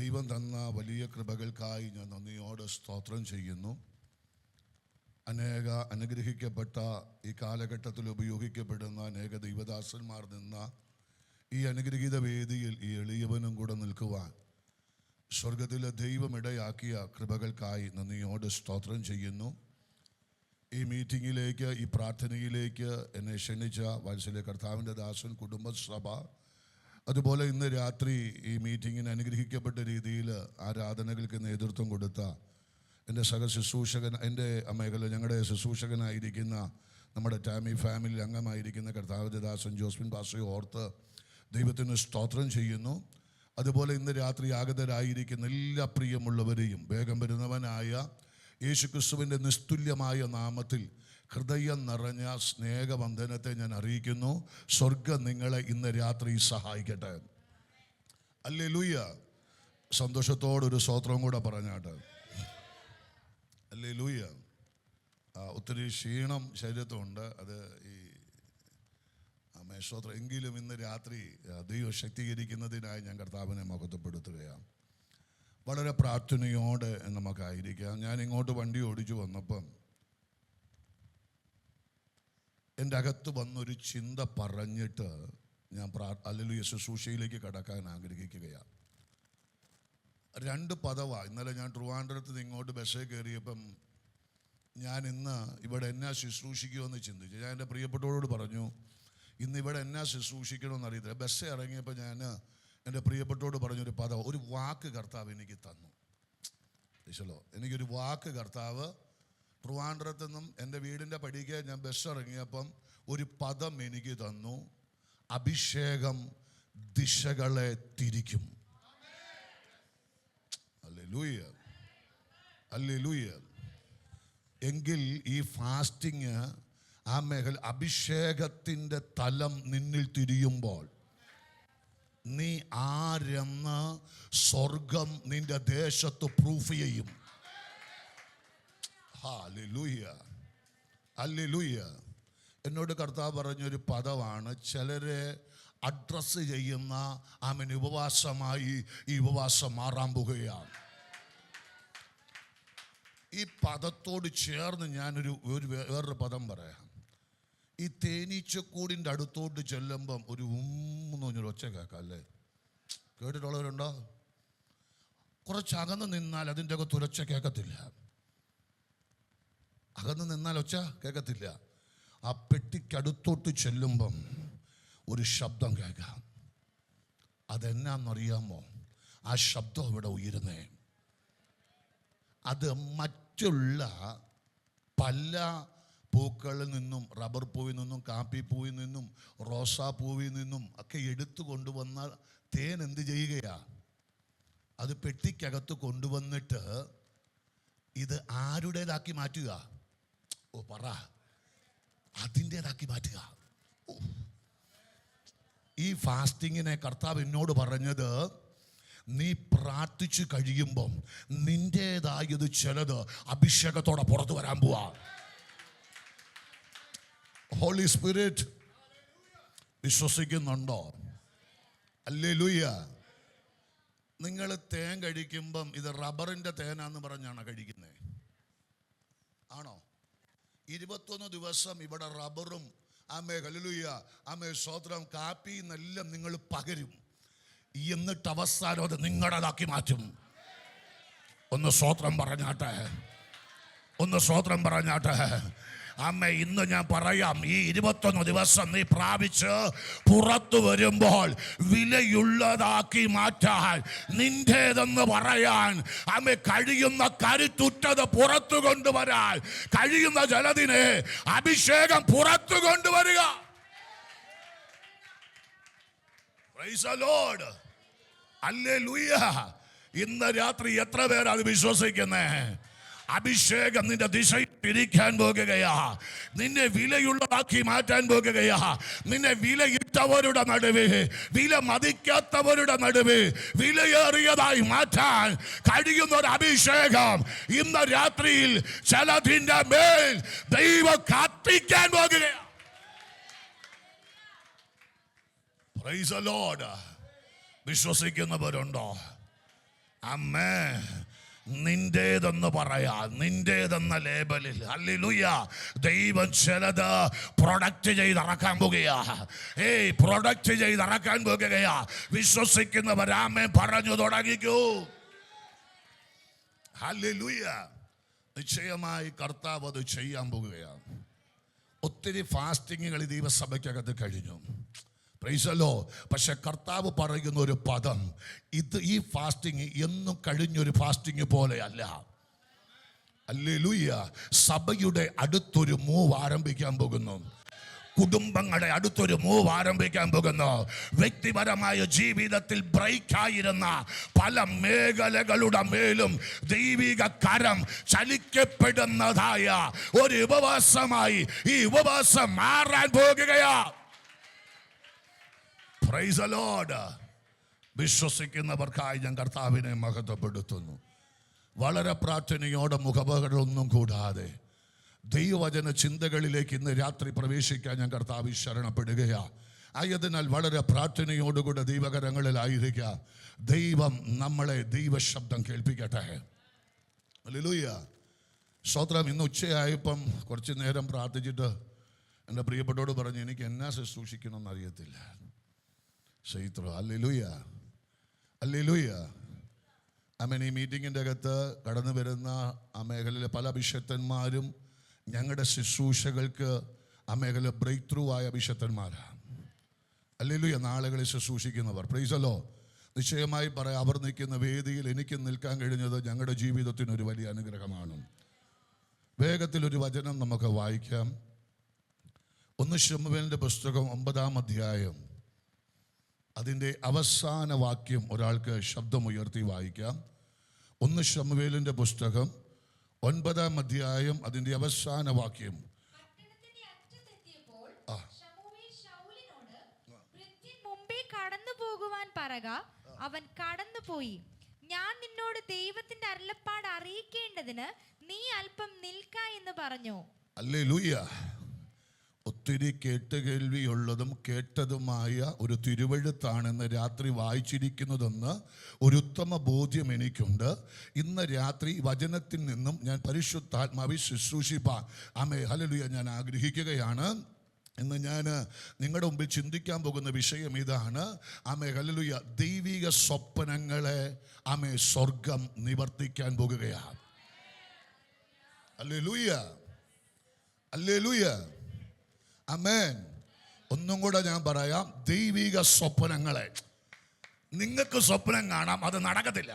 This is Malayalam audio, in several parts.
ദൈവം തന്ന വലിയ കൃപകൾക്കായി ഞാൻ നന്ദിയോടെ സ്തോത്രം ചെയ്യുന്നു. അനുഗ്രഹിക്കപ്പെട്ട ഈ കാലഘട്ടത്തിൽ ഉപയോഗിക്കപ്പെടുന്ന അനേക ദൈവദാസന്മാർ നിന്ന ഈ അനുഗ്രഹീത വേദിയിൽ ഈ എളിയവനും കൂടെ നിൽക്കുവാൻ സ്വർഗത്തിലെ ദൈവം ഇടയാക്കിയ കൃപകൾക്കായി നന്ദിയോടെ സ്തോത്രം ചെയ്യുന്നു. ഈ മീറ്റിങ്ങിലേക്ക്, ഈ പ്രാർത്ഥനയിലേക്ക് എന്നെ ക്ഷണിച്ച വാത്സല്യ കർത്താവിൻ്റെ ദാസൻ, കുടുംബസഭ, അതുപോലെ ഇന്ന് രാത്രി ഈ മീറ്റിങ്ങിന് അനുഗ്രഹിക്കപ്പെട്ട രീതിയിൽ ആരാധനകൾക്ക് നേതൃത്വം കൊടുത്ത എൻ്റെ ശുശ്രൂഷകൻ, എൻ്റെ മേഖല ഞങ്ങളുടെ ശുശ്രൂഷകനായിരിക്കുന്ന നമ്മുടെ ടാമി ഫാമിലി അംഗമായിരിക്കുന്ന കർത്താവിൻ്റെ ദാസൻ ജോസ്മിൻ പാസ്റ്ററെ ഓർത്ത് ദൈവത്തിന് സ്തോത്രം ചെയ്യുന്നു. അതുപോലെ ഇന്ന് രാത്രി ആഗതരായിരിക്കുന്ന എല്ലാ പ്രിയമുള്ളവരെയും വേഗം വരുന്നവനായ യേശുക്രിസ്തുവിൻ്റെ നിസ്തുല്യമായ നാമത്തിൽ ഹൃദയം നിറഞ്ഞ സ്നേഹവന്ദനത്തെ ഞാൻ അറിയിക്കുന്നു. സ്വർഗം നിങ്ങളെ ഇന്ന് രാത്രി സഹായിക്കട്ടെ. ഹല്ലേലൂയ. സന്തോഷത്തോടൊരു സ്തോത്രം കൂടെ പറഞ്ഞാട്ടെ. ഹല്ലേലൂയ. ഒത്തിരി ക്ഷീണം ശരീരത്തുണ്ട്. അത് ഈ സ്തോത്രം. എങ്കിലും ഇന്ന് രാത്രി ദൈവം ശക്തീകരിക്കുന്നതിനായി ഞാൻ കർത്താവിനെ മഹത്വപ്പെടുത്തുകയാണ്. വളരെ പ്രാർത്ഥനയോടെ നമുക്കായിരിക്കാം. ഞാൻ ഇങ്ങോട്ട് വണ്ടി ഓടിച്ചു വന്നപ്പം എൻ്റെ അകത്ത് വന്നൊരു ചിന്ത പറഞ്ഞിട്ട് ഞാൻ ഹല്ലേലൂയ ശുശ്രൂഷയിലേക്ക് കടക്കാൻ ആഗ്രഹിക്കുകയാണ്. രണ്ട് പദവാണ്. ഇന്നലെ ഞാൻ ട്രിവാൻഡ്രത്ത് നിന്ന് ഇങ്ങോട്ട് ബസ്സിൽ കയറിയപ്പം ഞാൻ ഇന്ന് ഇവിടെ എന്നാ ശുശ്രൂഷിക്കുമെന്ന് ചിന്തിച്ചു. ഞാൻ എൻ്റെ പ്രിയപ്പെട്ടവരോട് പറഞ്ഞു, ഇന്ന് ഇവിടെ എന്നാ ശുശ്രൂഷിക്കണമെന്ന് അറിയത്തില്ല. ബസ് ഇറങ്ങിയപ്പോൾ ഞാൻ എൻ്റെ പ്രിയപ്പെട്ടവരോട് പറഞ്ഞൊരു പദം, ഒരു വാക്ക് കർത്താവ് എനിക്ക് തന്നു. എനിക്കൊരു വാക്ക് കർത്താവ് ട്രിവാൻഡ്രത്തു നിന്നും എൻ്റെ വീടിൻ്റെ പടിക്ക് ഞാൻ ബസ് ഇറങ്ങിയപ്പം ഒരു പദം എനിക്ക് തന്നു. അഭിഷേകം ദിശകളെ തിരിക്കും. Hallelujah, hallelujah. എങ്കിൽ ഈ ഫാസ്റ്റിങ് ആ മേഖല അഭിഷേകത്തിൻ്റെ തലം നിന്നിൽ തിരിയുമ്പോൾ നീ ആരെന്ന് സ്വർഗം നിന്റെ ദേശത്ത് പ്രൂഫ് ചെയ്യും. ഹല്ലേലൂയ, ഹല്ലേലൂയ. എന്നോട് കർത്താവ് പറഞ്ഞൊരു പദമാണ്, ചിലരെ അഡ്രസ്സ് ചെയ്യുന്ന ഉപവാസമായി ഈ ഉപവാസം മാറാൻ പോകുകയാണ്. ഈ പദത്തോട് ചേർന്ന് ഞാനൊരു വേറൊരു പദം പറയാം. ഈ തേനീച്ചക്കൂടിൻ്റെ അടുത്തോട്ട് ചെല്ലുമ്പം ഒരു എന്ന് പറഞ്ഞൊരു ഒച്ച കേൾക്കാം, അല്ലേ? കേട്ടിട്ടുള്ളവരുണ്ടോ? കുറച്ച് അകന്ന് നിന്നാൽ അതിൻ്റെ അകത്ത് ഒരൊച്ച കേൾക്കത്തില്ല. അകന്ന് നിന്നാൽ ഒച്ച കേൾക്കത്തില്ല. ആ പെട്ടിക്കടുത്തോട്ട് ചെല്ലുമ്പം ഒരു ശബ്ദം കേൾക്കാം. അതെന്നാന്നറിയാമോ? ആ ശബ്ദം ഇവിടെ ഉയരുന്നേ. അത് മറ്റുള്ള പല പൂക്കളിൽ നിന്നും, റബ്ബർ പൂവിൽ നിന്നും, കാപ്പിപ്പൂവിൽ നിന്നും, റോസാപ്പൂവിൽ നിന്നും ഒക്കെ എടുത്തു കൊണ്ടുവന്ന തേൻ എന്ത് ചെയ്യുകയാ? അത് പെട്ടിക്കകത്ത് കൊണ്ടുവന്നിട്ട് ഇത് ആരുടേതാക്കി മാറ്റുക? ഓ പറ, അതിൻ്റേതാക്കി മാറ്റുക. ഈ ഫാസ്റ്റിങ്ങിനെ കർത്താവ് എന്നോട് പറഞ്ഞത്, നീ പ്രാർത്ഥിച്ചു കഴിയുമ്പം നിന്റേതായത് ചിലത് അഭിഷേകത്തോടെ പുറത്തു വരാൻ പോവാ. ഹോളി സ്പിരിറ്റ് വിശ്വസിക്കുന്നുണ്ടോ? ഹല്ലേലൂയ. നിങ്ങൾ തേൻ കഴിക്കുമ്പം ഇത് റബ്ബറിൻ്റെ തേനാന്ന് പറഞ്ഞാണ് കഴിക്കുന്നത്, ആണോ? 21 ദിവസം ഇവിടെ റബ്ബറും ഹല്ലേലൂയ സ്തോത്രം കാപ്പി എന്നെല്ലാം നിങ്ങൾ പകരും. എന്നിട്ട് അവസാനം അത് നിങ്ങളുടേതാക്കി മാറ്റും. ഒന്ന് സ്തോത്രം പറഞ്ഞാട്ടെ, ഒന്ന് സ്തോത്രം പറഞ്ഞാട്ടെ. ഇന്ന് ഞാൻ പറയാം, ഈ 21 ദിവസം നീ പ്രാപിച്ച് പുറത്തു വരുമ്പോൾ വിലയുള്ളതാക്കി മാറ്റാൻ, നിന്റേതെന്ന് പറയാൻ കഴിയുന്ന കരുത്തുറ്റത് പുറത്തു കൊണ്ടുവരാൻ കഴിയുന്ന ജലത്തിനെ അഭിഷേകം പുറത്തു കൊണ്ടുവരിക. Price the Lord. ഹല്ലേലൂയ. ഇന്ന് രാത്രി എത്ര പേർ അത് വിശ്വസിക്കുന്നേ? അഭിഷേകം നിന്റെ ദിശയിൽ തിരിക്കാൻ പോകുകയാ. നിന്നെ വിലയുള്ളതാക്കി മാറ്റാൻ പോകുകയാ. നിന്നെ വിലയിട്ടവരുടെ നടുവ്, വില മതിക്കാത്തവരുടെ നടുവ് വിലയേറിയതായി മാറ്റാൻ കഴിയുന്ന ഒരു അഭിഷേകം ഇന്ന് രാത്രിയിൽ ചിലതിന്റെ മേൽ ദൈവം കത്തിക്കാൻ പോകുകയാ. Praise the Lord. വിശ്വസിക്കുന്നവരുണ്ടോ? അമ്മേ, നിന്റേതെന്ന് പറയാ, നിന്റേതെന്ന ലേബലിൽ. ഹല്ലേലൂയ. ദൈവം ചിലത് പ്രൊഡക്റ്റ് ചെയ്തിറക്കാൻ പോകുകയാ. പ്രൊഡക്റ്റ് ചെയ്തിറക്കാൻ പോകുകയാ. വിശ്വസിക്കുന്നവരാമേ പറഞ്ഞു തുടങ്ങിക്കൂ. ഹല്ലേലൂയ. നിശ്ചയമായി കർത്താവ് അത് ചെയ്യാൻ പോകുകയാണ്. ഒത്തിരി ഫാസ്റ്റിങ്ങുകൾ ഈ ദൈവസഭയ്ക്കകത്ത് കഴിഞ്ഞു. പ്രൈസല്ലോ. പക്ഷെ കർത്താവ് പറയുന്ന ഒരു പദം, ഈ ഫാസ്റ്റിംഗ് എന്നും കഴിഞ്ഞൊരു ഫാസ്റ്റിംഗ് പോലെയല്ല. ഹല്ലേലൂയ. സഭയുടെ അടുത്തൊരു മൂവ് ആരംഭിക്കാൻ പോകുന്നു. കുടുംബങ്ങളുടെ അടുത്തൊരു മൂവ് ആരംഭിക്കാൻ പോകുന്നു. വ്യക്തിപരമായ ജീവിതത്തിൽ ബ്രേക്കായിരുന്ന പല മേഖലകളുടെ മേലും ദൈവിക കരം ചലിക്കപ്പെടുന്നതായ ഒരു ഉപവാസമായി ഈ ഉപവാസം മാറാൻ പോകുകയാ. Praise the Lord. വിശ്വസിക്കുന്നവർക്കായി ഞാൻ കർത്താവിനെ മഹത്വപ്പെടുത്തുന്നു. വളരെ പ്രാർത്ഥനയോടെ മുഖപകടമൊന്നും കൂടാതെ ദൈവവചന ചിന്തകളിലേക്ക് ഇന്ന് രാത്രി പ്രവേശിക്കാൻ ഞാൻ കർത്താവിൽ ശരണപ്പെടുകയാ. ആയതിനാൽ വളരെ പ്രാർത്ഥനയോടുകൂടെ ദൈവകരങ്ങളിലായിരിക്കുക. ദൈവം നമ്മളെ ദൈവശബ്ദം കേൾപ്പിക്കട്ടെ. ഹല്ലേലൂയ. സ്തോത്രം. ഇന്ന് ഉച്ചയായപ്പം കുറച്ച് നേരം പ്രാർത്ഥിച്ചിട്ട് എൻ്റെ പ്രിയപ്പെട്ടോട് പറഞ്ഞു, എനിക്ക് എന്നാ ശുശ്രൂഷിക്കണമെന്ന് അറിയത്തില്ല. ശൈത്ര. ഹല്ലേലൂയ. ഹല്ലേലൂയ. ഈ മീറ്റിങ്ങിൻ്റെ അകത്ത് കടന്നു വരുന്ന ആ മേഖലയിലെ പല അഭിഷക്തന്മാരും ഞങ്ങളുടെ ശുശ്രൂഷകൾക്ക് ആ മേഖല ബ്രേക്ക് ത്രൂ ആയ അഭിഷക്തന്മാരാണ്. ഹല്ലേലൂയ. നാളുകളിൽ ശുശ്രൂഷിക്കുന്നവർ. പ്രൈസല്ലോ. നിശ്ചയമായി പറയാം, അവർ നിൽക്കുന്ന വേദിയിൽ എനിക്ക് നിൽക്കാൻ കഴിഞ്ഞത് ഞങ്ങളുടെ ജീവിതത്തിനൊരു വലിയ അനുഗ്രഹമാണ്. വേഗത്തിലൊരു വചനം നമുക്ക് വായിക്കാം. 1 ശമൂവേലിൻ്റെ പുസ്തകം 9-ാം അധ്യായം അതിൻ്റെ അവസാന വാക്യം ഒരാൾക്ക് ശബ്ദമുയർത്തി വായിക്കാം. 1 ശമൂവേലിൻ്റെ പുസ്തകം 9-ാം അധ്യായം അതിൻ്റെ അവസാന വാക്യം. കടന്നു പോകുവാൻ പറക. അവൻ കടന്നുപോയി. ഞാൻ നിന്നോട് ദൈവത്തിന്റെ അരുളപ്പാട് അറിയിക്കേണ്ടതിന് നീ അല്പം നിൽക്ക എന്ന് പറഞ്ഞു. ഹല്ലേലൂയ. ഒത്തിരി കേട്ടുകേൾവിയുള്ളതും കേട്ടതുമായ ഒരു തിരുവെഴുത്താണെന്ന് രാത്രി വായിച്ചിരിക്കുന്നതെന്ന് ഒരു ഉത്തമ ബോധ്യം എനിക്കുണ്ട്. ഇന്ന് രാത്രി വചനത്തിൽ നിന്നും ഞാൻ പരിശുദ്ധാത്മാവിൽ ശുശ്രൂഷിപ്പാൻ ഹല്ലേലൂയ ഞാൻ ആഗ്രഹിക്കുകയാണ്. ഇന്ന് ഞാൻ നിങ്ങളുടെ മുമ്പിൽ ചിന്തിക്കാൻ പോകുന്ന വിഷയം ഇതാണ്. ഹല്ലേലൂയ. ദൈവിക സ്വപ്നങ്ങളെ സ്വർഗം നിവർത്തിക്കാൻ പോകുകയാണ്. ഹല്ലേലൂയ. ഹല്ലേലൂയ. ആമേൻ. ഒന്നും കൂടെ ഞാൻ പറയാം. ദൈവിക സ്വപ്നങ്ങളെ. നിങ്ങൾക്ക് സ്വപ്നം കാണാം, അത് നടക്കത്തില്ല.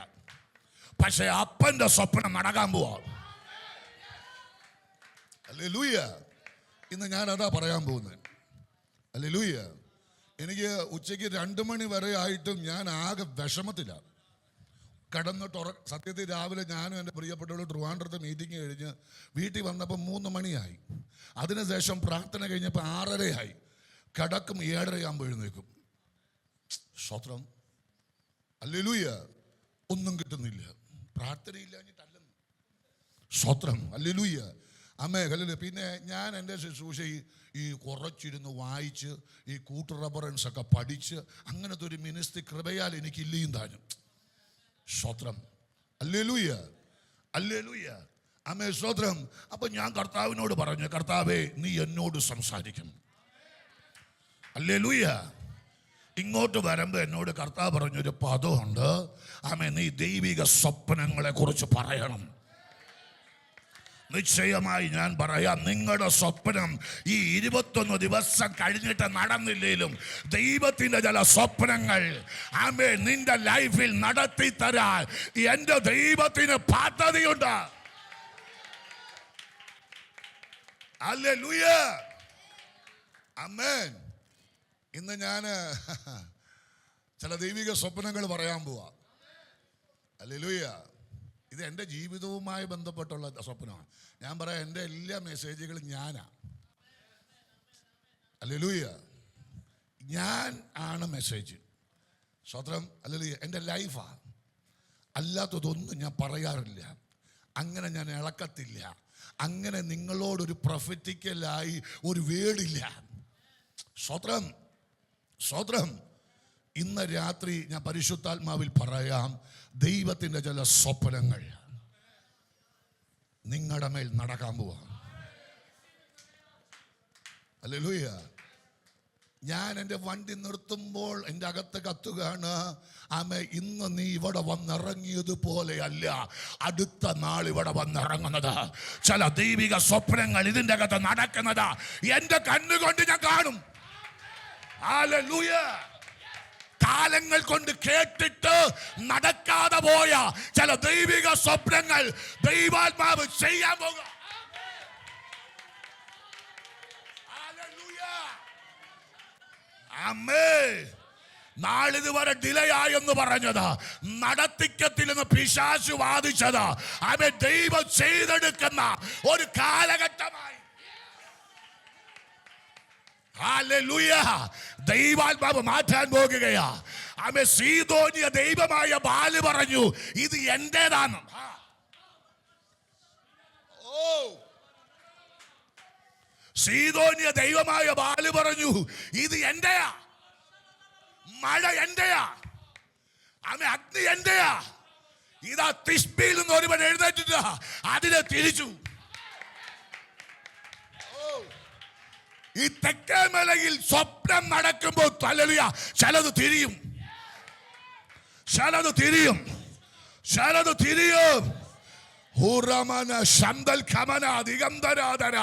പക്ഷെ അപ്പന്റെ സ്വപ്നം നടക്കാൻ പോവാ. ഹല്ലേലൂയ. ഇന്ന് ഞാൻ അതാ പറയാൻ പോകുന്നത്. ഹല്ലേലൂയ. എനിക്ക് ഉച്ചയ്ക്ക് 2 മണി വരെ ആയിട്ടും ഞാൻ ആകെ വിഷമത്തില്ല. കിടന്നിട്ട് സത്യത്തിൽ രാവിലെ ഞാനും എൻ്റെ പ്രിയപ്പെട്ടവർ ട്രിവാൻഡ്രത്തെ മീറ്റിംഗ് കഴിഞ്ഞ് വീട്ടിൽ വന്നപ്പോൾ 3 മണിയായി. അതിനുശേഷം പ്രാർത്ഥന കഴിഞ്ഞപ്പോൾ 6:30 കിടക്കും 7:30 എഴുന്നേക്കും. സ്തോത്രം. ഹല്ലേലൂയ. ഒന്നും കിട്ടുന്നില്ല. പ്രാർത്ഥനയില്ലാഞ്ഞിട്ടല്ലെന്ന്. സ്തോത്രം. ഹല്ലേലൂയ. ഹല്ലേലൂയ. പിന്നെ ഞാൻ എൻ്റെ ശുശ്രൂഷ ഈ കുറച്ചിരുന്ന് വായിച്ച് ഈ കൂട്ട് റെഫറൻസ് ഒക്കെ പഠിച്ച് അങ്ങനത്തെ ഒരു മിനിസ്ട്രി കൃപയാൽ എനിക്കില്ലയും താനും. സ്തോത്രം. ഹല്ലേലൂയ. ഹല്ലേലൂയ. ആമേൻ. സ്തോത്രം. അപ്പൊ ഞാൻ കർത്താവിനോട് പറഞ്ഞു, കർത്താവേ നീ എന്നോട് സംസാരിക്കണം. ഹല്ലേലൂയ. ഇങ്ങോട്ട് വരുമ്പോൾ എന്നോട് കർത്താവ് പറഞ്ഞൊരു പദമുണ്ട്. ആമേൻ. നീ ദൈവിക സ്വപ്നങ്ങളെ കുറിച്ച് പറയണം. നിശ്ചയമായി ഞാൻ പറയാം, നിങ്ങളുടെ സ്വപ്നം ഈ 21 ദിവസം കഴിഞ്ഞിട്ട് നടന്നില്ലേലും ദൈവത്തിന്റെ ചില സ്വപ്നങ്ങൾ നിന്റെ ലൈഫിൽ നടത്തി തരാൻ എന്റെ ദൈവത്തിന് പദ്ധതിയുണ്ട്. ഹല്ലേലൂയ. ആമേൻ. ഇന്ന് ഞാൻ ചില ദൈവിക സ്വപ്നങ്ങൾ പറയാൻ പോവാ. ഹല്ലേലൂയ. ഇത് എൻ്റെ ജീവിതവുമായി ബന്ധപ്പെട്ടുള്ള സ്വപ്നമാണ്. ഞാൻ പറയാം, എൻ്റെ എല്ലാ മെസ്സേജുകളും ഞാനാ. ഹല്ലേലൂയ. ഞാൻ ആണ് മെസ്സേജ്. സ്തോത്രം. ഹല്ലേലൂയ. എൻ്റെ ലൈഫാ. അല്ലാത്തതൊന്നും ഞാൻ പറയാറില്ല. അങ്ങനെ ഞാൻ ഇളക്കത്തില്ല. അങ്ങനെ നിങ്ങളോടൊരു പ്രൊഫറ്റിക്കലായി ഒരു വേടില്ല. സ്തോത്രം. സ്തോത്രം. ഇന്ന് രാത്രി ഞാൻ പരിശുദ്ധാത്മാവിൽ പറയാം, ദൈവത്തിൻ്റെ ചില സ്വപ്നങ്ങൾ നിങ്ങളുടെ മേൽ നടക്കാൻ പോവാം. ഹല്ലേലൂയ. ഞാൻ എൻ്റെ വണ്ടി നിർത്തുമ്പോൾ എൻ്റെ അകത്ത് കത്തുകയാണ്, ആമേ, ഇന്ന് നീ ഇവിടെ വന്നിറങ്ങിയതുപോലെയല്ല അടുത്ത നാൾ ഇവിടെ വന്നിറങ്ങുന്നത്. ചില ദൈവിക സ്വപ്നങ്ങൾ ഇതിൻ്റെ അകത്ത് നടക്കുന്നത് എൻ്റെ കണ്ണുകൊണ്ട് ഞാൻ കാണും. ഹല്ലേലൂയ. കാലങ്ങൾ കൊണ്ട് കേട്ടിട്ട് നടക്കാതെ പോയ ചില ദൈവിക സ്വപ്നങ്ങൾ ദൈവാത്മാവ് ചെയ്യാൻ പോകുക. നാളിതുവരെ ഡിലേ ആയെന്ന് പറഞ്ഞത്, നടത്തിക്കത്തിൽ നിന്ന് പിശാച് വാദിച്ചത്, അവൻ ദൈവം ചെയ്തെടുക്കുന്ന ഒരു കാലഘട്ടമായി. ഹല്ലേലൂയ. ദൈവാത്മാവ് മാറ്റാൻ പോകുകയാ. അവൻ സീദോനിയ ദൈവമായ ബാല് പറഞ്ഞു, ഇത് എന്റേതാണ്. സീദോനിയ ദൈവമായ ബാല് പറഞ്ഞു, ഇത് എന്റെയാ, മഴ എന്റെയാ, അവൻ അഗ്നി എന്റെയാ. ഇതാ തിഷ്ബിയിൽ നിന്ന് ഒരുവൻ എഴുന്നേറ്റിട്ട് അതിനെ തിരിച്ചു. ഈ തെക്കേ മലയിൽ സ്വപ്നം നടക്കുമ്പോൾ ഹല്ലേലൂയ, ചിലത് തിരിയും, ചിലത് തിരിയും, ചിലത് തിരിയും. ഹുറമന ശന്തൽ ഖമന ദിഗന്ധരാധര.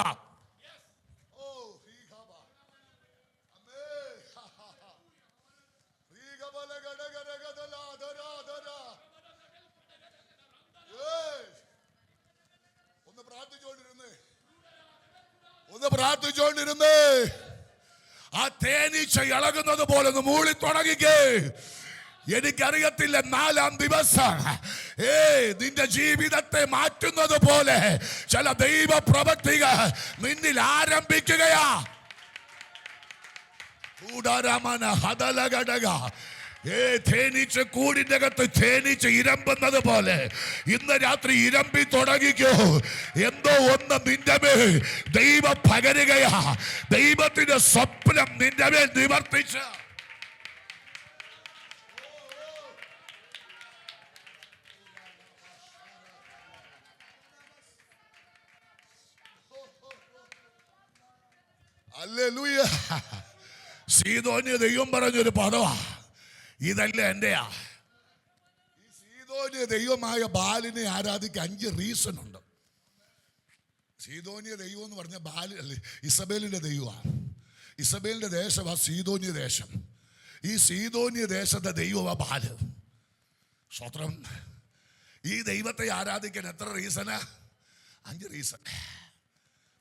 ഒന്ന് പ്രാർത്ഥിച്ചോണ്ടിരുന്നേ. ആ തേനീച്ച ഇളകുന്നത് പോലെ ഒന്ന് മൂളി തുടങ്ങിക്കേ. എനിക്കറിയത്തില്ല, 4-ാം ദിവസം നിന്റെ ജീവിതത്തെ മാറ്റുന്നത് പോലെ ചില ദൈവ പ്രവൃത്തികൾ നിന്നിൽ ആരംഭിക്കുകയാ. തേനീച്ച കൂടിന്റെ അകത്ത് തേനീച്ച ഇരമ്പുന്നത് പോലെ ഇന്ന് രാത്രി ഇരമ്പി തുടങ്ങിക്കോ. എന്തോ ഒന്ന് നിന്റെ മേൽ ദൈവം പകരുകയാ. ദൈവത്തിന്റെ സ്വപ്നം നിന്റെ മേൽ നിവർത്തിച്ച ഹല്ലേലൂയ. സീദോന്യ ദൈവം പറഞ്ഞൊരു പദവാ, ഇതല്ല എന്റെയാ. ഈ സീദോന്യ ദൈവമായ ബാലിനെ ആരാധിക്കാൻ 5 റീസൺ ഉണ്ട്. സീദോന്യ ദൈവം എന്ന് പറഞ്ഞ ബാല് അല്ലേ, ഇസബേലിന്റെ ദൈവമാണ്. ഇസബേലിന്റെ ദേശമാ സീദോന്യ ദേശം. ഈ സീദോന്യ ദേശത്തെ ദൈവമാ ബാല്. സ്വത്രം. ഈ ദൈവത്തെ ആരാധിക്കാൻ എത്ര റീസണാ? 5 റീസൺ.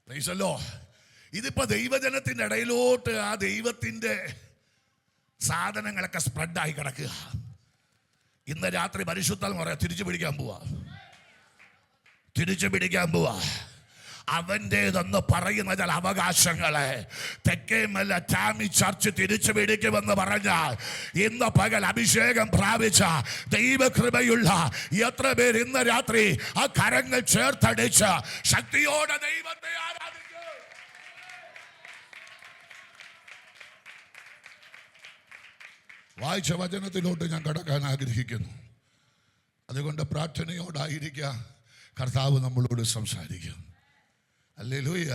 പ്രൈസല്ലോ. ഇതിപ്പോ ദൈവജനത്തിന്റെ ഇടയിലോട്ട് ആ ദൈവത്തിന്റെ സാധനങ്ങളൊക്കെ സ്പ്രെഡായി കിടക്കുക. ഇന്ന് രാത്രി പരിശുദ്ധം പറയാം, തിരിച്ചു പിടിക്കാൻ പോവാ, തിരിച്ചു പിടിക്കാൻ പോവാ. അവൻ്റെതെന്ന് പറയുന്ന ചില അവകാശങ്ങളെ തെക്കേമല്ല ടാമി ചർച്ച് തിരിച്ചു പിടിക്കുമെന്ന് പറഞ്ഞാൽ ഇന്ന് പകൽ അഭിഷേകം പ്രാപിച്ച ദൈവകൃപയുള്ള എത്ര പേർ ഇന്ന് രാത്രി ആ കരങ്ങൾ ചേർത്തടിച്ച് ശക്തിയോടെ ദൈവത്തെ ആരാധിക്കും. വായിച്ച വചനത്തിലോട്ട് ഞാൻ കടക്കാൻ ആഗ്രഹിക്കുന്നു. അതുകൊണ്ട് പ്രാർത്ഥനയോടായിരിക്കുക. കർത്താവ് നമ്മളോട് സംസാരിക്കും. ഹല്ലേലൂയ.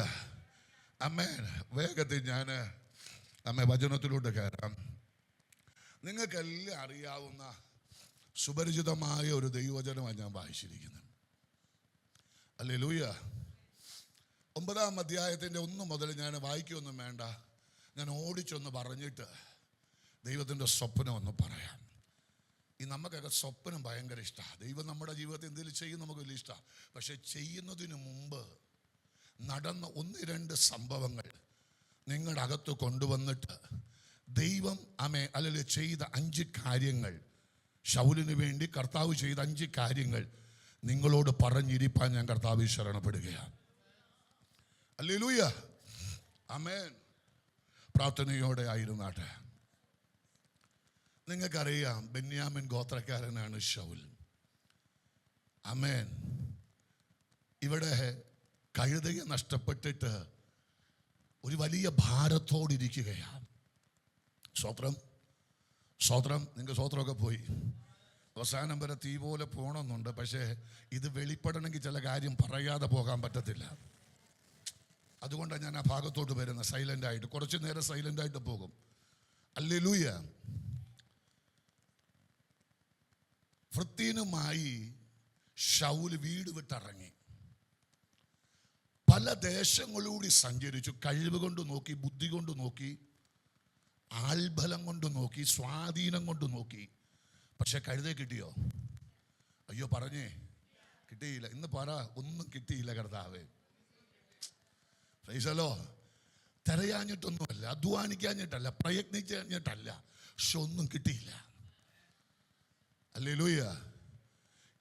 ആമേൻ. വേഗത്തിൽ ഞാൻ വചനത്തിലോട്ട് കയറാം. നിങ്ങൾക്കെല്ലാം അറിയാവുന്ന സുപരിചിതമായ ഒരു ദൈവവചനമാണ് ഞാൻ വായിച്ചിരിക്കുന്നത്. ഹല്ലേലൂയ. 9-ാം അധ്യായത്തിൻ്റെ 1 മുതൽ ഞാൻ വായിക്കൊന്നും വേണ്ട, ഞാൻ ഓടിച്ചൊന്ന് പറഞ്ഞിട്ട് ദൈവത്തിൻ്റെ സ്വപ്നം ഒന്ന് പറയാം. ഈ നമുക്കൊക്കെ സ്വപ്നം ഭയങ്കര ഇഷ്ടമാണ്. ദൈവം നമ്മുടെ ജീവിതത്തിൽ എന്തെങ്കിലും ചെയ്യും നമുക്ക് വലിയ ഇഷ്ടമാണ്. പക്ഷെ ചെയ്യുന്നതിന് മുമ്പ് നടന്ന 1-2 സംഭവങ്ങൾ നിങ്ങളുടെ അകത്ത് കൊണ്ടുവന്നിട്ട് ദൈവം അല്ലെങ്കിൽ ചെയ്ത 5 കാര്യങ്ങൾ, ശൗലിന് വേണ്ടി കർത്താവ് ചെയ്ത 5 കാര്യങ്ങൾ നിങ്ങളോട് പറഞ്ഞിരിപ്പാൻ ഞാൻ കർത്താവിൽ ശരണപ്പെടുകയാണ്. ഹല്ലേലൂയ. ആമേൻ. പ്രാർത്ഥനയോടെ ആയിരുന്നാട്ടെ. നിങ്ങൾക്കറിയാം, ബെന്യാമിൻ ഗോത്രക്കാരനാണ് ശൗൽ. ആമേൻ. ഇവിടെ കഴുതയെ നഷ്ടപ്പെട്ടിട്ട് ഒരു വലിയ ഭാരത്തോടിരിക്കുകയാണ്. സ്വത്രം. സ്വോത്രം, നിങ്ങൾക്ക് സ്വോത്രമൊക്കെ പോയി. അവസാനം വരെ തീ പോലെ പോകണമെന്നുണ്ട്. പക്ഷേ ഇത് വെളിപ്പെടണമെങ്കിൽ ചില കാര്യം പറയാതെ പോകാൻ പറ്റത്തില്ല. അതുകൊണ്ടാണ് ഞാൻ ആ ഭാഗത്തോട്ട് വരുന്നത്. സൈലൻ്റായിട്ട് കുറച്ച് നേരം സൈലൻ്റായിട്ട് പോകും. ഹല്ലേലൂയ. ഫ്രിത്തീനുമായി ശൗൽ വീട് വിട്ടിറങ്ങി. പല ദേശങ്ങളിലൂടെ സഞ്ചരിച്ചു. കഴിവ് കൊണ്ട് നോക്കി, ബുദ്ധി കൊണ്ട് നോക്കി, ആൾബലം കൊണ്ട് നോക്കി, സ്വാധീനം കൊണ്ട് നോക്കി. പക്ഷെ കഴുതയെ കിട്ടിയോ? അയ്യോ പറഞ്ഞേ, കിട്ടിയില്ല. ഇന്ന് പറ, ഒന്നും കിട്ടിയില്ല കർത്താവേ. Praise the Lord. തിരയാഞ്ഞിട്ടൊന്നുമല്ല, അധ്വാനിക്കാഞ്ഞിട്ടല്ല, പ്രയത്നിക്കാഞ്ഞിട്ടല്ല, പക്ഷെ ഒന്നും കിട്ടിയില്ല. ഹല്ലേലൂയ.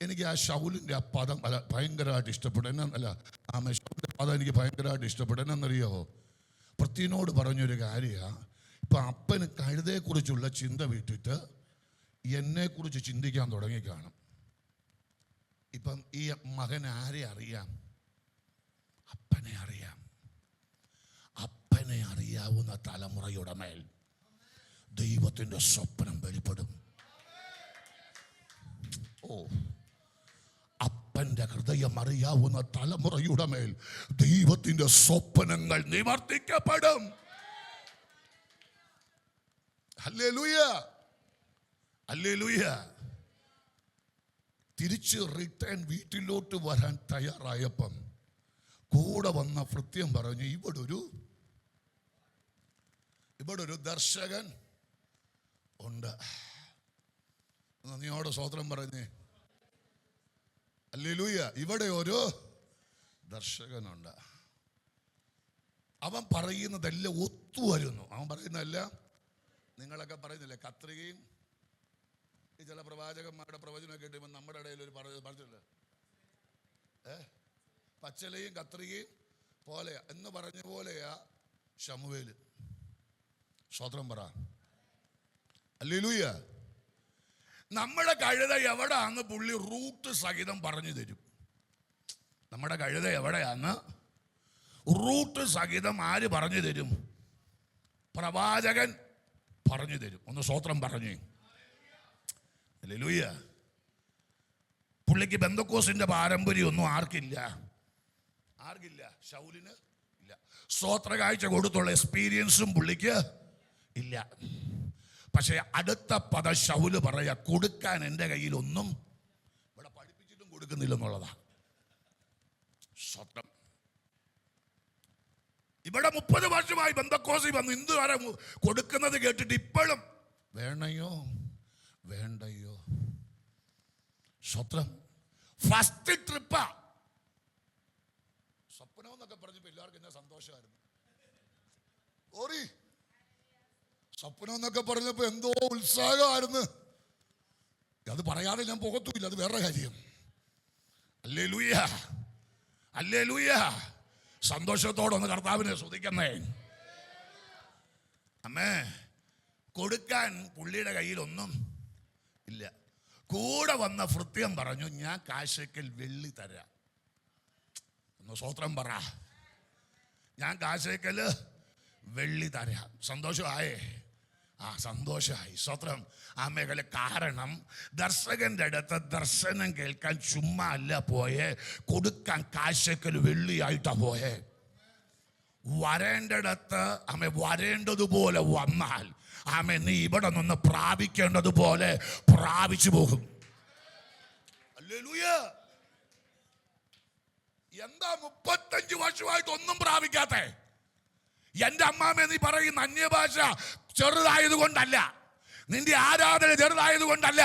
എനിക്ക് ആ ശൗലിൻ്റെ ആ പദം ഭയങ്കരമായിട്ട് ഇഷ്ടപ്പെടും. എന്നല്ല, ആ ശൗലിൻ്റെ പദം എനിക്ക് ഭയങ്കരമായിട്ട് ഇഷ്ടപ്പെടും. എന്നറിയോ? പൃഥ്വിനോട് പറഞ്ഞൊരു കാര്യമാണ്. ഇപ്പം അപ്പന് കഴുതയെക്കുറിച്ചുള്ള ചിന്ത വിട്ടിട്ട് എന്നെക്കുറിച്ച് ചിന്തിക്കാൻ തുടങ്ങിക്കാണും. ഇപ്പം ഈ മകൻ ആരെ അറിയാം? അപ്പനെ അറിയാം. അപ്പനെ അറിയാവുന്ന തലമുറയുടെ മേൽ ദൈവത്തിൻ്റെ സ്വപ്നം വെളിപ്പെടും. ഓ, അപ്പന്റെ ഹൃദയം അറിയാവുന്ന തലമുറയുടെ മേൽ ദൈവത്തിന്റെ സ്വപ്നങ്ങൾ നിവർത്തിക്കപ്പെടും. ഹല്ലേലൂയ, ഹല്ലേലൂയ. തിരിച്ച് റിട്ടേൺ വീട്ടിലോട്ട് വരാൻ തയ്യാറായപ്പം കൂടെ വന്ന ഭൃത്യം പറഞ്ഞു, ഇവിടെ ഒരു ദർശകൻ ഉണ്ട്. നീയോട് സ്വോത്രം പറഞ്ഞേ. ഹല്ലേലൂയ. ഇവിടെ ഒരു ദർശകനുണ്ട്. അവൻ പറയുന്നതെല്ലാം ഒത്തുവരുന്നു. അവൻ പറയുന്നതെല്ലാം നിങ്ങളൊക്കെ പറയുന്നില്ലേ, കത്രികയും ഈ ചില പ്രവാചകന്മാരുടെ പ്രവചനമൊക്കെ കിട്ടുമ്പോൾ നമ്മുടെ ഇടയിൽ ഒരു പറഞ്ഞില്ലേ, പച്ചലയും കത്രികയും പോലെയാ എന്ന് പറഞ്ഞ പോലെയാ ശമൂവേല്. സ്വോത്രം പറ. ഹല്ലേലൂയ. നമ്മുടെ കഴുത എവിടെയാന്ന് പുള്ളി റൂട്ട് സഹിതം പറഞ്ഞു തരും. നമ്മുടെ കഴുത എവിടെയാന്ന് റൂട്ട് സഹിതം ആര് പറഞ്ഞു തരും? പ്രവാചകൻ പറഞ്ഞു തരും. ഒന്ന് സ്വോത്രം പറഞ്ഞു. ഹല്ലേലൂയ. പുള്ളിക്ക് പെന്തക്കോസിന്റെ പാരമ്പര്യമൊന്നും ആർക്കില്ല. ശൗലിന് ഇല്ല. സ്വോത്ര കാഴ്ച കൊടുത്തുള്ള എക്സ്പീരിയൻസും പുള്ളിക്ക് ഇല്ല. പക്ഷെ അടുത്ത പദ ശൗല് പറയാ, കൊടുക്കാൻ എൻ്റെ കയ്യിൽ ഒന്നും ഇവിടെ പഠിപ്പിച്ചിട്ടും കൊടുക്കുന്നില്ലെന്നുള്ളതാ. സ്വത്രം. ഇവിടെ 30 വർഷമായി ബന്ധക്കോസി വന്ന് ഇന്ന് വരെ കൊടുക്കുന്നത് കേട്ടിട്ട് ഇപ്പോഴും വേണയോ വേണ്ടയോ. സ്വത്രം. ഫസ്റ്റ് ട്രിപ്പാ. സ്വപ്നം എന്നൊക്കെ പറഞ്ഞപ്പോ എല്ലാവർക്കും എന്നെ സന്തോഷമായിരുന്നു. ഓറി സ്വപ്നം എന്നൊക്കെ പറഞ്ഞപ്പോ എന്തോ ഉത്സാഹമായിരുന്നു. അത് പറയാതെ ഞാൻ പോകത്തുമില്ല, അത് വേറെ കാര്യം. Hallelujah, hallelujah. സന്തോഷത്തോടെ ഒന്ന് കർത്താവിനെ സ്തുതിക്കുന്നേ. അമ്മേ, കൊടുക്കാൻ പുള്ളിയുടെ കയ്യിലൊന്നും ഇല്ല. കൂടെ വന്ന ഭൃത്യം പറഞ്ഞു, ഞാൻ കാശക്കൽ വെള്ളി തരാം. ഒന്ന് സ്വോത്രം പറ. ഞാൻ കാശക്കൽ വെള്ളി തരാം. സന്തോഷമായേ? ആ, സന്തോഷമായി. സ്വത്രം. ആ മേഖല. കാരണം ദർശകന്റെ അടുത്ത് ദർശനം കേൾക്കാൻ ചുമ്മാ അല്ല പോയേ, കൊടുക്കാൻ കാശക്കൽ വെള്ളിയായിട്ടാ പോയേ. വരേണ്ടടുത്ത് ആമേ വരേണ്ടതുപോലെ വന്നാൽ ആമേ നീ ഇവിടെ നിന്ന് പ്രാപിക്കേണ്ടതുപോലെ പ്രാപിച്ചു പോകും. ഹല്ലേലൂയ. എന്താ 35 വർഷമായിട്ട് ഒന്നും പ്രാപിക്കാത്തെ? എന്റെ അമ്മാമേ, നീ പറയുന്ന അന്യഭാഷ ചെറുതായത് കൊണ്ടല്ല, നിന്റെ ആരാധന ചെറുതായത് കൊണ്ടല്ല.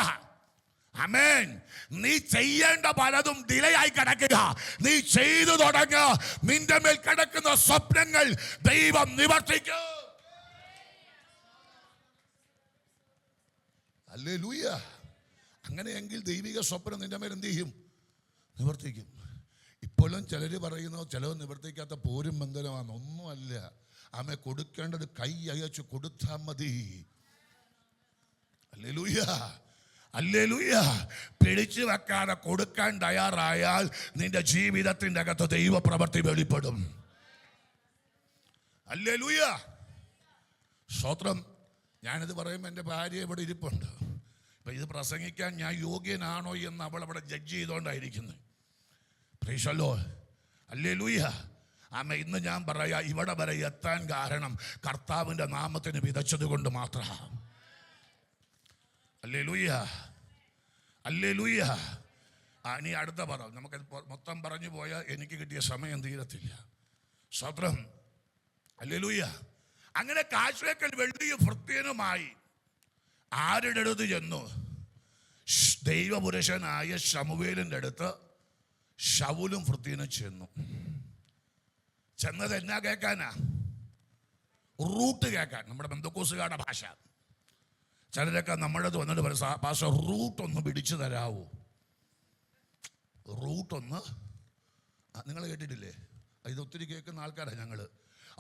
ആമേൻ. നീ ചെയ്യേണ്ട പലതും ഡിലേ ആയി കിടക്കുക. നീ ചെയ്തു തുടങ്ങുക. നിന്റെ മേൽ കിടക്കുന്ന സ്വപ്നങ്ങൾ ദൈവം നിവർത്തിക്കും. ഹല്ലേലൂയ. അങ്ങനെയെങ്കിൽ ദൈവിക സ്വപ്നം നിന്റെ മേൽ എന്ത് ചെയ്യും? നിവർത്തിക്കും. ഇപ്പോഴും ചിലർ പറയുന്നു ചിലവ് നിവർത്തിക്കാത്ത പോരും ബന്ധനമാണ്. ഒന്നുമല്ല. ആമേ, കൊടുക്കേണ്ടത് കൈ അയച്ചു കൊടുത്താൽ മതി. Hallelujah, hallelujah. പിടിച്ചു വെക്കാതെ കൊടുക്കാൻ തയ്യാറായാൽ നിന്റെ ജീവിതത്തിൻ്റെ അകത്ത് ദൈവപ്രവൃത്തി വെളിപ്പെടും. ഹല്ലേലൂയ. സ്തോത്രം. ഞാനിത് പറയുമ്പോൾ എൻ്റെ ഭാര്യ ഇവിടെ ഇരിപ്പുണ്ട്. അപ്പം ഇത് പ്രസംഗിക്കാൻ ഞാൻ യോഗ്യനാണോ എന്ന് അവൾ അവിടെ ജഡ്ജ് ചെയ്തുകൊണ്ടായിരിക്കുന്നത്. പ്രൈസ് ദി ലോർഡ്, ഹല്ലേലൂയ. ആമേൻ. ഇന്ന് ഞാൻ പറയാ, ഇവിടെ വരെ എത്താൻ കാരണം കർത്താവിൻ്റെ നാമത്തിന് വിതച്ചത് കൊണ്ട് മാത്രമാണ്. Hallelujah, hallelujah. ഇനി അടുത്ത പറ, നമുക്ക് മൊത്തം പറഞ്ഞു പോയാൽ എനിക്ക് കിട്ടിയ സമയം തീരത്തില്ല. സ്തോത്രം, ഹല്ലേലൂയ. അങ്ങനെ കാശ്വേക്കൽ വെള്ളിയും ഭൃത്യനുമായി ആരുടെ അടുത്ത് ചെന്നു? ദൈവപുരുഷനായ ശമൂവേലിൻ്റെ അടുത്ത് ശൗലും ഭൃത്യനും ചെന്നു. ചെന്നത് എന്നാ കേൾക്കാനാ? റൂട്ട് കേൾക്കാൻ. നമ്മുടെ ബന്ധക്കോസുകാരുടെ ഭാഷ. ചിലരൊക്കെ നമ്മുടെ അടുത്ത് വന്നിട്ട് പറയും, ഭാഷ റൂട്ടൊന്ന് പിടിച്ചു തരാവോ? റൂട്ടൊന്ന്, നിങ്ങൾ കേട്ടിട്ടില്ലേ? ഇത് ഒത്തിരി കേൾക്കുന്ന ആൾക്കാരാണ് ഞങ്ങൾ.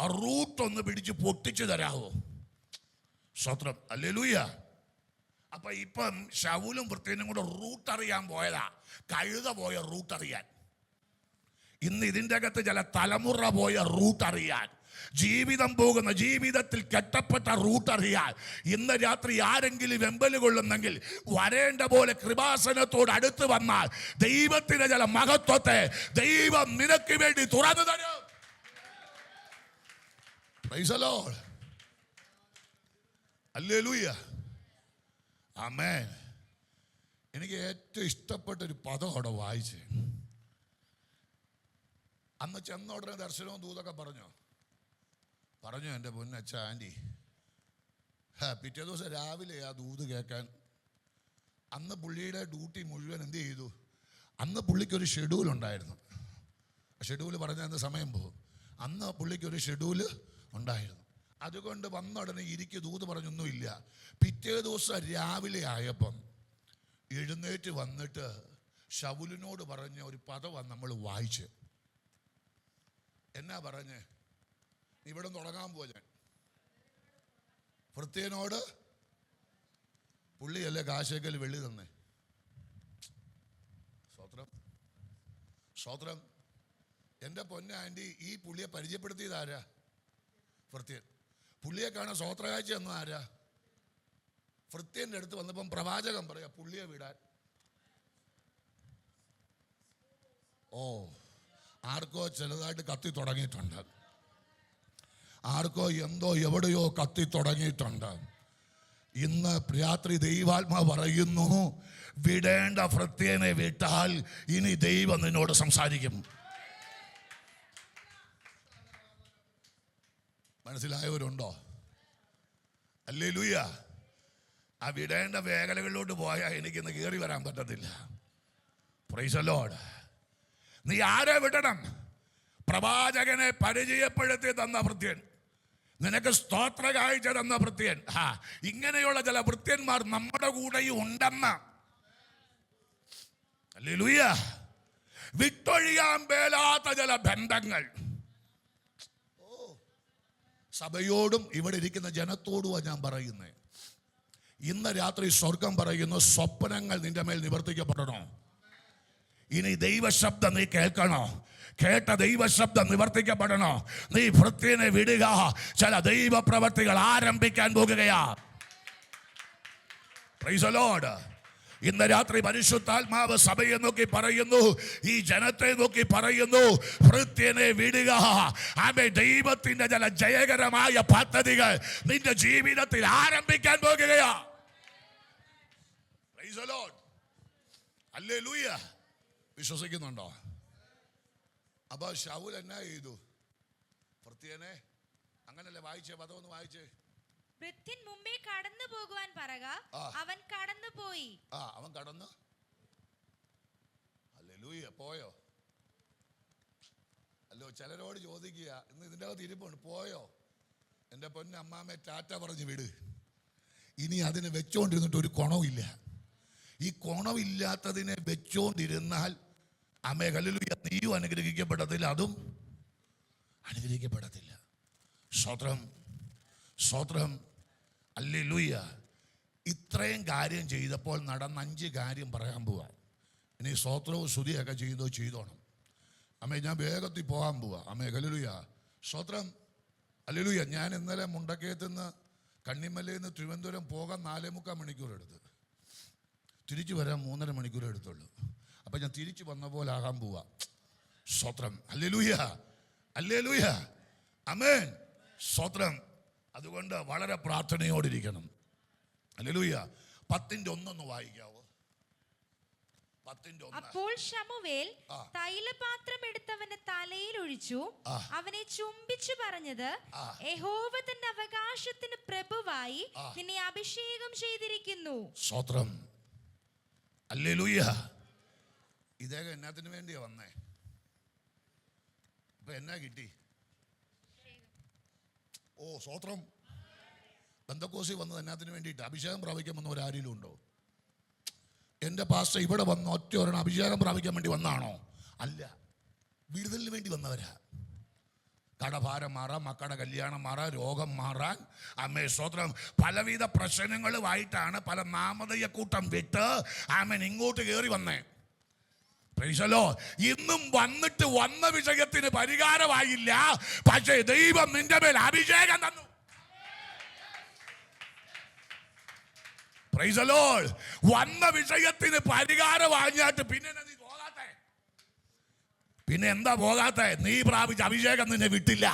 ആ റൂട്ടൊന്ന് പിടിച്ച് പൊട്ടിച്ചു തരാവോ? സ്തോത്രം, ഹല്ലേലൂയ. അപ്പൊ ഇപ്പം ശൗലും ഭൃത്യനും കൂടെ റൂട്ട് അറിയാൻ പോയതാ. കഴുത പോയ റൂട്ട് അറിയാൻ. ഇന്ന് ഇതിൻ്റെ അകത്ത് ചില തലമുറ പോയ റൂട്ട് അറിയാൻ, ജീവിതം പോകുന്ന, ജീവിതത്തിൽ കെട്ടപ്പെട്ട റൂട്ട് അറിയാൻ ഇന്ന് രാത്രി ആരെങ്കിലും വെമ്പല് കൊള്ളുന്നെങ്കിൽ വരേണ്ട പോലെ കൃപാസനത്തോട് അടുത്ത് വന്നാൽ ദൈവത്തിന്റെ ചില മഹത്വത്തെ ദൈവം നിനക്ക് വേണ്ടി തുറന്നു തരും. പ്രൈസ് ദി ലോർഡ്, ഹല്ലേലൂയ, ആമേൻ. എനിക്ക് ഏറ്റവും ഇഷ്ടപ്പെട്ട ഒരു പദം അവിടെ വായിച്ച്, അന്ന് ചെന്ന ഉടനെ ദർശനവും ദൂതൊക്കെ പറഞ്ഞു എൻ്റെ പൊന്നച്ഛ ആൻറ്റി. പിറ്റേ ദിവസം രാവിലെ ആ ദൂത് കേൾക്കാൻ. അന്ന് പുള്ളിയുടെ ഡ്യൂട്ടി മുഴുവൻ എന്ത് ചെയ്തു? അന്ന് പുള്ളിക്കൊരു ഷെഡ്യൂൾ ഉണ്ടായിരുന്നു. ഷെഡ്യൂൾ പറഞ്ഞാൽ അന്ന് സമയം പോകും. അന്ന് പുള്ളിക്കൊരു ഷെഡ്യൂള് ഉണ്ടായിരുന്നു. അതുകൊണ്ട് വന്ന ഉടനെ ഇരിക്ക് ദൂത് പറഞ്ഞൊന്നുമില്ല. പിറ്റേ ദിവസം രാവിലെ ആയപ്പം എഴുന്നേറ്റ് വന്നിട്ട് ശൗലിനോട് പറഞ്ഞ ഒരു പദമാണ് നമ്മൾ വായിച്ച്. എന്നാ പറഞ്ഞേ? ഇവിടെ തുടങ്ങാൻ പോവാ ഞാൻ. ഭൃത്യനോട് പുള്ളിയല്ലേ കാശേക്കൽ വെള്ളി തന്നെ. സ്വത്രം, സ്വത്രം. എൻ്റെ പൊന്ന ആൻറ്റി, ഈ പുള്ളിയെ പരിചയപ്പെടുത്തിയത് ആരാ? ഭൃത്യൻ. പുള്ളിയെ കാണാൻ സ്വോത്രകാഴ്ച എന്ന ആരാ? ഭൃത്യൻ്റെ അടുത്ത് വന്നപ്പം പ്രവാചകൻ പറയാ പുള്ളിയെ വിടാൻ. ഓ, ആർക്കോ ചിലതായിട്ട് കത്തി തുടങ്ങിയിട്ടുണ്ട്. ആർക്കോ എന്തോ എവിടെയോ കത്തി തുടങ്ങിയിട്ടുണ്ട്. ഇന്ന് രാത്രി ദൈവാത്മാ പറയുന്നു, വിടേണ്ട ഭൃത്യനെ വിട്ടാൽ ഇനി ദൈവം നിന്നോട് സംസാരിക്കും. മനസ്സിലായവരുണ്ടോ? ഹല്ലേലൂയ. ആ വിടേണ്ട മേഖലകളിലോട്ട് പോയാൽ എനിക്കിന്ന് കയറി വരാൻ പറ്റത്തില്ല. Price the Lord. നീ ആരെ വിടണം? പ്രവാചകനെ പരിചയപ്പെടുത്തി തന്ന ഭൃത്യൻ, നിനക്ക് സ്തോത്ര കാഴ്ച തന്ന ഭൃത്യൻ. ഇങ്ങനെയുള്ള ചില ഭൃത്യന്മാർ നമ്മുടെ കൂടെയും ഉണ്ടെന്ന്. ഹല്ലേലൂയ. വിട്ടൊഴിയാൻ മേലാത്ത ചില ബന്ധങ്ങൾ സഭയോടും ഇവിടെ ഇരിക്കുന്ന ജനത്തോടുമാണ് ഞാൻ പറയുന്നത്. ഇന്ന് രാത്രി സ്വർഗം പറയുന്നു, സ്വപ്നങ്ങൾ നിന്റെ മേൽ നിവർത്തിക്കപ്പെടണോ? ഇനി ദൈവശബ്ദം നീ കേൾക്കണോ? കേട്ട ദൈവശബ്ദം നിവർത്തിക്കപ്പെടണോ? നീ ഭൃത്യനെ വിടുക. ചില ദൈവ പ്രവർത്തികൾ ആരംഭിക്കാൻ പോകുകയാ. Praise the Lord. ഇന്ന് രാത്രി പരിശുദ്ധാത്മാവ് സഭയെ നോക്കി പറയുന്നു, ഈ ജനത്തെ നോക്കി പറയുന്നു, ഭൃത്യനെ വിടുക. ആമേൻ. ദൈവത്തിന്റെ ചില ജയകരമായ പദ്ധതികൾ നിന്റെ ജീവിതത്തിൽ ആരംഭിക്കാൻ പോകുകയാ. പ്രൈസ് ദി ലോർഡ്, ഹല്ലേലൂയ. വിശ്വസിക്കുന്നുണ്ടോ? അപ്പൊ ശൗൽ എന്നാ ചെയ്തു? ഭൃത്യനെ, അങ്ങനല്ലേ വായിച്ചേ? പദമൊന്ന് വായിച്ചേ. ഭൃത്യൻ മുമ്പേ കടന്നു പോകുവാൻ പറക, അവൻ കടന്നു പോയി. അവൻ കടന്നു. ഹല്ലേലൂയ. പോയോ? അല്ലോ, ചിലരോട് ചോദിക്കുക, ഇന്ന് ഇതിൻ്റെ അകത്ത് ഇരിപ്പുണ്ട്, പോയോ? എൻ്റെ പൊന്നെ അമ്മാമ്മയെ ടാറ്റ പറഞ്ഞ് വിട്. ഇനി അതിനെ വെച്ചോണ്ടിരുന്നിട്ട് ഒരു ഗുണവുമില്ല. ഈ ഗുണമില്ലാത്തതിനെ വെച്ചോണ്ടിരുന്നാൽ അമ്മേ ഹല്ലേലൂയ, നീയും അനുഗ്രഹിക്കപ്പെടത്തില്ല, അതും അനുഗ്രഹിക്കപ്പെടത്തില്ല. സ്തോത്രം, സ്തോത്രം, ഹല്ലേലൂയ. ഇത്രയും കാര്യം ചെയ്തപ്പോൾ നടന്ന 5 കാര്യം പറയാൻ പോവാ. ഇനി സ്തോത്രവും സ്തുതിയൊക്കെ ചെയ്തോണം. അമ്മേ, ഞാൻ വേഗത്തിൽ പോകാൻ പോവാ. അമ്മേ ഹല്ലേലൂയ, സ്തോത്രം, ഹല്ലേലൂയ. ഞാൻ ഇന്നലെ മുണ്ടക്കയത്ത് നിന്ന് കണ്ണിമലയിൽ നിന്ന് തിരുവനന്തപുരം പോകാൻ 4.25 മണിക്കൂർ എടുത്ത്, തിരിച്ചു വരാൻ 3.5 മണിക്കൂർ എടുത്തുള്ളൂ. അപ്പം ഞാൻ തിരിച്ചു വന്ന പോലെ ആകാൻ പോവാ. സ്തോത്രം, ഹല്ലേലൂയ, ഹല്ലേലൂയ, ആമേൻ, സ്തോത്രം. അതുകൊണ്ട് വളരെ പ്രാർത്ഥനയോടിരിക്കണം. ഹല്ലേലൂയ. 10:1 വായിക്കാവോ? 10:1. അപ്പോൾ ശമൂവേൽ തൈലപാത്രം എടുത്തവന്റെ തലയിൽ ഒഴിച്ചു, അവനെ ചുംബിച്ചു പറഞ്ഞത്, യഹോവ തന്റെ അവകാശത്തിന് പ്രഭുവായി നിന്നെ അഭിഷേകം ചെയ്തിരിക്കുന്നു. സ്തോത്രം, ഹല്ലേലൂയ. ഇദ്ദേഹം എന്നാത്തിന് വേണ്ടിയാ വന്നേ? ഇപ്പൊ എന്നാ കിട്ടി? ഓ സ്തോത്രം. പെന്തക്കോസ്തി വന്നത് എന്നാത്തിന് വേണ്ടിയിട്ട്? അഭിഷേകം പ്രാപിക്കാൻ വന്നവരാരെങ്കിലും ഉണ്ടോ? എൻ്റെ പാസ്റ്റർ ഇവിടെ വന്ന് ഒറ്റ ഒരെണ്ണം അഭിഷേകം പ്രാപിക്കാൻ വേണ്ടി വന്നാണോ? അല്ല, വിടുതലിന് വേണ്ടി വന്നവരാ. കടഭാരം മാറാൻ, മക്കളുടെ കല്യാണം മാറാൻ, രോഗം മാറാൻ, അമ്മേ സ്തോത്രം, പലവിധ പ്രശ്നങ്ങളുമായിട്ടാണ് പല നാമധേയക്കൂട്ടം വിട്ട് ആമേൻ ഇങ്ങോട്ട് കയറി വന്നേ. പ്രൈസലോ. ഇന്നും വന്നിട്ട് വന്ന വിഷയത്തിന് പരിഹാരമായില്ല, പക്ഷേ ദൈവം നിന്റെ മേൽ അഭിഷേകം തന്നു. പ്രൈസലോ. വന്ന വിഷയത്തിന് പരിഹാരം വാങ്ങിയിട്ട് പിന്നെ നീ പോകാത്തെ? പിന്നെ എന്താ പോകാത്തെ? നീ പ്രാപിച്ച അഭിഷേകം നിന്നെ വിട്ടില്ല.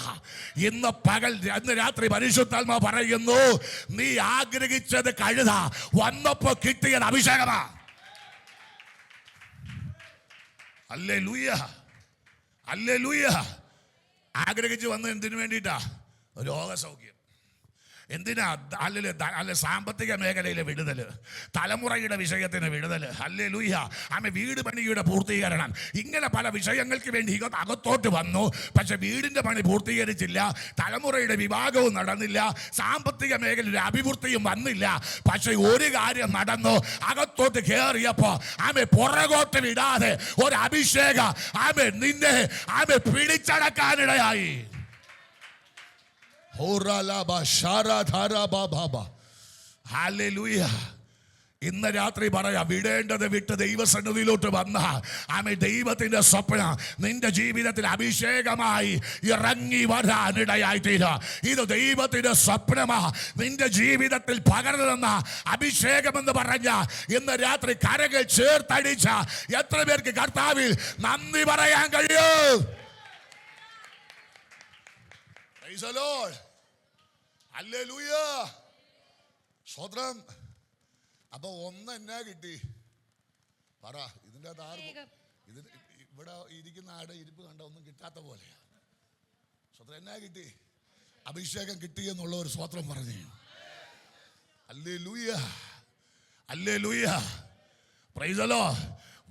ഇന്ന് രാത്രി പരിശുദ്ധാത്മാവ് പറയുന്നു, നീ ആഗ്രഹിച്ചത് കഴുത, വന്നപ്പോ കിട്ടിയത് അഭിഷേകമാ. Hallelujah, hallelujah. ആഗ്രഹിച്ച് വന്നത് എന്തിനു വേണ്ടിയിട്ടാ? രോഗസൗഖ്യം. എന്തിനാ? അല്ല, സാമ്പത്തിക മേഖലയിലെ വിടുതൽ, തലമുറയുടെ വിഷയത്തിന് വിടുതൽ, ഹല്ലേലൂയ, ആമേൻ, വീട് പണിയുടെ പൂർത്തീകരണം, ഇങ്ങനെ പല വിഷയങ്ങൾക്ക് വേണ്ടി അകത്തോട്ട് വന്നു. പക്ഷെ വീടിന്റെ പണി പൂർത്തീകരിച്ചില്ല, തലമുറയുടെ വിഭാഗവും നടന്നില്ല, സാമ്പത്തിക മേഖലയുടെ അഭിവൃദ്ധിയും വന്നില്ല. പക്ഷെ ഒരു കാര്യം നടന്നു, അകത്തോട്ട് കയറിയപ്പോ ആമേൻ പുറകോട്ട് വിടാതെ ഒരു അഭിഷേകം ആമേൻ നിന്നെ ആമേൻ പിടിച്ചടക്കാനിടയായി. ഹല്ലേലൂയ. ഇന്ന് രാത്രി പറയാം, വിടേണ്ടത് വിട്ട് ദൈവസന്നിധിയിലോട്ട് വന്ന ആമേൻ ദൈവത്തിന്റെ സ്വപ്നം നിന്റെ ജീവിതത്തിൽ അഭിഷേകമായി ഇറങ്ങി വരാനിടയായി തീരാ. ഇത് ദൈവത്തിന്റെ സ്വപ്നമാ നിന്റെ ജീവിതത്തിൽ പകർന്നു തന്ന അഭിഷേകമെന്ന് പറഞ്ഞ ഇന്ന് രാത്രി കരകൾ ചേർത്തടിച്ച എത്ര പേർക്ക് കർത്താവിൽ നന്ദി പറയാൻ കഴിയും? പ്രൈസ് ദി ലോർഡ്, ഹല്ലേലൂയ, സ്തോത്രം. അപ്പൊ ഒന്ന് എന്നാ കിട്ടി? പറ. ഇതിൻ്റെ ഇവിടെ ഇരിക്കുന്ന ആടെ ഇരിപ്പ് കണ്ട ഒന്നും കിട്ടാത്ത പോലെയാ. സ്തോത്രം. എന്നാ കിട്ടി? അഭിഷേകം കിട്ടി എന്നുള്ള ഒരു സ്തോത്രം പറഞ്ഞു. ഹല്ലേലൂയ, ഹല്ലേലൂയ, പ്രൈസ് ദി ലോർഡ്.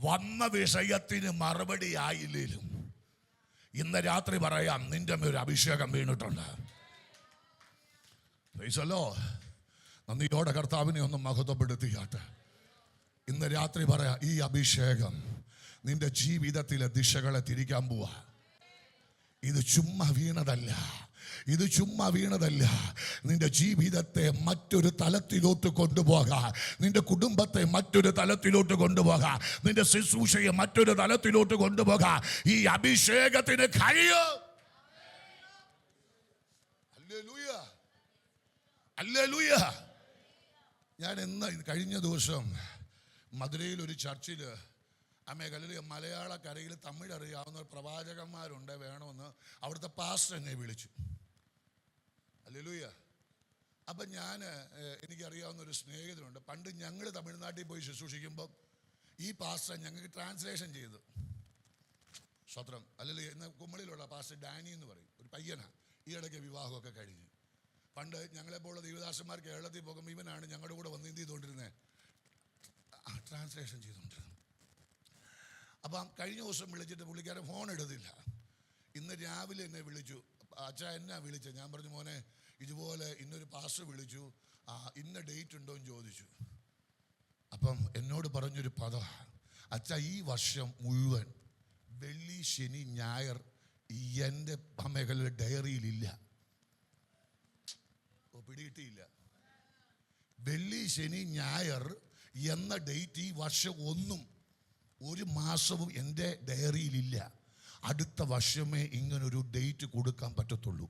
വന്ന വിഷയത്തിന് മറുപടി ആയില്ലേലും ഇന്ന് രാത്രി പറയാം, നിന്റെ മേൽ ഒരു അഭിഷേകം വീണിട്ടുണ്ട്. Price the Lord. നന്ദിയോടെ കർത്താവിനെ ഒന്ന് മഹത്വപ്പെടുത്തിയാട്ടെ. ഇന്ന് രാത്രി പറയാം, ഈ അഭിഷേകം നിന്റെ ജീവിതത്തിലെ ദിശകളെ തിരിക്കാൻ പോവാ. ഇത് ചുമ്മാ വീണതല്ല, ഇത് ചുമ്മാ വീണതല്ല. നിന്റെ ജീവിതത്തെ മറ്റൊരു തലത്തിലോട്ട് കൊണ്ടുപോകാൻ, നിന്റെ കുടുംബത്തെ മറ്റൊരു തലത്തിലോട്ട് കൊണ്ടുപോകാൻ, നിന്റെ ശുശ്രൂഷയെ മറ്റൊരു തലത്തിലോട്ട് കൊണ്ടുപോകാൻ ഈ അഭിഷേകത്തിന് കഴിയും. Hallelujah, hallelujah. ഞാൻ കഴിഞ്ഞ ദിവസം മധുരയിൽ ഒരു ചർച്ചിൽ അമ്മകളിൽ മലയാളക്കരയിൽ തമിഴ് അറിയാവുന്ന പ്രവാചകന്മാരുണ്ട്, വേണമെന്ന് അവിടുത്തെ പാസ്റ്റർ എന്നെ വിളിച്ചു. ഹല്ലേലൂയ. അപ്പം എനിക്കറിയാവുന്ന ഒരു സ്നേഹിതനുണ്ട്. പണ്ട് ഞങ്ങൾ തമിഴ്നാട്ടിൽ പോയി ശുശ്രൂഷിക്കുമ്പം ഈ പാസ്റ്റർ ഞങ്ങൾക്ക് ട്രാൻസ്ലേഷൻ ചെയ്തു. സ്വത്രം. അല്ലെങ്കിൽ ഇന്ന് കുമ്മളിലുള്ള പാസ്റ്റർ ഡാനി എന്ന് പറയും, ഒരു പയ്യനാണ്. ഈ ഇടയ്ക്ക് വിവാഹമൊക്കെ കഴിഞ്ഞ്. പണ്ട് ഞങ്ങളെപ്പോലുള്ള ദൈവദാസന്മാർ കേരളത്തിൽ പോകുമ്പോൾ ഇവനാണ് ഞങ്ങളുടെ കൂടെ വന്ന് എന്ത് ചെയ്തുകൊണ്ടിരുന്നത്? ട്രാൻസ്ലേഷൻ ചെയ്തുകൊണ്ടിരുന്നത്. അപ്പം കഴിഞ്ഞ ദിവസം വിളിച്ചിട്ട് പുള്ളിക്കാരൻ ഫോൺ എടുത്തില്ല. ഇന്ന് രാവിലെ എന്നെ വിളിച്ചു. അച്ഛാ എന്നാ വിളിച്ചത്? ഞാൻ പറഞ്ഞു, മോനെ ഇതുപോലെ ഇന്നൊരു പാസ്റ്റർ വിളിച്ചു, ഇന്ന ഡേറ്റ് ഉണ്ടോ എന്ന് ചോദിച്ചു. അപ്പം എന്നോട് പറഞ്ഞൊരു പദം, അച്ഛാ ഈ വർഷം മുഴുവൻ വെള്ളി ശനി ഞായർ എൻ്റെ അമ്മകളുടെ ഡയറിയിലില്ല. പിടികിട്ടിയില്ല. വെള്ളി ശനി ഞായർ എന്ന ഡേറ്റ് ഈ വർഷം ഒരു മാസവും എൻ്റെ ഡയറിയിലില്ല. അടുത്ത വർഷമേ ഇങ്ങനൊരു ഡേറ്റ് കൊടുക്കാൻ പറ്റത്തുള്ളൂ.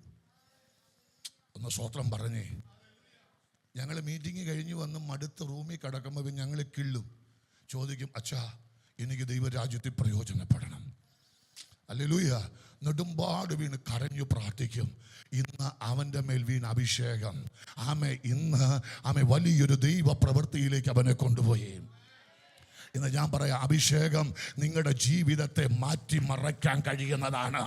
ഒന്ന് സ്വത്രം പറഞ്ഞേ. ഞങ്ങൾ മീറ്റിംഗ് കഴിഞ്ഞ് വന്ന് മടുത്ത് റൂമിൽ കിടക്കുമ്പോൾ ഞങ്ങൾ കിള്ളും, ചോദിക്കും, അച്ഛാ എനിക്ക് ദൈവരാജ്യത്തിൽ പ്രയോജനപ്പെടണം. ഹല്ലേലൂയ. നെടുമ്പാട് വീണ് കരഞ്ഞു പ്രാർത്ഥിക്കും. ഇന്ന് അവൻ്റെ മേൽ വീണ അഭിഷേകം ഇന്ന് വലിയൊരു ദൈവ പ്രവൃത്തിയിലേക്ക് അവനെ കൊണ്ടുപോയി. ഇന്ന് ഞാൻ പറയാം, അഭിഷേകം നിങ്ങളുടെ ജീവിതത്തെ മാറ്റിമറയ്ക്കാൻ കഴിയുന്നതാണ്.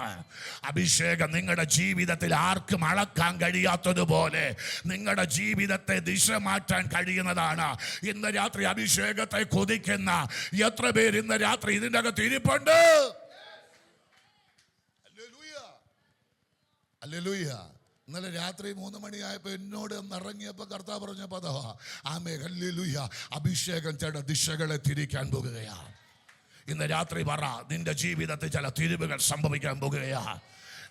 അഭിഷേകം നിങ്ങളുടെ ജീവിതത്തിൽ ആർക്കും അളക്കാൻ കഴിയാത്തതുപോലെ നിങ്ങളുടെ ജീവിതത്തെ ദിശ മാറ്റാൻ കഴിയുന്നതാണ്. ഇന്ന് രാത്രി അഭിഷേകത്തെ കൊതിക്കുന്ന എത്ര പേര് ഇന്ന് രാത്രി ഇതിൻ്റെ അകത്ത് ഇരിപ്പുണ്ട്? ഹല്ലേലൂയ. ഇന്നലെ രാത്രി 3 മണിയായപ്പോൾ എന്നോട് ഇറങ്ങിയപ്പോൾ കർത്താവ് പറഞ്ഞ പദവാ, ആമേ ഹല്ലേലൂയ, അഭിഷേകം ചില ദിശകളെ തിരിക്കാൻ പോകുകയാണ്. ഇന്ന് രാത്രി പറ, നിന്റെ ജീവിതത്തിൽ ചില തിരിവുകൾ സംഭവിക്കാൻ പോകുകയാണ്.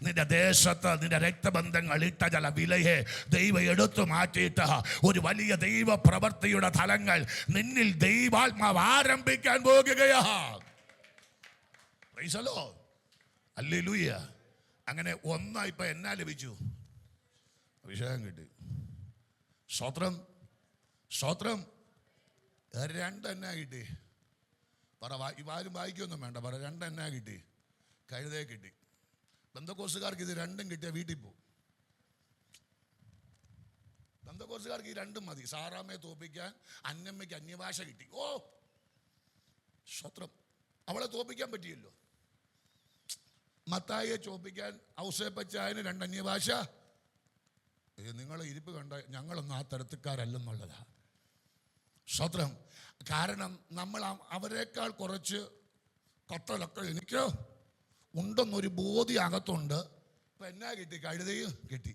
നിന്റെ ദേശത്ത് നിന്റെ രക്തബന്ധങ്ങൾ ഇട്ട ചില വിലയെ ദൈവം എടുത്തു മാറ്റിയിട്ട് ഒരു വലിയ ദൈവ പ്രവൃത്തിയുടെ തലങ്ങൾ നിന്നിൽ ദൈവാത്മാവ് ആരംഭിക്കാൻ പോകുകയാണ്. Price the Lord. ഹല്ലേലൂയ. അങ്ങനെ ഇപ്പം എന്നാ ലഭിച്ചു? അഭിഷേകം കിട്ടി. സ്തോത്രം, സ്തോത്രം. 2 എന്നാ കിട്ടി? പറ, ആരും വായിക്കൊന്നും വേണ്ട, പറ. 2 എന്നാ കിട്ടി? കഴുതയെ കിട്ടി. ബന്ധക്കോസുകാർക്ക് ഇത് 2 കിട്ടിയ വീട്ടിൽ പോകും. ബന്ധക്കോസുകാർക്ക് ഈ 2 മതി. സാറാമ്മയെ തോപ്പിക്കാൻ അന്നമ്മയ്ക്ക് അന്യഭാഷ കിട്ടി. ഓ സ്തോത്രം, അവളെ തോപ്പിക്കാൻ പറ്റിയല്ലോ. മത്തായിയെ ചോപ്പിക്കാൻ ഔസേപ്പച്ചായന് 2 അന്യഭാഷ. നിങ്ങളെ ഇരിപ്പ് കണ്ട ഞങ്ങളൊന്നും ആ തരത്തിക്കാരല്ലെന്നുള്ളതാ. സ്തോത്രം. കാരണം നമ്മൾ അവരെക്കാൾ കുറച്ച് കത്തലൊക്കെ എനിക്ക് ഉണ്ടെന്നൊരു ബോധ്യം അകത്തുണ്ട്. ഇപ്പം എന്നാ കിട്ടി? കഴുതയും കിട്ടി.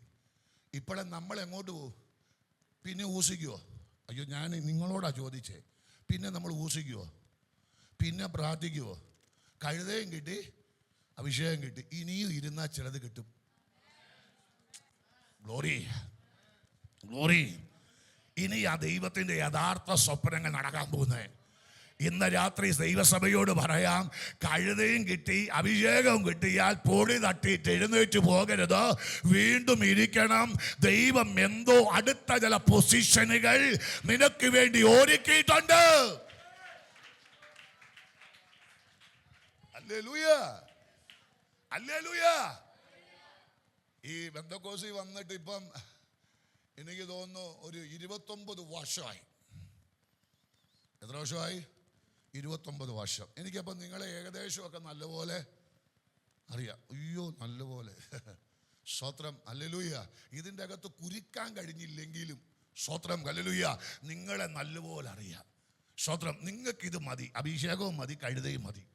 ഇപ്പോഴെ നമ്മൾ എങ്ങോട്ട് പോകും? പിന്നെ ഊസിക്കുവോ? അയ്യോ, ഞാൻ നിങ്ങളോടാ ചോദിച്ചേ. പിന്നെ നമ്മൾ ഊസിക്കുവോ? പിന്നെ പ്രാർത്ഥിക്കുവോ? കഴുതയും കിട്ടി, അഭിഷേകം കിട്ടി. ഇനിയും ഇരുന്നാൽ ചിലത് കിട്ടും. Glory, glory. ഇനി ആ ദൈവത്തിൻ്റെ യഥാർത്ഥ സ്വപ്നങ്ങൾ നടക്കാൻ പോകുന്നത്. ഇന്ന് രാത്രി ദൈവസഭയോട് പറയാം, കഴുതയും കിട്ടി അഭിഷേകവും കിട്ടിയാൽ പൊടി തട്ടിയിട്ട് എഴുന്നേറ്റ് പോകരുത്, വീണ്ടും ഇരിക്കണം. ദൈവം എന്തോ അടുത്ത ചില പൊസിഷനുകൾ നിനക്ക് വേണ്ടി ഒരുക്കിയിട്ടുണ്ട്. ഹല്ലേലൂയ, ഹല്ലേലൂയ. ഈ പെന്തക്കോസ്തി വന്നിട്ട് ഇപ്പം എനിക്ക് തോന്നുന്നു ഒരു 29 വർഷമായി. എത്ര വർഷമായി? 29 വർഷം. എനിക്കപ്പം നിങ്ങളെ ഏകദേശമൊക്കെ നല്ലപോലെ അറിയാം. അയ്യോ, നല്ലപോലെ. സ്തോത്രം, ഹല്ലേലൂയ. ഇതിൻ്റെ അകത്ത് കുരുക്കാൻ കഴിഞ്ഞില്ലെങ്കിലും സ്തോത്രം, ഹല്ലേലൂയ, നിങ്ങളെ നല്ലപോലെ അറിയാം. സ്തോത്രം. നിങ്ങൾക്കിത് മതി, അഭിഷേകവും മതി, കഴുതയും മതി.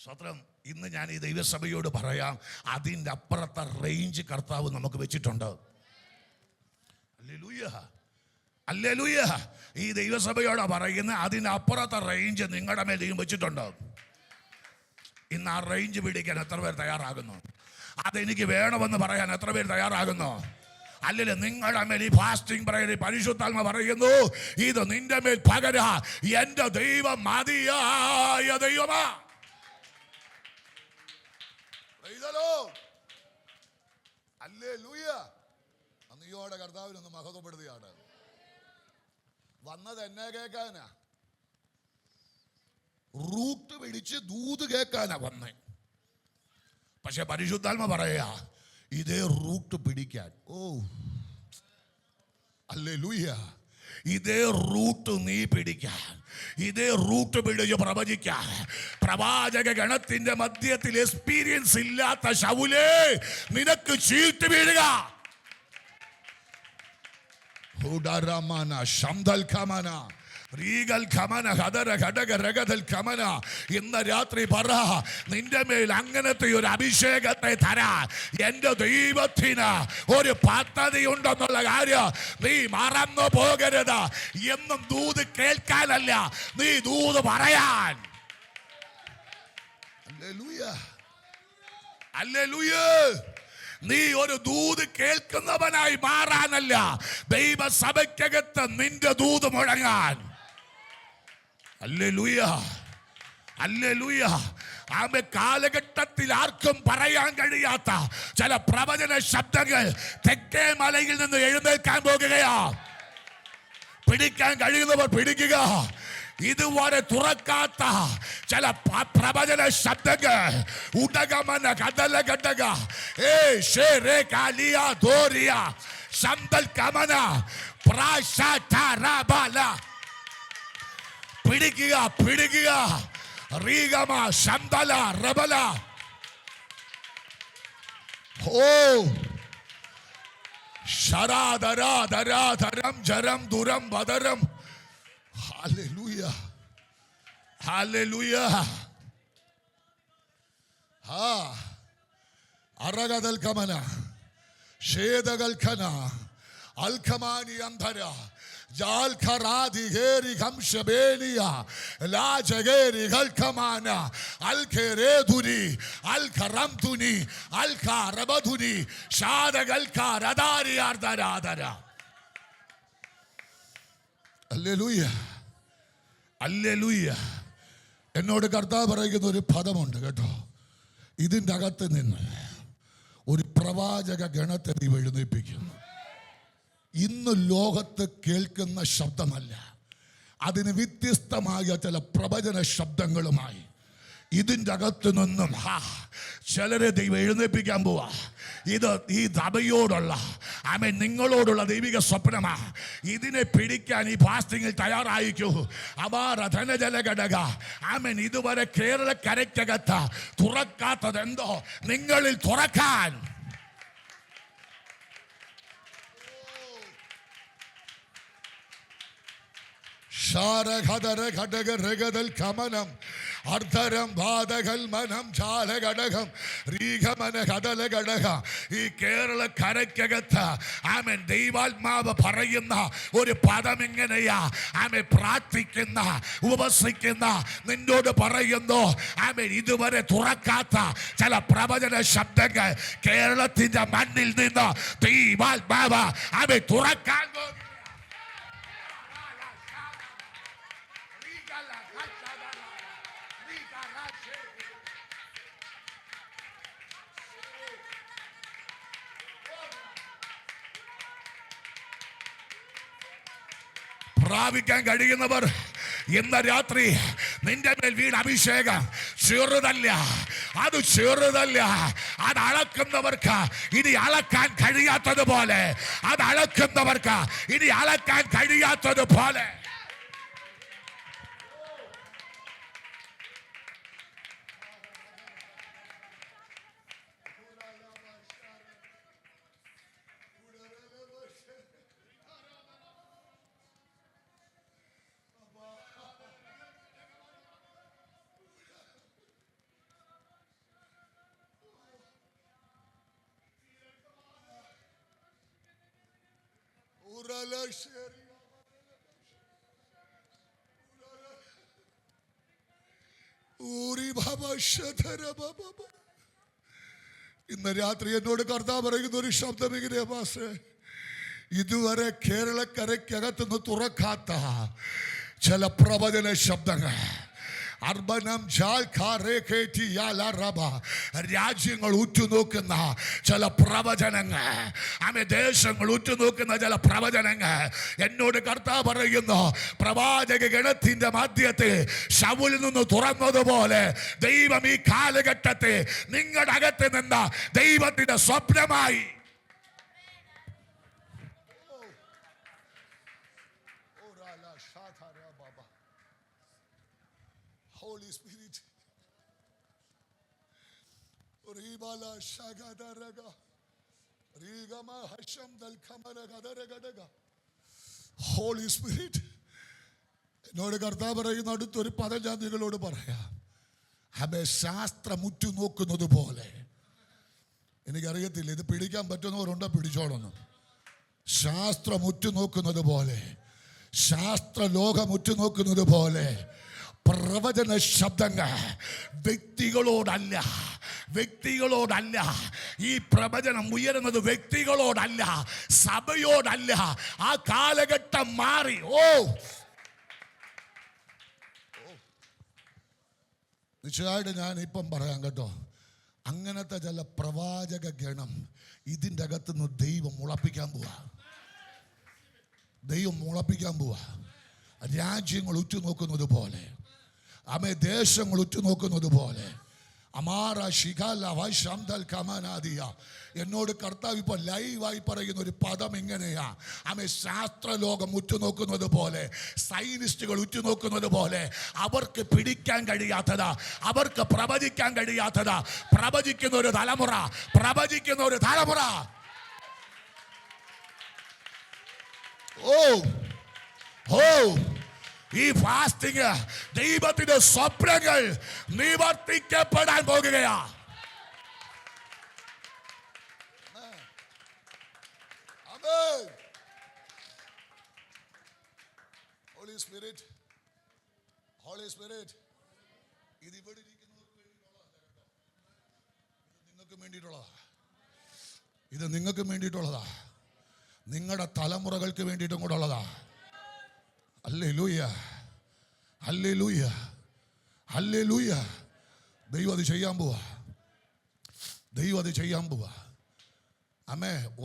സ്തോത്രം. ഇന്ന് ഞാൻ ഈ ദൈവസഭയോട് പറയാം, അതിൻ്റെ അപ്പുറത്തെ റേഞ്ച് കർത്താവ് നമുക്ക് വെച്ചിട്ടുണ്ട്. ഹല്ലേലൂയ, ഹല്ലേലൂയ. ഈ ദൈവസഭയോട് പറയുന്ന അതിൻ്റെ അപ്പുറത്തെ റേഞ്ച് നിങ്ങളുടെ മേൽ ദൈവം വെച്ചിട്ടുണ്ട്. ഇന്ന് ആ റേഞ്ച് പിടിക്കാൻ എത്ര പേർ തയ്യാറാകുന്നു? അതെനിക്ക് വേണമെന്ന് പറയാൻ എത്ര പേർ തയ്യാറാകുന്നു? അല്ലെങ്കിൽ നിങ്ങളുടെ മേൽ ഈ ഫാസ്റ്റിംഗ് പറയുന്ന പരിശുദ്ധാത്മ പറയുന്നു, ഇത് നിന്റെ മേൽ പകരാ. എൻ്റെ ദൈവം മതിയായ ദൈവമാ. ഹല്ലേലൂയ. അന്നിയോടെ കർത്താവിനൊന്ന് മഹത്വപ്പെടുത്തുകയാണ്. വന്നത് എന്നെ കേൾക്കാനാ, റൂട്ട് പിടിച്ച് ദൂത് കേൾക്കാനാ വന്നേ. പക്ഷെ പരിശുദ്ധാത്മ പറയാ, ഇതേ റൂട്ട് പിടിക്കാൻ. ഓ ഹല്ലേലൂയ. ഇതേ റൂട്ട് നീ പിടിക്കാൻ, ഇതേ റൂട്ട് പിടിച്ച് പ്രവചിക്കാൻ. പ്രവാചക ഗണത്തിന്റെ മധ്യത്തിൽ എക്സ്പീരിയൻസ് ഇല്ലാത്ത ശൗലേ, നിനക്ക് ചീട്ട് വീഴുക. ഇന്ന് രാത്രി പറ, നിന്റെ മേൽ അങ്ങനത്തെ ഒരു അഭിഷേകത്തെ തരാൻ എന്റെ ദൈവത്തിന് ഒരു പദ്ധതി ഉണ്ടെന്നുള്ള കാര്യം നീ മറന്നു പോകരുത്. എന്നും ദൂത് കേൾക്കാനല്ല, നീ ദൂത് പറയാൻ. Hallelujah, hallelujah. നീ ഒരു ദൂത് കേൾക്കുന്നവനായി മാറാനല്ല, ദൈവസഭയ്ക്കകത്ത് നിന്റെ ദൂത് മുഴങ്ങാൻ. Hallelujah, hallelujah. ആമേ. കാലഘട്ടത്തിൽ ആർക്കും പറയാൻ കഴിയാത്ത ചില പ്രവചന ശബ്ദങ്ങൾ തെക്കേ മലയിൽ നിന്ന് എഴുന്നേൽക്കാൻ പോകുകയാ. പിടിക്കാൻ കഴിയുന്നവർ പിടിക്കുക. ഇതുവരെ തുറക്കാത്ത ചില പ്രവചന ശബ്ദങ്ങൾ ഉടകമന കടല കടക ശന്തൽ കമന പിടിക്കുക പിടിക്കുക. റീഗമ ശന്തല റബല. ഓ ശരാധരാധരാധരം ജരം ദുരം ബദരം. ഹല്ലേലൂയ ഹല്ലേലൂയ. അറഗദൽ കമന ഷേദഗൽ ഖന അൽഖമാനി അന്ധര ജാൽഖറാദി ഗേരി ഖംശബേലിയ ലാജഗേരി ഗൽഖമാന അൽഖറേദുനി അൽഖറംതുനി അൽഖറബദുനി ഷാദഗൽഖറദാരി അർദരാദര. ഹല്ലേലൂയ ഹല്ലേലൂയ. എന്നോട് കർത്താവ് പറയുന്ന ഒരു പദമുണ്ട് കേട്ടോ. ഇതിൻ്റെ അകത്ത് നിന്ന് ഒരു പ്രവാചക ഗണത്തെ നീ എഴുന്നേൽപ്പിക്കും. ഇന്ന് ലോകത്ത് കേൾക്കുന്ന ശബ്ദമല്ല, അതിന് വ്യത്യസ്തമായ ചില പ്രവചന ശബ്ദങ്ങളുമായി ഇതിൻ്റെ അകത്ത് നിന്നും ചിലരെ ദൈവം എഴുന്നേൽപ്പിക്കാൻ പോവാ. ഇത് ഈ സഭയോടുള്ള ആമേൻ നിങ്ങളോടുള്ള ദൈവിക സ്വപ്നമാ. ഇതിനെ പിടിക്കാൻ ഈ ഫാസ്റ്റിങ്ങിൽ തയ്യാറായിക്കൂ. അപാരധനജലഘടക ആമേൻ. ഇതുവരെ കേരളക്കരയ്ക്കകത്ത് തുറക്കാത്തതെന്തോ നിങ്ങളിൽ തുറക്കാൻ ഘടകം അർദ്ധരം ബാധകൽ മനം ജാലഘടകം റീഘമന കടല ഘടക. ഈ കേരള കരയ്ക്കകത്ത് ആമേൻ ദൈവാത്മാവ് പറയുന്ന ഒരു പദം ഇങ്ങനെയാ. ആമേൻ പ്രാർത്ഥിക്കുന്ന ഉപവസിക്കുന്ന നിന്നോട് പറയുന്നു ആമേൻ ഇതുവരെ തുറക്കാത്ത ചില പ്രവചന ശബ്ദങ്ങൾ കേരളത്തിന്റെ മണ്ണിൽ നിന്ന് ദൈവാത്മാവ് ആമേൻ തുറക്കാൻ പോകുന്നു. പ്രാപിക്കാൻ കഴിയുന്നവർ ഇന്ന് രാത്രി നിന്റെ മേൽ വീണ അഭിഷേകം ചെറുതല്ല, അത് ചെറുതല്ല. അത് അളക്കുന്നവർക്ക് ഇനി അളക്കാൻ കഴിയാത്തതുപോലെ, അത് അളക്കുന്നവർക്ക് ഇനി അളക്കാൻ കഴിയാത്തതുപോലെ. ഇന്ന് രാത്രി എന്നോട് കർത്താവ് പറയുന്ന ഒരു ശബ്ദം ഇങ്ങനെയാ പാസ്റ്റേ. ഇതുവരെ കേരളക്കരയ്ക്കകത്തുനിന്ന് തുറക്കാത്ത ചില പ്രവചന ശബ്ദങ്ങൾ രാജ്യങ്ങൾ ഉറ്റുനോക്കുന്ന ചില പ്രവചനങ്ങൾ, ദേശങ്ങൾ ഉറ്റുനോക്കുന്ന ചില പ്രവചനങ്ങൾ എന്നോട് കർത്താവ് പറയുന്നു. പ്രവാചക ഗണത്തിന്റെ മധ്യത്തിൽ ശൗലിൽ നിന്ന് തുറന്നതുപോലെ ദൈവം ഈ കാലഘട്ടത്തെ നിങ്ങളുടെ അകത്ത് നിന്ന ദൈവത്തിന്റെ സ്വപ്നമായി Holy Spirit. Ribala shagadaraga. Rigama hasham dal kamala gadaraga. Holy Spirit. എന്നോട് കർത്താവ് പറയുന്ന അടുത്തൊരു പദം ഞാൻ നിങ്ങളോട് പറയാം. അവയെ ശാസ്ത്രം ഉറ്റുനോക്കുന്നത് പോലെ. എനിക്കറിയത്തില്ല ഇത് പിടിക്കാൻ പറ്റുന്നവരുണ്ടോ പിടിച്ചോളൊന്നും. ശാസ്ത്രം ഉറ്റുനോക്കുന്നത് പോലെ, ശാസ്ത്ര ലോകം ഉറ്റുനോക്കുന്നത് പോലെ പ്രവചന ശബ്ദങ്ങൾ വ്യക്തികളോടല്ല, വ്യക്തികളോടല്ല. ഈ പ്രവചനം ഉയരുന്നത് വ്യക്തികളോടല്ല, സഭയോടല്ല. ആ കാലഘട്ടം മാറി. നിശ്ചയമായിട്ട് ഞാൻ ഇപ്പം പറയാം കേട്ടോ. അങ്ങനത്തെ ചില പ്രവാചക ഗണം ഇതിൻ്റെ അകത്തുനിന്ന് ദൈവം മുളപ്പിക്കാൻ പോവാ. ദൈവം മുളപ്പിക്കാൻ പോവാ. രാജ്യങ്ങൾ ഉറ്റുനോക്കുന്നത് പോലെ, ദേശങ്ങൾ ഉറ്റുനോക്കുന്നത് പോലെ. എന്നോട് കർത്താവ് ഇപ്പോൾ ലൈവായി പറയുന്ന ഒരു പദം ഇങ്ങനെയാ. ശാസ്ത്രലോകം ഉറ്റുനോക്കുന്നത് പോലെ, സയനിസ്റ്റുകൾ ഉറ്റുനോക്കുന്നത് പോലെ അവർക്ക് പിടിക്കാൻ കഴിയാത്തതാ, അവർക്ക് പ്രവചിക്കാൻ കഴിയാത്തതാ. പ്രവചിക്കുന്ന ഒരു തലമുറ, പ്രവചിക്കുന്ന ഒരു തലമുറ. ഈ ഫാസ്റ്റിംഗ് ദൈവത്തിന്റെ സ്വപ്നങ്ങൾ നിവർത്തിക്കപ്പെടാൻ പോകുകയാ. ഹോളി സ്പിരിറ്റ്, ഹോളി സ്പിരിറ്റ്, ഇത് ഇവിടെ ഇരിക്കുന്നവർക്ക് വേണ്ടിയിട്ടുള്ളതാ. ഇത് നിങ്ങൾക്ക് വേണ്ടിയിട്ടുള്ളതാ. നിങ്ങളുടെ തലമുറകൾക്ക് വേണ്ടിയിട്ടും കൂടെ ഉള്ളതാ. ഹല്ലേലൂയ, ഹല്ലേലൂയ, ഹല്ലേലൂയ. ദൈവം അത് ചെയ്യാൻ പോവാ. ദൈവം അത് ചെയ്യാൻ പോവാ.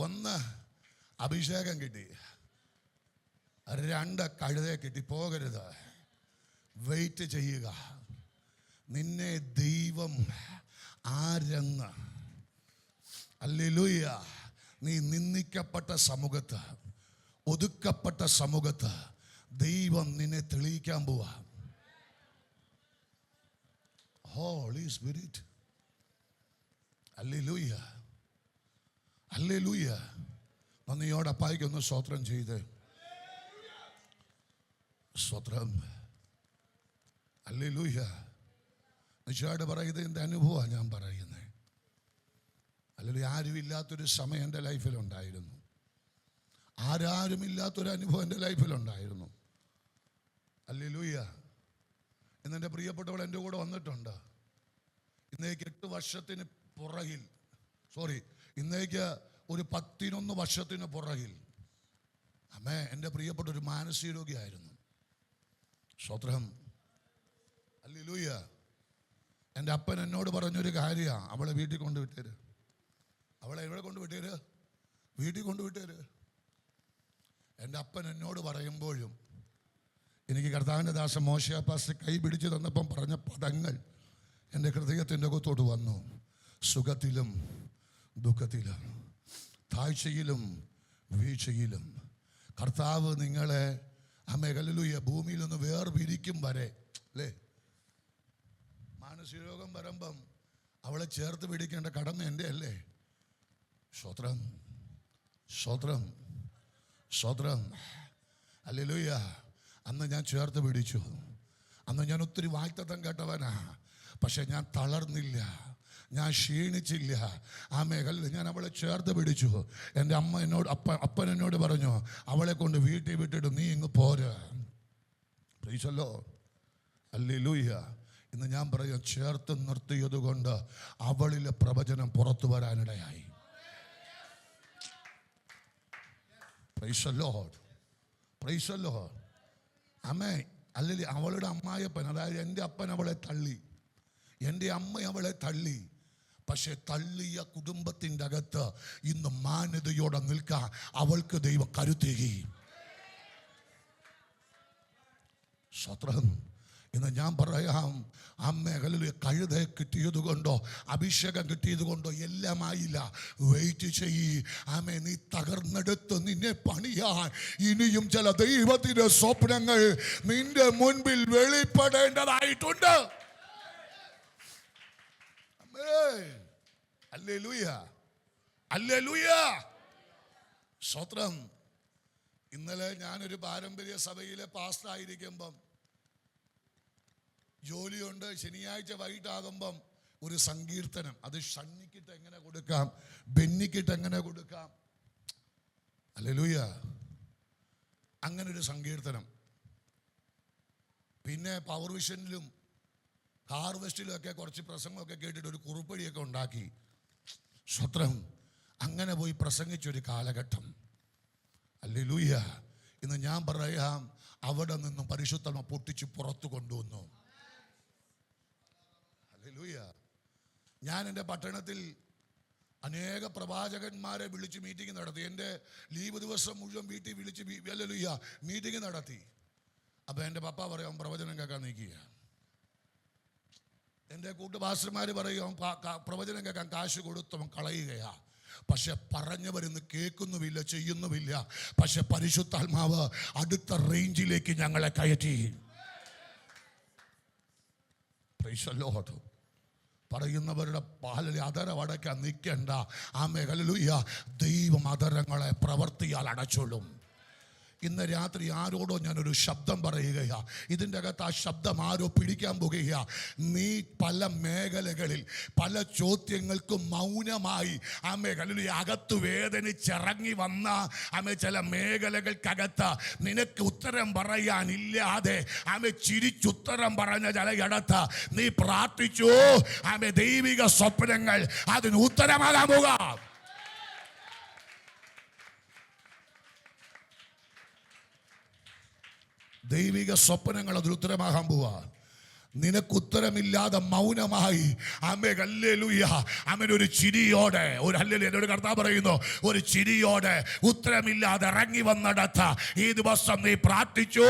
ഒന്ന് അഭിഷേകം കിട്ടി, 2 കഴുതയെ കിട്ടി. പോകരുത്, വെയിറ്റ് ചെയ്യുക. നിന്നെ ദൈവം ആരെന്ന്, ഹല്ലേലൂയ, നീ നിന്ദിക്കപ്പെട്ട സമൂഹത്ത്, ഒതുക്കപ്പെട്ട സമൂഹത്ത് ദൈവം നിന്നെ തെളിയിക്കാൻ പോവാ. Holy spirit, hallelujah, hallelujah. നന്ദിയോടെ അപ്പായിക്കൊന്ന് സ്തോത്രം ചെയ്ത്, സ്തോത്രം, ഹല്ലേലൂയ. നിശ്ചയമായിട്ട് പറയുന്നത് എൻ്റെ അനുഭവമാണ് ഞാൻ പറയുന്നത്. അല്ലെങ്കിൽ ആരുമില്ലാത്തൊരു സമയം എൻ്റെ ലൈഫിലുണ്ടായിരുന്നു. ആരാരുമില്ലാത്തൊരു അനുഭവം എൻ്റെ ലൈഫിലുണ്ടായിരുന്നു. ഹല്ലേലൂയ. എന്നെൻ്റെ പ്രിയപ്പെട്ടവൾ എൻ്റെ കൂടെ വന്നിട്ടുണ്ട്. ഇന്നേക്ക് 8 വർഷത്തിന് പുറകിൽ, ഇന്നേക്ക് ഒരു 11 വർഷത്തിന് പുറകിൽ എൻ്റെ പ്രിയപ്പെട്ട ഒരു മാനസിക രോഗിയായിരുന്നു. സ്തോത്രം, ഹല്ലേലൂയ. എൻ്റെ അപ്പൻ എന്നോട് പറഞ്ഞൊരു കാര്യമാണ്, അവളെ വീട്ടിൽ കൊണ്ടുവിട്ടേര്. അവളെ എവിടെ കൊണ്ടുവിട്ടേര്? വീട്ടിൽ കൊണ്ടുവിട്ടേര്. എൻ്റെ അപ്പൻ എന്നോട് പറയുമ്പോഴും എനിക്ക് കർത്താവിൻ്റെ ദാസൻ മോശ പാസ്റ്റർ കൈ പിടിച്ച് തന്നപ്പം പറഞ്ഞ പദങ്ങൾ എൻ്റെ ഹൃദയത്തിൻ്റെ അകത്തോട്ട് വന്നു. സുഖത്തിലും ദുഃഖത്തിലും, താഴ്ചയിലും വീഴ്ചയിലും കർത്താവ് നിങ്ങളെ ഹല്ലേലൂയ ഭൂമിയിൽ നിന്ന് വേർപിരിക്കും വരെ, അല്ലേ? മാനസിക രോഗം വരുമ്പം അവളെ ചേർത്ത് പിടിക്കേണ്ട കടമ എൻ്റെ അല്ലേ? സ്തോത്രം, സ്തോത്രം, സ്തോത്രം, ഹല്ലേലൂയ. അന്ന് ഞാൻ ചേർത്ത് പിടിച്ചു. അന്ന് ഞാൻ ഒത്തിരി വാഗ്ദത്തം കേട്ടവനാ. പക്ഷെ ഞാൻ തളർന്നില്ല, ഞാൻ ക്ഷീണിച്ചില്ല. ഞാൻ അവളെ ചേർത്ത് പിടിച്ചു. എൻ്റെ അമ്മ എന്നോട്, അപ്പൻ എന്നോട് പറഞ്ഞു, അവളെ കൊണ്ട് വീട്ടിൽ വിട്ടിട്ട് നീ ഇങ്ങ് പോര്. പ്രൈസ് ദി ലോർഡ്, ഹല്ലേലൂയ. ഇന്ന് ഞാൻ പറയാം, ചേർത്ത് നിർത്തിയത് കൊണ്ട് അവളിലെ പ്രവചനം പുറത്തു വരാനിടയായി. Praise the Lord, praise the Lord. അല്ലെങ്കിൽ അവളുടെ അമ്മായപ്പൻ, അതായത് എൻ്റെ അപ്പൻ അവളെ തള്ളി, എൻ്റെ അമ്മ അവളെ തള്ളി. പക്ഷെ തള്ളിയ കുടുംബത്തിൻ്റെ അകത്ത് ഇന്ന് മാന്യതയോടെ നിൽക്കാൻ അവൾക്ക് ദൈവം കരുത്തേകി. സ്വത്രം. ഇന്ന് ഞാൻ പറയാം, ഹല്ലേലൂയ, കഴുതയെ കിട്ടിയത് കൊണ്ടോ അഭിഷേകം കിട്ടിയത് കൊണ്ടോ എല്ലാമായില്ല. വെയിറ്റ് ചെയ്യ്. നീ തകർന്നെടുത്ത് നിന്നെ പണിയാൻ ഇനിയും ചില ദൈവത്തിന്റെ സ്വപ്നങ്ങൾ നിന്റെ മുൻപിൽ വെളിപ്പെടേണ്ടതായിട്ടുണ്ട്. ഹല്ലേലൂയ, ഹല്ലേലൂയ, സ്തോത്രം. ഇന്നലെ ഞാനൊരു പാരമ്പര്യ സഭയിലെ പാസ്റ്റർ ആയിരിക്കുമ്പം ജോലിയുണ്ട്. ശനിയാഴ്ച വൈകിട്ടാകുമ്പം ഒരു സങ്കീർത്തനം, അത് ഷണ്ണിക്കിട്ട് എങ്ങനെ കൊടുക്കാം, ബെന്നിക്കിട്ട് എങ്ങനെ കൊടുക്കാം, ഹല്ലേലൂയ, അങ്ങനൊരു സങ്കീർത്തനം. പിന്നെ പവർ വിഷനിലും ഹാർവെസ്റ്റിലും ഒക്കെ കുറച്ച് പ്രസംഗമൊക്കെ കേട്ടിട്ട് ഒരു കുറുപ്പടിയൊക്കെ ഉണ്ടാക്കി. സ്വത്രം. അങ്ങനെ പോയി പ്രസംഗിച്ചൊരു കാലഘട്ടം. ഹല്ലേലൂയ. ഇന്ന് ഞാൻ പറയാം, അവിടെ നിന്നും പരിശുദ്ധമ പൊട്ടിച്ച് പുറത്തു കൊണ്ടുവന്നു. ഹല്ലേലൂയ. ഞാൻ എൻ്റെ പട്ടണത്തിൽ അനേക പ്രവാചകന്മാരെ വിളിച്ച് മീറ്റിംഗ് നടത്തി. എൻ്റെ ലീവ് ദിവസം മുഴുവൻ വീട്ടിൽ വിളിച്ച് ഹല്ലേലൂയ മീറ്റിംഗ് നടത്തി. അപ്പം എൻ്റെ പപ്പ പറയും പ്രവചനം കേൾക്കാൻ നിൽക്കുക. എൻ്റെ കൂട്ടുപാസ്റ്റർമാർ പറയും പ്രവചനം കേൾക്കാൻ കാശ് കൊടുത്തവൻ കളയുകയാ. പക്ഷെ പറഞ്ഞവരിന്ന് കേൾക്കുന്നുമില്ല, ചെയ്യുന്നുമില്ല. പക്ഷെ പരിശുദ്ധാത്മാവ് അടുത്ത റേഞ്ചിലേക്ക് ഞങ്ങളെ കയറ്റി. Price the Lord. പറയുന്നവരുടെ പാലിൽ അതരം അടയ്ക്കാൻ നിൽക്കണ്ട. Amen hallelujah. ദൈവം അതരങ്ങളെ പ്രവൃത്തിയാൽ അടച്ചോളും. ഇന്ന് രാത്രി ആരോടോ ഞാനൊരു ശബ്ദം പറയുകയാ. ഇതിൻ്റെ അകത്ത് ആ ശബ്ദം ആരോ പിടിക്കാൻ പോകുകയാ. നീ പല മേഖലകളിൽ പല ചോദ്യങ്ങൾക്കും മൗനമായി ആമേ ഹല്ലേലൂയ അകത്ത് വേദനിച്ചിറങ്ങി വന്ന ആമേ ചില മേഖലകൾക്കകത്ത് നിനക്ക് ഉത്തരം പറയാനില്ലാതെ ആമേ ചിരിച്ചുത്തരം പറഞ്ഞ ചിലയിടത്ത് നീ പ്രാർത്ഥിച്ചു. ആമേ ദൈവിക സ്വപ്നങ്ങൾ അതിന് ഉത്തരമാകാൻ പോകാം. ദൈവിക സ്വപ്നങ്ങൾ അതിൽ ഉത്തരമാകാൻ പോവാ. നിനക്കുത്തരമില്ലാതെ മൗനമായി ആമേ ഹല്ലേലൂയ ആമേൻ ഒരു ചിരിയോടെ ഒരു ഹല്ലേലൂയ എന്നോട് കർത്താവ് പറയുന്നു, ഒരു ചിരിയോടെ ഉത്തരമില്ലാതെ ഇറങ്ങി വന്നിടത്ത് ഈ ദിവസം നീ പ്രാർത്ഥിച്ചു.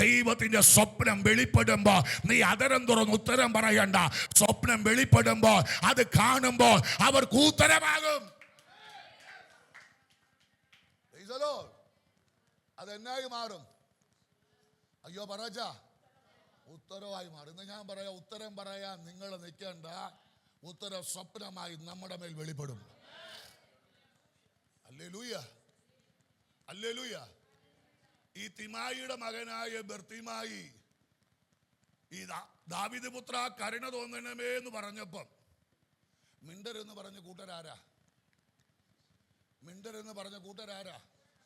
ദൈവത്തിന്റെ സ്വപ്നം വെളിപ്പെടുമ്പോൾ നീ അതരം തുറന്ന് ഉത്തരം പറയണ്ട. സ്വപ്നം വെളിപ്പെടുമ്പോൾ അത് കാണുമ്പോൾ അവർക്ക് ഉത്തരമാകും. അതെന്നായി മാറും? അയ്യോ പറച്ച ഉത്തരവായി മാറും. ഇന്ന് ഞാൻ പറയാം, ഉത്തരം പറയാൻ നിങ്ങൾ നിൽക്കേണ്ട. ഉത്തരം സ്വപ്നമായി നമ്മുടെ മേൽ വെളിപ്പെടും. ഹല്ലേലൂയ ഹല്ലേലൂയ. ഈ തിമായിയുടെ മകനായ ബർത്തിമായി ഈ ദാവീദ് പുത്ര കരുണ തോന്നണമേ എന്ന് പറഞ്ഞപ്പം മിണ്ടരെന്ന് പറഞ്ഞ കൂട്ടരാരാ? മിണ്ടരെന്ന് പറഞ്ഞ കൂട്ടരാരാ?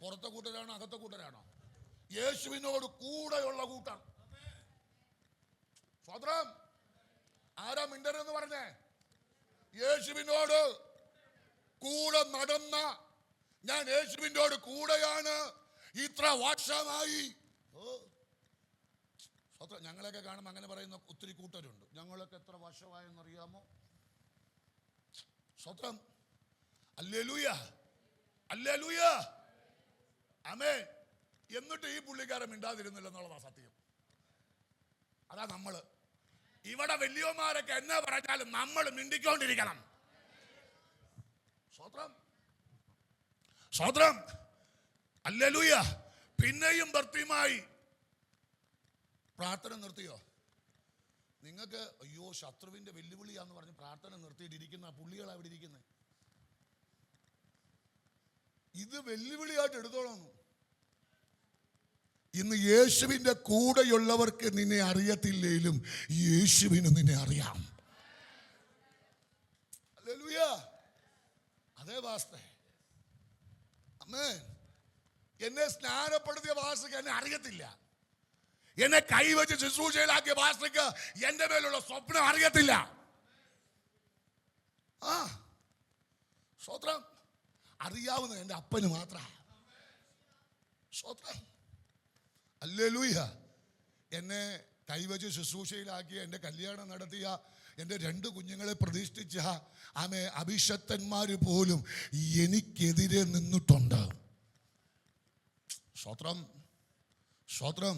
പുറത്തെ കൂട്ടരാണോ അകത്തെ കൂട്ടരാണോ? യേശുവിനോട് കൂടെയുള്ള കൂട്ടം. സ്വതന്ത്രം. ആരാ മിണ്ടരെന്ന് പറഞ്ഞേ? യേശുവിനോട് കൂടെ നടന്ന, ഞാൻ യേശുവിനോട് കൂടെയാണ് ഇത്ര വർഷമായി. സ്വതന്ത്രം. ഞങ്ങളെയൊക്കെ കാണുമ്പോൾ അങ്ങനെ പറയുന്ന ഒത്തിരി കൂട്ടരുണ്ട്. ഞങ്ങളൊക്കെ എത്ര വർഷമായെന്നറിയാമോ? സ്വതന്ത്രം. ഹല്ലേലൂയ ഹല്ലേലൂയ ആമേൻ. എന്നിട്ട് ഈ പുള്ളിക്കാരൻ മിണ്ടാതിരുന്നില്ല എന്നുള്ളതാ സത്യം. അതാ നമ്മള് ഇവിടെ വലിയമാരൊക്കെ എന്നാ പറഞ്ഞാലും നമ്മൾ മിണ്ടിക്കൊണ്ടിരിക്കണം. സ്വതന്ത്രം സ്വതന്ത്രം. ഹല്ലേലൂയ. പിന്നെയും ഭർത്തിയുമായി പ്രാർത്ഥന നിർത്തിയോ? നിങ്ങൾക്ക് അയ്യോ ശത്രുവിന്റെ വെല്ലുവിളിയാന്ന് പറഞ്ഞ് പ്രാർത്ഥന നിർത്തിയിട്ടിരിക്കുന്ന പുള്ളികൾ അവിടെ ഇരിക്കുന്നത്. ഇത് വെല്ലുവിളിയായിട്ട് എടുത്തോളാം. ഇന്ന് യേശുവിൻ്റെ കൂടെയുള്ളവർക്ക് നിന്നെ അറിയത്തില്ലേലും യേശുവിന് നിന്നെ അറിയാം. ഹല്ലേലൂയ. അതേ വാസ്തേ. ആമേൻ. എന്നെ സ്നാനപ്പെടുത്തിയ വാസ്തയ്ക്ക് എന്നെ അറിയത്തില്ല. എന്നെ കൈവച്ച് ശുശ്രൂഷയിലാക്കിയ വാസ്തയ്ക്ക് എന്റെ മേലുള്ള സ്വപ്നം അറിയത്തില്ല. ആ സ്വത്രം അറിയാവുന്നത് എൻ്റെ അപ്പന് മാത്രം. സ്വത്രം. ഹല്ലേലൂയ. എന്നെ കൈവച്ച് ശുശ്രൂഷയിലാക്കിയ, എൻ്റെ കല്യാണം നടത്തിയ, എൻ്റെ 2 കുഞ്ഞുങ്ങളെ പ്രതിഷ്ഠിച്ച ആമേ അഭിഷക്തന്മാർ പോലും എനിക്കെതിരെ നിന്നിട്ടുണ്ട്. സ്വത്രം സ്വത്രം.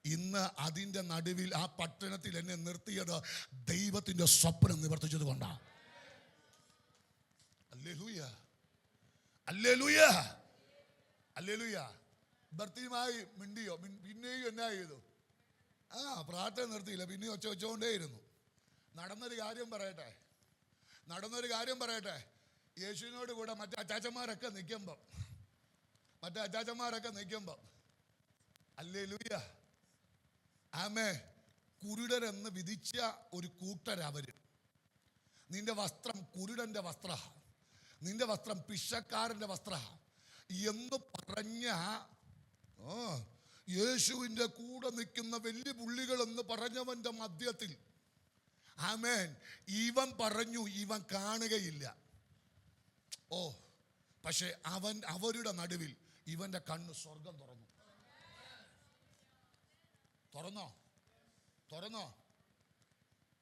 ഇന്ന് അതിൻ്റെ നടുവിൽ ആ പട്ടണത്തിൽ എന്നെ നിർത്തിയത് ദൈവത്തിൻ്റെ സ്വപ്നം നിവർത്തിച്ചത് കൊണ്ടാണ്. ഹല്ലേലൂയ ഹല്ലേലൂയ ഹല്ലേലൂയ. ഭർത്തിയുമായി മിണ്ടിയോ? പിന്നെയും എന്നാ ചെയ്തു? പ്രാർത്ഥന നിർത്തിയില്ല, പിന്നെയും ഒച്ച വെച്ചുകൊണ്ടേയിരുന്നു. നടന്നൊരു കാര്യം പറയട്ടെ. യേശുവിനോട് കൂടെ മറ്റേ അച്ചാച്ചന്മാരൊക്കെ നിൽക്കുമ്പം ഹല്ലേലൂയ ആമേ കുരുടരെന്ന് വിധിച്ച ഒരു കൂട്ടരവര്. നിന്റെ വസ്ത്രം കുരുടന്റെ വസ്ത്ര, നിന്റെ വസ്ത്രം പിശക്കാരന്റെ വസ്ത്ര എന്ന് പറഞ്ഞ യേശുവിൻ്റെ കൂടെ നിൽക്കുന്ന വലിയ പുള്ളികൾ എന്ന് പറഞ്ഞവന്റെ മധ്യത്തിൽ ആമേൻ ഇവൻ പറഞ്ഞു ഇവൻ കാണുകയില്ല. പക്ഷെ അവരുടെ നടുവിൽ ഇവന്റെ കണ്ണ് സ്വർഗം തുറന്നോ.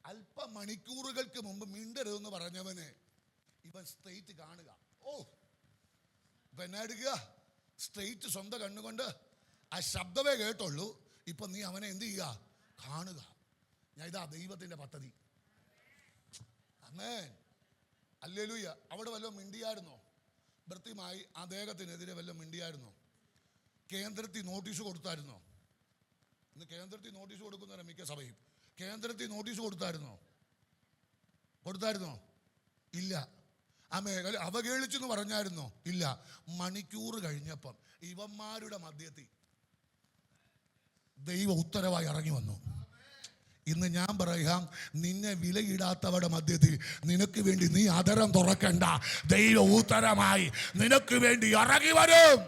അല്പ മണിക്കൂറുകൾക്ക് മുമ്പ് മിണ്ടരുതെന്ന് പറഞ്ഞവന് ഇവൻ സ്ട്രെയിറ്റ് കാണുക. ഓ, ഇപ്പൊ എന്നാ എടുക്കുക? സ്ട്രെയിറ്റ് സ്വന്തം കണ്ണുകൊണ്ട് ആ ശബ്ദമേ കേട്ടുള്ളൂ. ഇപ്പൊ നീ അവനെ എന്ത് ചെയ്യുക? കാണുക. ഞാൻ ഇതാ ദൈവത്തിന്റെ പദ്ധതി. ആമേൻ, ഹല്ലേലൂയ. അവിടെ വല്ലതും മിണ്ടിയായിരുന്നോ? ഭൃത്യമായി അദ്ദേഹത്തിനെതിരെ വല്ലതും മിണ്ടിയായിരുന്നോ? കേന്ദ്രത്തിൽ നോട്ടീസ് കൊടുത്തായിരുന്നോ? ഇന്ന് കേന്ദ്രത്തിൽ നോട്ടീസ് കൊടുക്കുന്നവരെ മിക്ക സഭയും. കേന്ദ്രത്തിൽ നോട്ടീസ് കൊടുത്തായിരുന്നോ? ഇല്ല. അവഹേളിച്ചെന്ന് പറഞ്ഞായിരുന്നോ? ഇല്ല. മണിക്കൂർ കഴിഞ്ഞപ്പം ഇവന്മാരുടെ മധ്യത്തിൽ ദൈവ ഉത്തരവായി ഇറങ്ങി വന്നു. ഇന്ന് ഞാൻ പറയാം, നിന്നെ വിലയിടാത്തവരുടെ മധ്യത്തിൽ നിനക്ക് വേണ്ടി നീ അധരം തുറക്കണ്ട. ദൈവ ഉത്തരമായി നിനക്ക് വേണ്ടി ഇറങ്ങി വരും.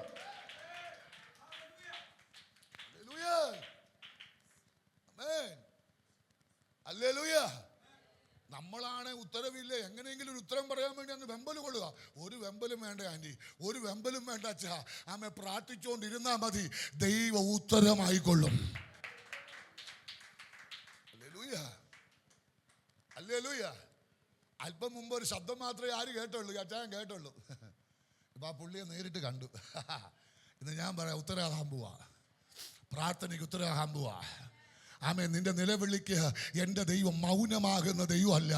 ഹല്ലേലൂയ. നമ്മളാണ് ഉത്തരവില്ല, എങ്ങനെയെങ്കിലും ഒരു ഉത്തരം പറയാൻ വേണ്ടി അങ്ങ് വെമ്പൽ കൊള്ളുക. ഒരു വെമ്പലും വേണ്ട ആൻറ്റി, ഒരു വെമ്പലും വേണ്ട അച്ഛാ. ആമേ, പ്രാർത്ഥിച്ചുകൊണ്ടിരുന്നാ മതി, ദൈവ ഉത്തരമായിക്കൊള്ളും. ഹല്ലേലൂയ. അല്പം മുമ്പ് ഒരു ശബ്ദം മാത്രമേ ആര് കേട്ടുള്ളൂ? അച്ഛൻ കേട്ടുള്ളൂ. ഇപ്പം ആ പുള്ളിയെ നേരിട്ട് കണ്ടു. ഇന്ന് ഞാൻ പറയാം, ഉത്തരവാകാൻ പോവാ, പ്രാർത്ഥനയ്ക്ക് ഉത്തരവാകാൻ പോവാ. ആമേ, നിന്റെ നിലവിളിക്ക് എൻ്റെ ദൈവം മൗനമാകുന്ന ദൈവമല്ല.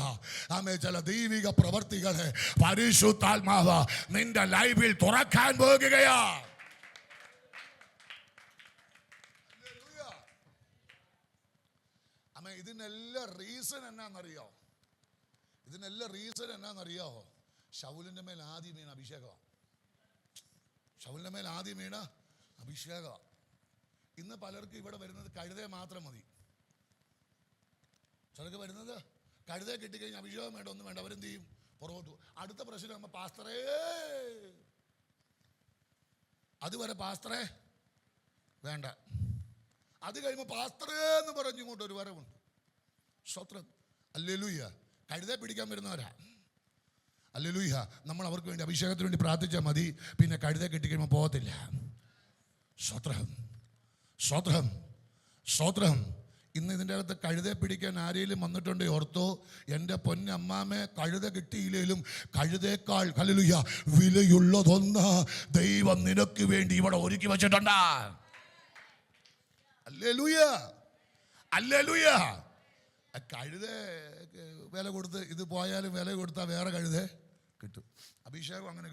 ആമേ, ചില ദൈവിക പ്രവർത്തികളെ പരിശുദ്ധാത്മാവ് നിന്റെ ലൈഫിൽ തുറക്കാൻ പോകുകയാ. ആമേ, ഇതിനെല്ലാം റീസൺ എന്നാന്നറിയോ? ശൗലിന്റെ മേൽ ആദ്യം വീണ അഭിഷേകമാണ്. ഇന്ന് പലർക്കും ഇവിടെ വരുന്നത് കഴുതയെ മാത്രം മതി. ചിലർക്ക് വരുന്നത് കഴുതയെ കിട്ടിക്കഴിഞ്ഞാൽ അഭിഷേകം വേണ്ട, ഒന്നും വേണ്ട. അവരെന്ത് ചെയ്യും? പുറകോട്ട്. അടുത്ത പ്രശ്നം ആകുമ്പോൾ പാസ്റ്ററേ, അതുവരെ പാസ്റ്ററേ വേണ്ട. അത് കഴിയുമ്പോൾ പാസ്റ്ററേ എന്ന് പറഞ്ഞു ഇങ്ങോട്ട് ഒരു വരവുണ്ട്. സ്തോത്രം, ഹല്ലേലൂയ. കഴുതയെ പിടിക്കാൻ വരുന്നവരാ. ഹല്ലേലൂയ. നമ്മൾ അവർക്ക് വേണ്ടി അഭിഷേകത്തിന് വേണ്ടി പ്രാർത്ഥിച്ചാൽ മതി. പിന്നെ കഴുതയെ കിട്ടിക്കഴിയുമ്പോൾ പോകത്തില്ല. സ്തോത്രം. ഇന്ന് ഇതിൻ്റെ അകത്ത് കഴുതയെ പിടിക്കാൻ ആരെങ്കിലും വന്നിട്ടുണ്ടോ? ഓർത്തോ, എൻ്റെ പൊന്നമ്മാമേ, കഴുത കിട്ടിയില്ലേലും കഴുതേക്കാൾ ഹല്ലേലൂയ വിലയുള്ളതൊന്ന് ദൈവം നിനക്ക് വേണ്ടി ഇവിടെ ഒരുക്കി വെച്ചിട്ടുണ്ട്. ഹല്ലേലൂയ. കഴുത വില കൊടുത്ത് ഇത് പോയാലും വില കൊടുത്താൽ വേറെ കഴുത കിട്ടും. അഭിഷേകം അങ്ങനെ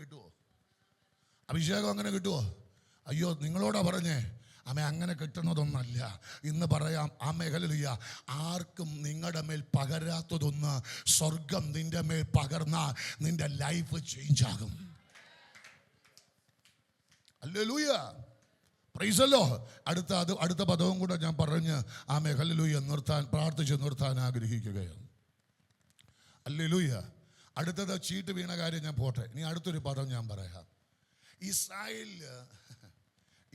കിട്ടുമോ? അയ്യോ, നിങ്ങളോടാ പറഞ്ഞേ. ആമേ, അങ്ങനെ കിട്ടുന്നതൊന്നല്ല. ഇന്ന് പറയാം, ആമേ, ഹല്ലേലൂയ, ആർക്കും നിങ്ങളുടെ മേൽ പകരാത്തതൊന്ന് സ്വർഗം നിന്റെ മേൽ പകർന്നാൽ നിന്റെ ലൈഫ് ചേഞ്ച് ആകും. Hallelujah, praise the Lord. അടുത്ത പദവും കൂടെ ഞാൻ പറഞ്ഞ് ആമേ, ഹല്ലേലൂയ, പ്രാർത്ഥിച്ച് നിർത്താൻ ആഗ്രഹിക്കുകയാണ്. ഹല്ലേലൂയ. അടുത്തത് ചീട്ട് വീണ കാര്യം ഞാൻ പോട്ടെ. ഇനി അടുത്തൊരു പദം ഞാൻ പറയാം. ഇസ്രായേലില്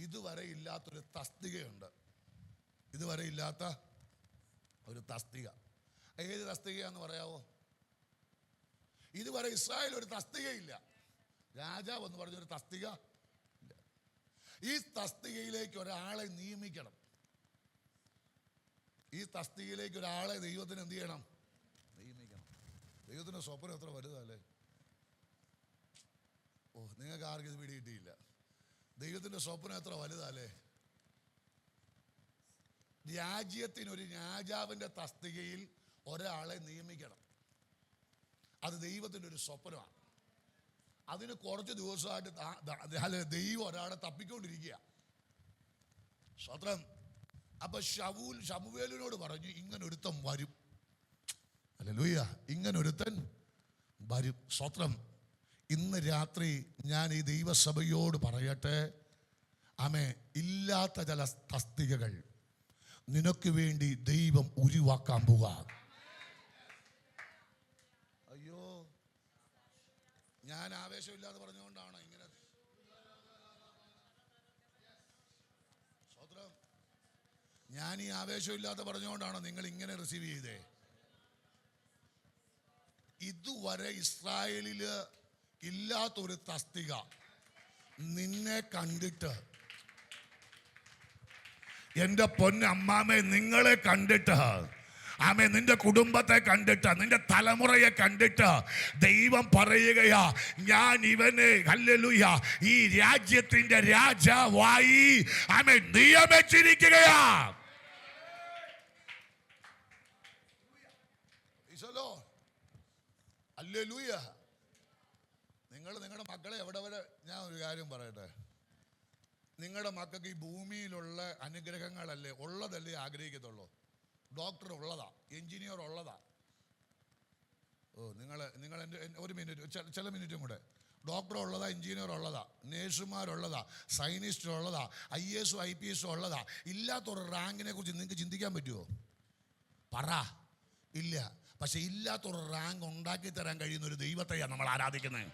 ഇതുവരെ ഇല്ലാത്തൊരു തസ്തികയുണ്ട്. ഒരു തസ്തിക. ഏത് തസ്തികയാന്ന് പറയാവോ? ഇതുവരെ ഇസ്രായേൽ ഒരു തസ്തികയില്ല. രാജാവ് എന്ന് പറഞ്ഞൊരു തസ്തിക ഇല്ല. ഈ തസ്തികയിലേക്ക് ഒരാളെ നിയമിക്കണം. ദൈവത്തിന് എന്ത് ചെയ്യണം? നിയമിക്കണം. ദൈവത്തിൻ്റെ സ്വപ്നം എത്ര വലുതല്ലേ? നിങ്ങൾക്ക് ആർക്കും ഇത് പിടികിട്ടിയില്ല. ദൈവത്തിൻ്റെ സ്വപ്നം എത്ര വലുതല്ലേ? രാജ്യത്തിനൊരു രാജാവിൻ്റെ തസ്തികയിൽ ഒരാളെ നിയമിക്കണം. അത് ദൈവത്തിൻ്റെ ഒരു സ്വപ്നമാണ്. അതിന് കുറച്ച് ദിവസമായിട്ട് ദൈവം ഒരാളെ തപ്പിക്കൊണ്ടിരിക്കുക. സ്വത്രം. അപ്പൊ ശമൂവേലിനോട് പറഞ്ഞു, ഇങ്ങനൊരുത്തൻ വരും. ഹല്ലേലൂയ, ഇങ്ങനൊരുത്തൻ വരും. സ്വത്രം. ഇന്ന് രാത്രി ഞാൻ ഈ ദൈവസഭയോട് പറയട്ടെ, ആമേ, ഇല്ലാത്ത ചില തസ്തികകൾ നിനക്ക് വേണ്ടി ദൈവം ഉരുവാക്കാൻ പോകാം. അയ്യോ, ഞാൻ ആവേശമില്ലാതെ പറഞ്ഞുകൊണ്ടാണ് ഇങ്ങനെ. സ്വത്രം. ഞാൻ ഈ ആവേശമില്ലാതെ പറഞ്ഞുകൊണ്ടാണോ നിങ്ങൾ ഇങ്ങനെ റിസീവ് ചെയ്തേ? ഇതുവരെ ഇസ്രായേലില് ഇല്ലാത്തൊരു തസ്തിക നിന്നെ കണ്ടിട്ട്, എൻ്റെ പൊന്നമ്മാമേ, നിങ്ങളെ കണ്ടിട്ട് ആമേ നിന്റെ കുടുംബത്തെ കണ്ടിട്ട്, നിന്റെ തലമുറയെ കണ്ടിട്ട് ദൈവം പറയുകയാ, ഞാൻ ഇവനെ ഹല്ലേലൂയ ഈ രാജ്യത്തിന്റെ രാജാവായി ആമേ നിയമിച്ചിരിക്കുകയാ. ഹല്ലേലൂയ. നിങ്ങളുടെ മക്കളെ എവിടെ വരെ, ഞാൻ ഒരു കാര്യം പറയട്ടെ, നിങ്ങളുടെ മക്കൾക്ക് ഈ ഭൂമിയിലുള്ള അനുഗ്രഹങ്ങളല്ലേ ഉള്ളതല്ലേ ആഗ്രഹിക്കത്തുള്ളൂ. ഡോക്ടർ ഉള്ളതാ, എഞ്ചിനീയർ ഉള്ളതാ. നിങ്ങൾ എൻ്റെ ഒരു മിനിറ്റ്, ചില മിനിറ്റും കൂടെ. ഡോക്ടർ ഉള്ളതാ, എഞ്ചിനീയർ ഉള്ളതാ, നേഴ്സുമാരുള്ളതാ, സയനിസ്റ്റ് ഉള്ളതാ, IAS IPS ഉള്ളതാ. ഇല്ലാത്തൊരു റാങ്കിനെ കുറിച്ച് നിങ്ങൾക്ക് ചിന്തിക്കാൻ പറ്റുമോ? പറ. ഇല്ല. പക്ഷെ ഇല്ലാത്തൊരു റാങ്ക് ഉണ്ടാക്കി തരാൻ കഴിയുന്ന ഒരു ദൈവത്തെയാണ് നമ്മൾ ആരാധിക്കുന്നത്.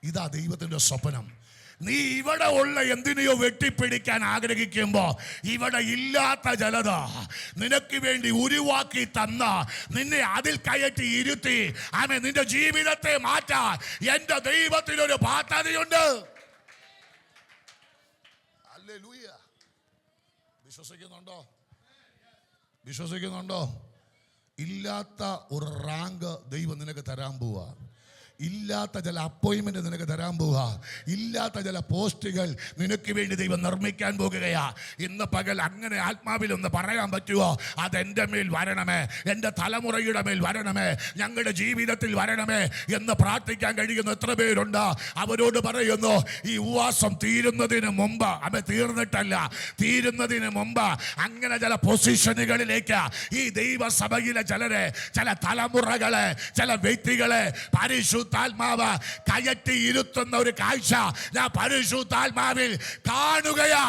ഇതാ ദൈവത്തിന്റെ സ്വപ്നം. നീ ഇവിടെ ഉള്ള എന്തിനെയോ വെട്ടിപ്പിടിക്കാൻ ആഗ്രഹിക്കുമ്പോ ഇവിടെ ഇല്ലാത്ത ജലത നിനക്ക് വേണ്ടി ഉരുവാക്കി തന്ന, നിന്നെ അതിൽ കയറ്റി ഇരുത്തി ആമേ നിന്റെ ജീവിതത്തെ മാറ്റാൻ എന്റെ ദൈവത്തിനൊരു പദ്ധതിയുണ്ട്. ഹല്ലേലൂയ. വിശ്വസിക്കുന്നുണ്ടോ? ഇല്ലാത്ത ഒരു റാങ്ക് ദൈവം നിനക്ക് തരാൻ പോവാ. ഇല്ലാത്ത ചില അപ്പോയിൻമെന്റ് നിനക്ക് തരാൻ പോവുക. ഇല്ലാത്ത ചില പോസ്റ്റുകൾ നിനക്ക് വേണ്ടി ദൈവം നിർമ്മിക്കാൻ പോകുകയാ. ഇന്ന് പകൽ അങ്ങനെ ആത്മാവിലൊന്ന് പറയാൻ പറ്റുമോ? അതെൻ്റെ മേൽ വരണമേ, എൻ്റെ തലമുറയുടെ മേൽ വരണമേ, ഞങ്ങളുടെ ജീവിതത്തിൽ വരണമേ എന്ന് പ്രാർത്ഥിക്കാൻ കഴിയുന്ന എത്ര പേരുണ്ട്? അവരോട് പറയുന്നു, ഈ ഉപവാസം തീരുന്നതിന് മുമ്പ്, തീർന്നിട്ടല്ല, തീരുന്നതിന് മുമ്പ് അങ്ങനെ ചില പൊസിഷനുകളിലേക്ക് ഈ ദൈവസഭയിലെ ചിലരെ, ചില തലമുറകളെ, ചില വ്യക്തികളെ പരിശുദ്ധാത്മാവ് കയറ്റി ഇരുത്തുന്ന ഒരു കാഴ്ച ഞാൻ പരിശുദ്ധാത്മാവിൽ കാണുകയാ.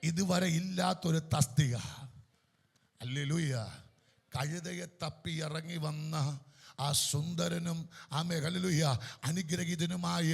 ഇതുവരെ ഇല്ലാത്തൊരു തസ്തിക. ഹല്ലേലൂയ. കഴുതയെ തപ്പി ഇറങ്ങി വന്ന ആ സുന്ദരനും ഹല്ലേലൂയ അനുഗ്രഹീതനുമായ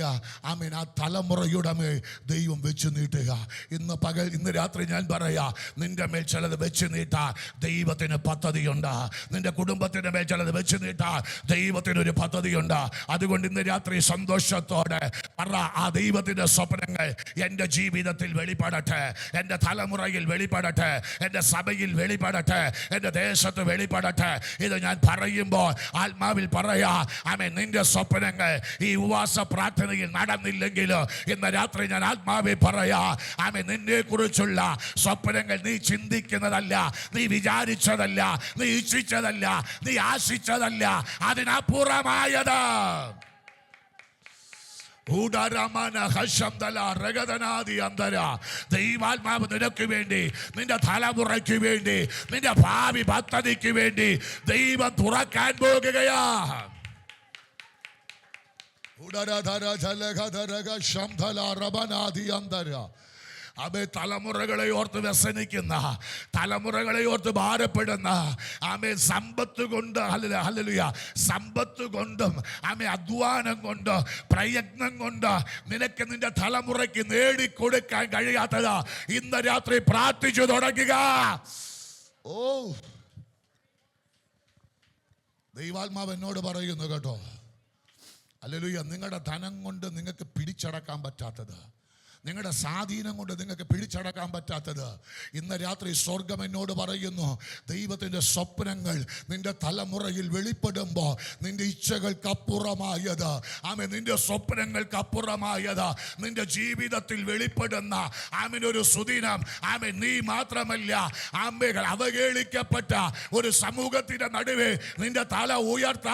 ആ തലമുറയുടെ മേൽ ദൈവം വെച്ച് നീട്ടുക. ഇന്ന് രാത്രി ഞാൻ പറയാ, നിന്റെ മേൽ ചിലത് വെച്ച് നീട്ടാ ദൈവത്തിന് പദ്ധതിയുണ്ട്. നിന്റെ കുടുംബത്തിന്റെ മേൽ ചിലത് വെച്ച് നീട്ടാ ദൈവത്തിനൊരു പദ്ധതിയുണ്ട്. അതുകൊണ്ട് ഇന്ന് രാത്രി സന്തോഷത്തോടെ പറ, ആ ദൈവത്തിന്റെ സ്വപ്നങ്ങൾ എൻ്റെ ജീവിതത്തിൽ വെളിപ്പെടട്ടെ, എൻ്റെ തലമുറയിൽ വെളിപ്പെടട്ടെ, എൻ്റെ സഭയിൽ വെളിപ്പെടട്ടെ, എൻ്റെ ദേശത്ത് വെളിപ്പെടട്ടെ. ഇത് ഞാൻ പറയുമ്പോൾ ആത്മാവിൽ പറയാ, ആമേൻ, നിന്റെ സ്വപ്നങ്ങൾ ഈ ഉപവാസ പ്രാർത്ഥനയിൽ നടന്നില്ലെങ്കിൽ ഇന്ന് രാത്രി ഞാൻ ആത്മാവിൽ പറയാ, ആമേൻ, നിന്നെ കുറിച്ചുള്ള സ്വപ്നങ്ങൾ നീ ചിന്തിക്കുന്നതല്ല, നീ വിചാരിച്ചതല്ല, നീ ഇച്ഛിച്ചതല്ല, നീ ആശിച്ചതല്ല, അതിനപ്പുറമായത്. ദൈവാത്മാവ് നിനക്ക് വേണ്ടി, നിന്റെ തലമുറയ്ക്ക് വേണ്ടി, നിന്റെ ഭാവി പദ്ധതിക്ക് വേണ്ടി ദൈവം തുറക്കാൻ പോകുകയാ. തലമുറകളെ ഓർത്ത് വ്യസനിക്കുന്ന, തലമുറകളെ ഓർത്ത് ഭാരപ്പെടുന്ന, സമ്പത്ത് കൊണ്ട്, ഹല്ലേലൂയ, സമ്പത്ത് കൊണ്ടും അധ്വാനം കൊണ്ട്, പ്രയത്നം കൊണ്ട് നിനക്ക് നിന്റെ തലമുറയ്ക്ക് നേടിക്കൊടുക്കാൻ കഴിയാത്തത് ഇന്ന് രാത്രി പ്രാർത്ഥിച്ചു തുടങ്ങുക. ദൈവാത്മാവ് എന്നോട് പറയുന്നു കേട്ടോ. ഹല്ലേലൂയ. നിങ്ങളുടെ ധനം കൊണ്ട് നിങ്ങൾക്ക് പിടിച്ചടക്കാൻ പറ്റാത്തത്, നിങ്ങളുടെ സ്വാധീനം കൊണ്ട് നിങ്ങൾക്ക് പിടിച്ചടക്കാൻ പറ്റാത്തത്, ഇന്ന് രാത്രി സ്വർഗം എന്നോട് പറയുന്നു, ദൈവത്തിൻ്റെ സ്വപ്നങ്ങൾ നിന്റെ തലമുറയിൽ വെളിപ്പെടുമ്പോൾ നിന്റെ ഇച്ഛകൾക്കപ്പുറമായത്, നിന്റെ സ്വപ്നങ്ങൾക്കപ്പുറമായത് നിന്റെ ജീവിതത്തിൽ വെളിപ്പെടുന്ന ഒരു സുദിനം നീ മാത്രമല്ല, അവഹേളിക്കപ്പെട്ട ഒരു സമൂഹത്തിന്റെ നടുവേ നിന്റെ തല ഉയർത്ത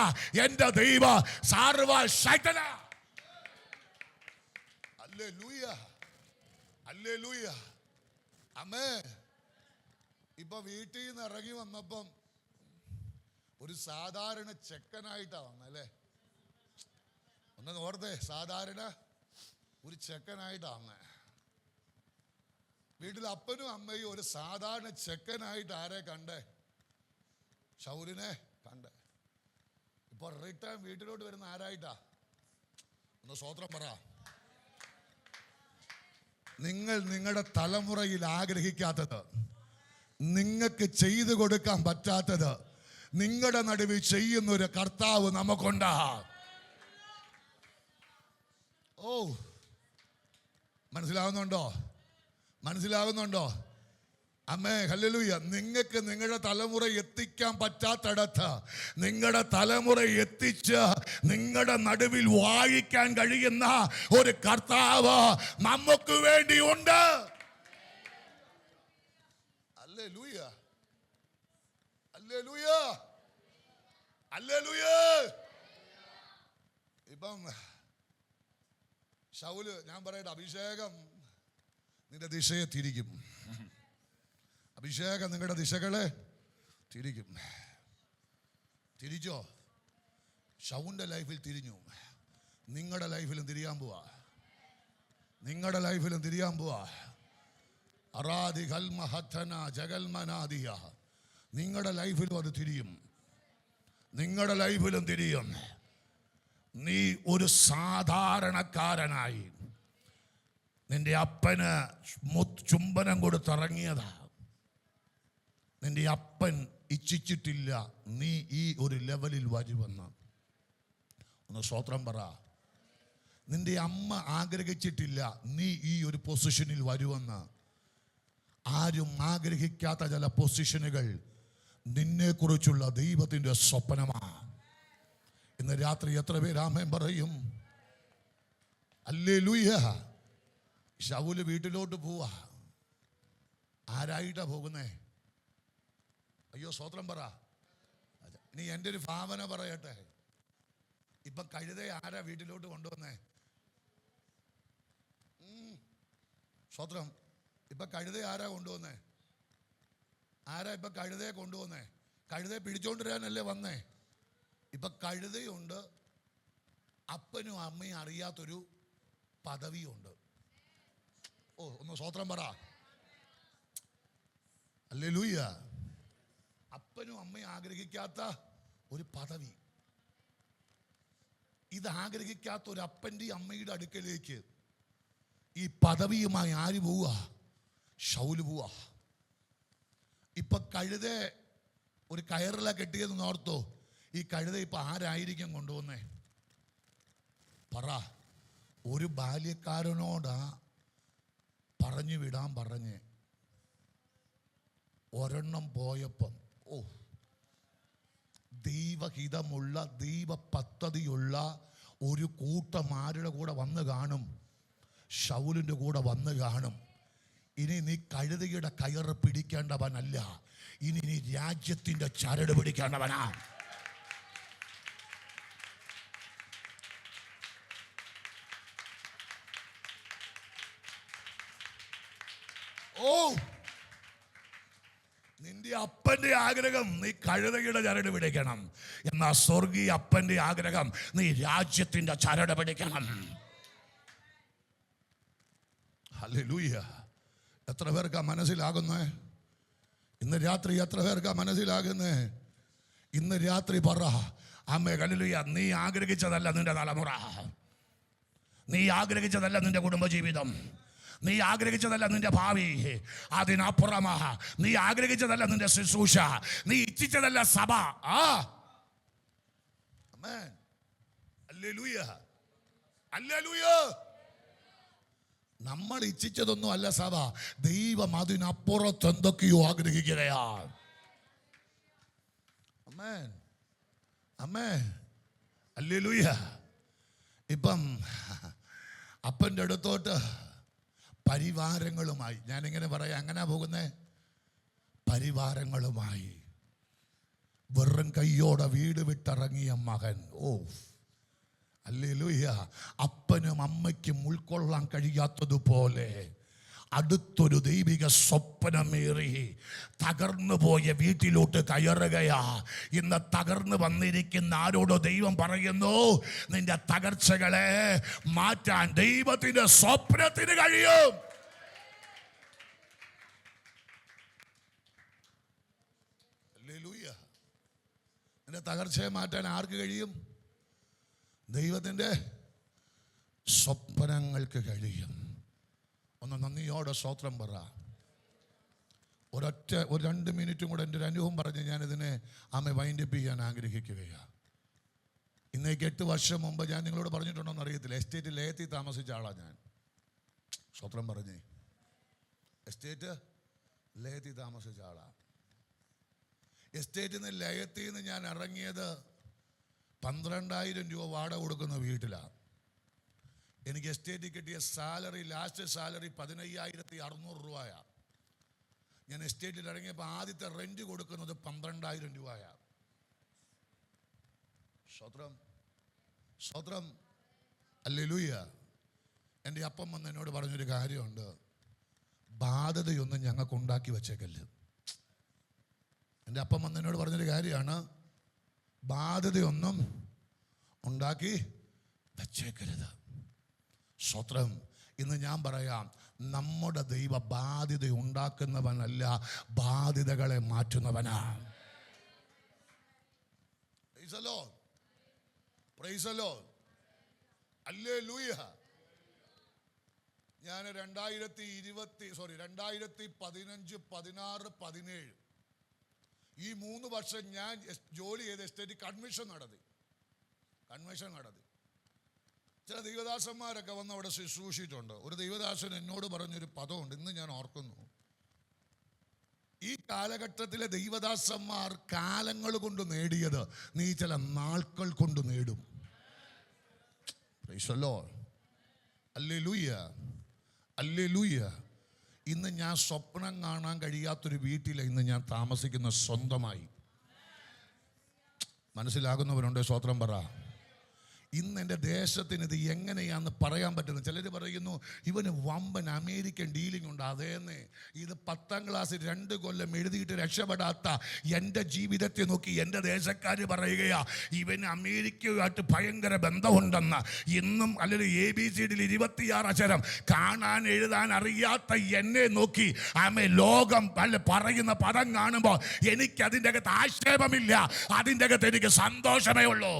എൻ്റെ ദൈവ സർവശക്തനാ. ഹല്ലേലൂയ. ഹല്ലേലൂയ. ആമേൻ. ഇപ്പൊ വീട്ടിൽ നിന്ന് ഇറങ്ങി വന്നപ്പം ഒരു സാധാരണ ചെക്കനായിട്ടാ വന്നല്ലേ. ഒന്ന് ഓർത്തേ, സാധാരണ ഒരു ചെക്കനായിട്ടാ വന്നേ. വീട്ടിൽ അപ്പനും അമ്മയും ഒരു സാധാരണ ചെക്കനായിട്ട് ആരെ കണ്ടേ? ശൗലിനെ കണ്ടേ. ഇപ്പൊ റിട്ടേൺ വീട്ടിലോട്ട് വരുന്ന ആരായിട്ടാ? ഒന്ന് സ്വോത്രം പറ. നിങ്ങൾ നിങ്ങളുടെ തലമുറയിൽ ആഗ്രഹിക്കാത്തത്, നിങ്ങൾക്ക് ചെയ്തു കൊടുക്കാൻ പറ്റാത്തത് നിങ്ങളുടെ നടുവിൽ ചെയ്യുന്ന ഒരു കർത്താവ് നമുക്കുണ്ടാ. ഓ, മനസ്സിലാവുന്നുണ്ടോ? മനസ്സിലാവുന്നുണ്ടോ? അമ്മേ, ഹല്ലേലൂയ. നിങ്ങൾക്ക് നിങ്ങളുടെ തലമുറ എത്തിക്കാൻ പറ്റാത്തടത്ത് നിങ്ങളുടെ തലമുറ എത്തിച്ച് നിങ്ങളുടെ നടുവിൽ വാഴിക്കാൻ കഴിയുന്ന ഒരു കർത്താവ് നമുക്ക് വേണ്ടിയുണ്ട്. ഹല്ലേലൂയ, ഹല്ലേലൂയ, ഹല്ലേലൂയ. ഇപ്പം ശൗല്, ഞാൻ പറയട്ടെ, അഭിഷേകം നിന്റെ ദിശയെ തിരിക്കും. അഭിഷേകം നിങ്ങളുടെ ദിശകളെ തിരിക്കും. തിരിച്ചോ? ശൗലിന്റെ ലൈഫിൽ തിരിഞ്ഞു. നിങ്ങളുടെ ലൈഫിലും തിരിയാൻ പോവാ. നിങ്ങളുടെ ലൈഫിലും തിരിയാൻ പോവാ. അറാദി കൽമഹത്തന ജഗൽമനാദിയ. നിങ്ങളുടെ ലൈഫിലും അത് തിരിയും. നിങ്ങളുടെ ലൈഫിലും തിരിയും. നീ ഒരു സാധാരണക്കാരനായി നിന്റെ അപ്പന് ചുംബനം കൊടുത്തിറങ്ങിയതാ. നിന്റെ അപ്പൻ ഇച്ഛിച്ചിട്ടില്ല നീ ഈ ഒരു ലെവലിൽ വരുമെന്ന്. ഒന്ന് സ്വത്രം പറ. നിന്റെ അമ്മ ആഗ്രഹിച്ചിട്ടില്ല നീ ഈ ഒരു പൊസിഷനിൽ വരുമെന്ന്. ആരും ആഗ്രഹിക്കാത്ത ചില പൊസിഷനുകൾ നിന്നെക്കുറിച്ചുള്ള ദൈവത്തിൻ്റെ സ്വപ്നമാ. ഇന്ന് രാത്രി എത്ര പേര് ആമേൻ പറയും? ഹല്ലേലൂയ. ശൗല് വീട്ടിലോട്ട് പോവാ. ആരായിട്ടാ പോകുന്നേ? അയ്യോ, സ്വത്രം പറ. ഇനി എൻ്റെ ഒരു ഭാവന പറയട്ടെ. ഇപ്പൊ കഴുത ആരാ വീട്ടിലോട്ട് കൊണ്ടുവന്നേ? സ്വത്രം. ഇപ്പൊ കഴുത ആരാ കൊണ്ടുവന്നേ? ആരാ ഇപ്പൊ കഴുതയെ കൊണ്ടുവന്നേ? കഴുതയെ പിടിച്ചോണ്ടിരാനല്ലേ വന്നേ? ഇപ്പൊ കഴുതയുണ്ട്, അപ്പനും അമ്മയും അറിയാത്തൊരു പദവിയുണ്ട്. ഓ, ഒന്ന് സ്വത്രം പറ. ഹല്ലേലൂയ. അപ്പനും അമ്മയും ആഗ്രഹിക്കാത്ത ഒരു പദവി. ഇത് ആഗ്രഹിക്കാത്ത ഒരു അപ്പൻ്റെ അമ്മയുടെ അടുക്കലേക്ക് ഈ പദവിയുമായി ആര് പോവുക? ശൗല് പോവുക. ഇപ്പൊ കഴുത ഒരു കയറില കെട്ടിയതെന്ന് ഓർത്തോ? ഈ കഴുത ഇപ്പൊ ആരായിരിക്കും കൊണ്ടുവന്നേ? പറ. ഒരു ബാല്യക്കാരനോടാ പറഞ്ഞു വിടാൻ പറഞ്ഞ് ഒരെണ്ണം പോയപ്പം, ഓ, ദൈവഹിതമുള്ള ദൈവ പദ്ധതിയുള്ള ഒരു കൂട്ടം ആരുടെ കൂടെ വന്ന് കാണും? ശൗലിൻ്റെ കൂടെ വന്ന് കാണും. ഇനി നീ കഴുതയുടെ കയറ് പിടിക്കേണ്ടവനല്ല, ഇനി നീ രാജ്യത്തിൻ്റെ ചരട് പിടിക്കേണ്ടവനാ. ഓ, നിന്റെ അപ്പന്റെ ആഗ്രഹം നീ കഴുതയുടെ ചരട് പിടിക്കണം. എന്നാൽ സ്വർഗീയ അപ്പന്റെ ആഗ്രഹം നീ രാജ്യത്തിന്റെ ചരട് പിടിക്കണം. ഹല്ലേലൂയ. എത്ര പേർക്കാ മനസ്സിലാകുന്നേ? ഇന്ന് രാത്രി എത്ര പേർക്കാ മനസ്സിലാകുന്നേ? ഇന്ന് രാത്രി പറ ആമേൻ, ഹല്ലേലൂയ. നീ ആഗ്രഹിച്ചതല്ല നിന്റെ തലമുറ, നീ ആഗ്രഹിച്ചതല്ല നിന്റെ കുടുംബജീവിതം, നീ ആഗ്രഹിച്ചതല്ല നിന്റെ ഭാവി, അതിനപ്പുറമാ. നീ ആഗ്രഹിച്ചതല്ല നിന്റെ ശുശ്രൂഷ, നീ ഇച്ഛിച്ചതല്ല സഭ. ആമേൻ, ഹല്ലേലൂയ, ഹല്ലേലൂയ. നമ്മൾ ഇച്ഛിച്ചതൊന്നും അല്ല സഭ. ദൈവം അതിനപ്പുറത്ത് എന്തൊക്കെയോ ആഗ്രഹിക്കുകയാ. ആമേൻ, ആമേൻ, ഹല്ലേലൂയ. ഇപ്പം അപ്പൻ്റെ അടുത്തോട്ട് പരിവാരങ്ങളുമായി, ഞാനിങ്ങനെ പറയാം, അങ്ങനെ പോകുന്നേ, പരിവാരങ്ങളുമായി വെറും കയ്യോടെ വീട് വിട്ടിറങ്ങിയ മകൻ. ഓ, ഹല്ലേലൂയ. അപ്പനും അമ്മയ്ക്കും ഉൾക്കൊള്ളാൻ കഴിയാത്തതുപോലെ അടുത്തൊരു ദൈവിക സ്വപ്നമേറി തകർന്നു പോയ വീട്ടിലോട്ട് കയറുകയാ. ഇന്ന് തകർന്നു വന്നിരിക്കുന്ന ആരോടോ ദൈവം പറയുന്നു, നിന്റെ തകർച്ചകളെ മാറ്റാൻ ദൈവത്തിന്റെ സ്വപ്നത്തിന് കഴിയും. ഹല്ലേലൂയ. നിന്റെ തകർച്ചയെ മാറ്റാൻ ആർക്ക് കഴിയും? ദൈവത്തിൻ്റെ സ്വപ്നങ്ങൾക്ക് കഴിയും. ഒന്ന് നന്ദിയോടെ സ്തോത്രം പറ. ഒരു 2 മിനിറ്റും കൂടെ എൻ്റെ ഒരു അനുഭവം പറഞ്ഞ് ഞാനിതിനെ വൈൻഡപ്പ് ചെയ്യാൻ ആഗ്രഹിക്കുകയാണ്. ഇന്നേക്ക് 8 വർഷം മുമ്പ് ഞാൻ നിങ്ങളോട് പറഞ്ഞിട്ടുണ്ടോന്ന് അറിയത്തില്ല, എസ്റ്റേറ്റ് ലയത്തിൽ താമസിച്ച ആളാണ് ഞാൻ. സ്തോത്രം പറഞ്ഞേ. എസ്റ്റേറ്റ് ലയത്തിൽ താമസിച്ച ആളാണ്. എസ്റ്റേറ്റിൽ നിന്ന് ലയത്തിൽ നിന്ന് ഞാൻ ഇറങ്ങിയത് 12,000 രൂപ വാടക കൊടുക്കുന്ന വീട്ടിലാണ്. എനിക്ക് എസ്റ്റേറ്റിൽ കിട്ടിയ സാലറി, ലാസ്റ്റ് സാലറി 15,600 രൂപയാണ്. ഞാൻ എസ്റ്റേറ്റിൽ ഇറങ്ങിയപ്പോൾ ആദ്യത്തെ റെന്റ് കൊടുക്കുന്നത് 12,000 രൂപയാണ്. സ്തോത്രം, സ്തോത്രം, ഹല്ലേലൂയ. എൻ്റെ അപ്പം വന്ന് എന്നോട് പറഞ്ഞൊരു കാര്യമുണ്ട്, ബാധ്യതയൊന്നും ഞങ്ങൾക്ക് ഉണ്ടാക്കി വെച്ചേക്കല്ല്. എൻ്റെ അപ്പം വന്ന് എന്നോട് പറഞ്ഞൊരു കാര്യമാണ്, ബാധ്യതയൊന്നും ഉണ്ടാക്കി വെച്ചേക്കരുത്. സ്തോത്രം. ഇന്ന് ഞാൻ പറയാം, നമ്മുടെ ദൈവ ബാധ്യത ഉണ്ടാക്കുന്നവനല്ല, ബാധ്യതകളെ മാറ്റുന്നവനാണ്. Praise the Lord, praise the Lord, ഹല്ലേലൂയ. ഞാൻ 2015, 16, 17 ഈ 3 വർഷം ഞാൻ ജോലി ചെയ്ത എസ്റ്റേറ്റ് കൺവെൻഷൻ നടത്തി. ചില ദൈവദാസന്മാരൊക്കെ വന്ന് അവിടെ ശുശ്രൂഷിച്ചിട്ടുണ്ട്. ഒരു ദൈവദാസൻ എന്നോട് പറഞ്ഞൊരു പദമുണ്ട്, ഇന്ന് ഞാൻ ഓർക്കുന്നു. ഈ കാലഘട്ടത്തിലെ ദൈവദാസന്മാർ കാലങ്ങൾ കൊണ്ട് നേടിയത് നീ ചില നാൾക്കൾ കൊണ്ട് നേടും. Price the Lord, hallelujah, hallelujah. ഇന്ന് ഞാൻ സ്വപ്നം കാണാൻ കഴിയാത്തൊരു വീട്ടിൽ ഇന്ന് ഞാൻ താമസിക്കുന്ന സ്വന്തമായി. മനസ്സിലാകുന്നവരുണ്ട്? സ്തോത്രം പറ. ഇന്ന് എൻ്റെ ദേശത്തിന് ഇത് എങ്ങനെയാണെന്ന് പറയാൻ പറ്റുന്നത്. ചിലർ പറയുന്നു ഇവന് വമ്പൻ അമേരിക്കൻ ഡീലിംഗ് ഉണ്ട്. അതേന്ന്, ഇത് 10ാം ക്ലാസ്സിൽ 2 കൊല്ലം എഴുതിയിട്ട് രക്ഷപ്പെടാത്ത എൻ്റെ ജീവിതത്തെ നോക്കി എൻ്റെ ദേശക്കാർ പറയുകയാ ഇവന് അമേരിക്കയുമായിട്ട് ഭയങ്കര ബന്ധമുണ്ടെന്ന്. ഇന്നും അല്ലെങ്കിൽ ABCD 26 അക്ഷരം കാണാൻ എഴുതാൻ അറിയാത്ത എന്നെ നോക്കി ലോകം പറയുന്ന പദം കാണുമ്പോൾ എനിക്ക് അതിൻ്റെ അകത്ത് ആക്ഷേപമില്ല, അതിൻ്റെ അകത്ത് എനിക്ക് സന്തോഷമേ ഉള്ളൂ.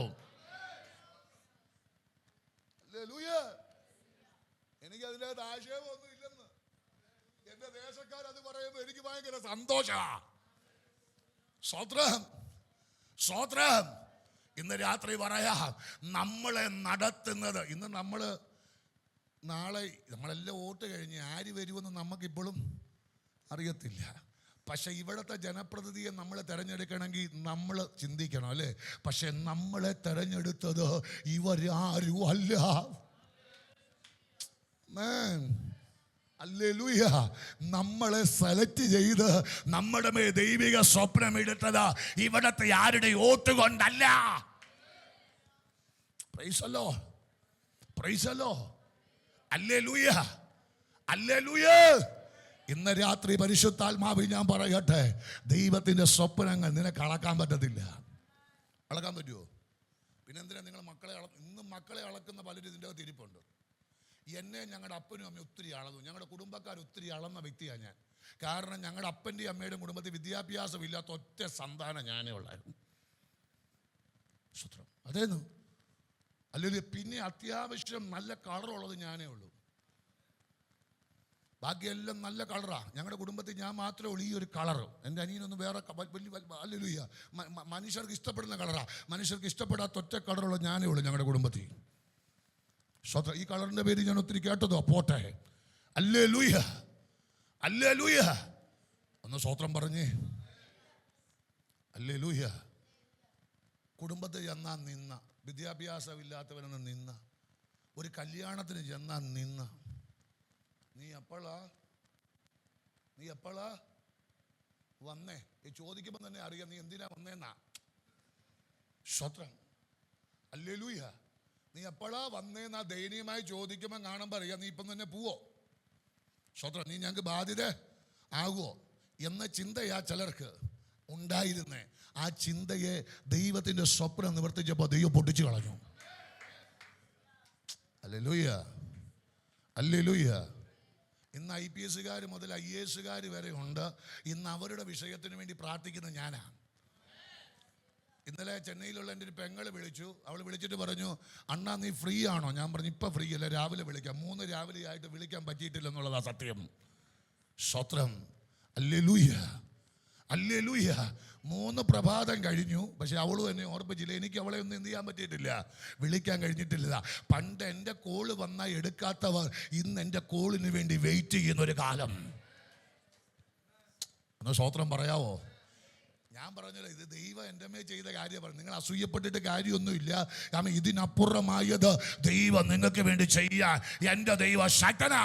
എനിക്ക് അതിനകത്ത് ആശയമൊന്നും ഇല്ലെന്ന് എന്റെ ദേശക്കാർ അത് പറയുമ്പോൾ എനിക്ക് ഭയങ്കര സന്തോഷമാണ്. സ്തോത്രം, സ്തോത്രം. ഇന്ന് രാത്രി പറയാം, നമ്മളെ നടത്തുന്നത്, ഇന്ന് നാളെ നമ്മളെല്ലാം വോട്ട് കഴിഞ്ഞ് ആര് വരുമെന്ന് നമുക്കിപ്പോഴും അറിയത്തില്ല. പക്ഷെ ഇവിടുത്തെ ജനപ്രതിനിധിയെ നമ്മൾ തിരഞ്ഞെടുക്കണമെങ്കിൽ നമ്മൾ ചിന്തിക്കണം, അല്ലേ? പക്ഷെ നമ്മളെ തിരഞ്ഞെടുത്തത് ഇവരാരും അല്ല. ഹല്ലേലൂയ. നമ്മളെ സെലക്ട് ചെയ്ത് നമ്മുടെ മേൽ ദൈവിക സ്വപ്നം എടുത്തത് ഇവിടത്തെ ആരുടെ വോട്ട് കൊണ്ടല്ല. Price the Lord, praise the Lord, hallelujah, hallelujah. ഇന്ന് രാത്രി പരിശുദ്ധാത്മാവിൽ ഞാൻ പറയട്ടെ, ദൈവത്തിൻ്റെ സ്വപ്നങ്ങൾ നിനക്ക് അളക്കാൻ പറ്റത്തില്ല. അളക്കാൻ പറ്റുമോ? പിന്നെന്തിനാ നിങ്ങൾ മക്കളെ ഇന്നും മക്കളെ അളക്കുന്ന പലരും ഇതിൻ്റെ അകത്ത് ഇരിപ്പുണ്ട്. എന്നെ ഞങ്ങളുടെ അപ്പനും അമ്മയും ഒത്തിരി അളന്നു. ഞങ്ങളുടെ കുടുംബക്കാർ ഒത്തിരി അളന്ന വ്യക്തിയാണ് ഞാൻ. കാരണം ഞങ്ങളുടെ അപ്പൻ്റെയും അമ്മയുടെയും കുടുംബത്തിൽ വിദ്യാഭ്യാസം ഇല്ലാത്ത ഒറ്റ സന്താനം ഞാനേ ഉള്ളായിരുന്നു. സൂത്രം അതേന്നു. അല്ലെങ്കിൽ പിന്നെ അത്യാവശ്യം നല്ല കളറുള്ളത് ഞാനേ ഉള്ളൂ. ബാക്കിയെല്ലാം നല്ല കളറാണ്. ഞങ്ങളുടെ കുടുംബത്തിൽ ഞാൻ മാത്രമേ ഉള്ളൂ ഈ ഒരു കളറ്. എൻ്റെ അനിയനൊന്നും വേറെ വലിയ മനുഷ്യർക്ക് ഇഷ്ടപ്പെടുന്ന കളറാണ്. മനുഷ്യർക്ക് ഇഷ്ടപ്പെടാത്ത ഒറ്റ കളറുള്ള ഞാനേ ഉള്ളൂ ഞങ്ങളുടെ കുടുംബത്തിൽ. സ്വന്തം ഈ കളറിൻ്റെ പേര് ഞാൻ ഒത്തിരി കേട്ടതോ, പോട്ടെ. Hallelujah, hallelujah. ഒന്ന് സ്വത്രം പറഞ്ഞേ, ഹല്ലേലൂയ. കുടുംബത്തിൽ ചെന്നാൽ നിന്ന, വിദ്യാഭ്യാസമില്ലാത്തവനെന്ന് നിന്ന, ഒരു കല്യാണത്തിന് ചെന്നാൽ നിന്ന, നീ എപ്പോഴാ വന്നേ ചോദിക്കുമ്പോൾ തന്നെ അറിയാം നീ എന്തിനാ വന്നേന്നാ. സ്വത്രം, ഹല്ലേലൂയ. നീ എപ്പോഴാ വന്നേന്നാ ദയനീയമായി ചോദിക്കുമ്പോൾ കാണുമ്പോൾ അറിയാം നീ ഇപ്പം തന്നെ പോവോ. സ്വത്രം, നീ ഞങ്ങൾക്ക് ബാധ്യത ആകുമോ എന്ന ചിന്തയാ ചിലർക്ക് ഉണ്ടായിരുന്നേ. ആ ചിന്തയെ ദൈവത്തിൻ്റെ സ്വപ്നം നിവർത്തിച്ചപ്പോൾ ദൈവം പൊട്ടിച്ചു കളഞ്ഞു. Hallelujah, hallelujah. ഇന്ന് IPSകാർ മുതൽ IASകാർ വരെ ഉണ്ട്. ഇന്ന് അവരുടെ വിഷയത്തിന് വേണ്ടി പ്രാർത്ഥിക്കുന്ന ഞാനാ. ഇന്നലെ ചെന്നൈയിലുള്ള എൻ്റെ ഒരു പെങ്ങള് വിളിച്ചു. അവൾ വിളിച്ചിട്ട് പറഞ്ഞു, അണ്ണാ നീ ഫ്രീ ആണോ? ഞാൻ പറഞ്ഞു, ഇപ്പം ഫ്രീ അല്ല, രാവിലെ വിളിക്കാം. 3 രാവിലെ ആയിട്ട് വിളിക്കാൻ പറ്റിയിട്ടില്ലെന്നുള്ളതാ സത്യം. സ്തോത്രം. Hallelujah, hallelujah. 3 പ്രഭാതം കഴിഞ്ഞു. പക്ഷെ അവളും എന്നെ ഓർപ്പിച്ചില്ല. എനിക്ക് അവളെ ഒന്നും എന്ത് ചെയ്യാൻ പറ്റിയിട്ടില്ല, വിളിക്കാൻ കഴിഞ്ഞിട്ടില്ല. പണ്ട് എൻ്റെ കോള് വന്നാൽ എടുക്കാത്തവർ ഇന്ന് എൻ്റെ കോളിന് വേണ്ടി വെയിറ്റ് ചെയ്യുന്ന ഒരു കാലം. ഒന്ന് സ്തോത്രം പറയാവോ? ഞാൻ പറഞ്ഞല്ലോ, ഇത് ദൈവം എൻ്റെ മേൽ ചെയ്ത കാര്യം പറഞ്ഞു. നിങ്ങൾ അസൂയപ്പെട്ടിട്ട് കാര്യമൊന്നുമില്ല. കാരണം ഇതിനപ്പുറമായത് ദൈവം നിങ്ങൾക്ക് വേണ്ടി ചെയ്യാൻ എൻ്റെ ദൈവ ശക്തനാ.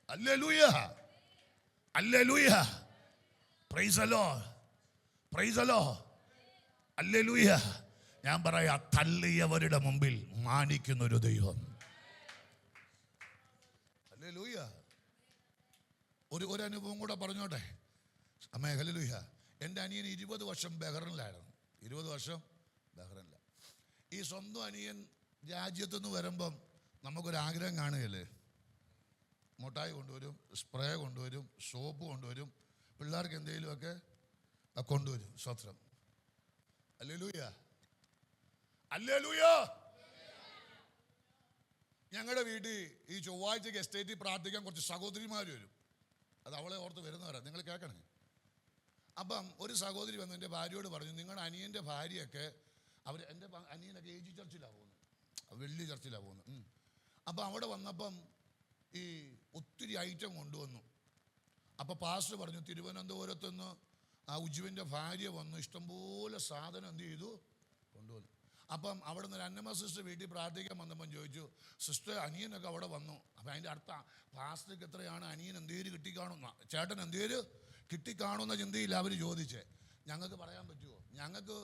ഹല്ലേലൂയ, ഹല്ലേലൂയ. Praise the Lord, praise the Lord, ഹല്ലേലൂയ. ഞാൻ പറയാ, തള്ളിയവരുടെ മുമ്പിൽ മാനിക്കുന്ന ഒരു ദൈവം. ഹല്ലേലൂയ. ഒരു അനുഭവം കൂടെ പറഞ്ഞോട്ടെ. അമ്മേ ഹല്ലേലൂയ. എൻ്റെ അനിയൻ 20 വർഷം ബഹ്റിനിലായിരുന്നു. 20 വർഷം ബഹ്റിനില്ല. ഈ സ്വന്തം അനിയൻ രാജ്യത്തുനിന്ന് വരുമ്പം നമുക്കൊരാഗ്രഹം കാണുകയല്ലേ. മുട്ടായി കൊണ്ടുവരും, സ്പ്രേ കൊണ്ടുവരും, സോപ്പ് കൊണ്ടുവരും, പിള്ളേർക്ക് എന്തെങ്കിലുമൊക്കെ കൊണ്ടുവരും. സ്വത്രം. Hallelujah, hallelujah. ഞങ്ങളുടെ വീട്ടിൽ ഈ ചൊവ്വാഴ്ചക്ക് എസ്റ്റേറ്റിൽ പ്രാർത്ഥിക്കാൻ കുറച്ച് സഹോദരിമാർ വരും. അത് അവളെ ഓർത്ത് വരുന്നവരാണ്, നിങ്ങൾ കേൾക്കണേ. അപ്പം ഒരു സഹോദരി വന്ന് എൻ്റെ ഭാര്യയോട് പറഞ്ഞു, നിങ്ങളുടെ അനിയൻ്റെ ഭാര്യയൊക്കെ എൻ്റെ അനിയനൊക്കെ AG ചർച്ചിലാണ് പോകുന്നത്, വലിയ ചർച്ചിലാണ് പോകുന്നത്. അപ്പം അവിടെ വന്നപ്പം ഈ ഒത്തിരി ഐറ്റം കൊണ്ടുവന്നു. അപ്പോൾ പാസ്റ്റർ പറഞ്ഞു, തിരുവനന്തപുരത്തുനിന്ന് ആ ഉജുവിൻ്റെ ഭാര്യ വന്നു, ഇഷ്ടംപോലെ സാധനം എന്ത് ചെയ്തു കൊണ്ടുവന്നു. അപ്പം അവിടെ നിന്ന് ഒരു അന്നമ്മ സിസ്റ്റർ വീട്ടിൽ പ്രാർത്ഥിക്കാൻ വന്നപ്പം ചോദിച്ചു, സിസ്റ്റർ അനിയനൊക്കെ അവിടെ വന്നു. അപ്പം അതിൻ്റെ അർത്ഥം പാസ്റ്റർക്ക് എത്രയാണ്, അനിയൻ എന്തേലും കിട്ടിക്കാണുന്ന, ചേട്ടൻ എന്തേലും കിട്ടിക്കാണുന്ന ചിന്തയില്ല അവർ ചോദിച്ചേ. ഞങ്ങൾക്ക് പറയാൻ പറ്റുമോ? ഞങ്ങൾക്ക്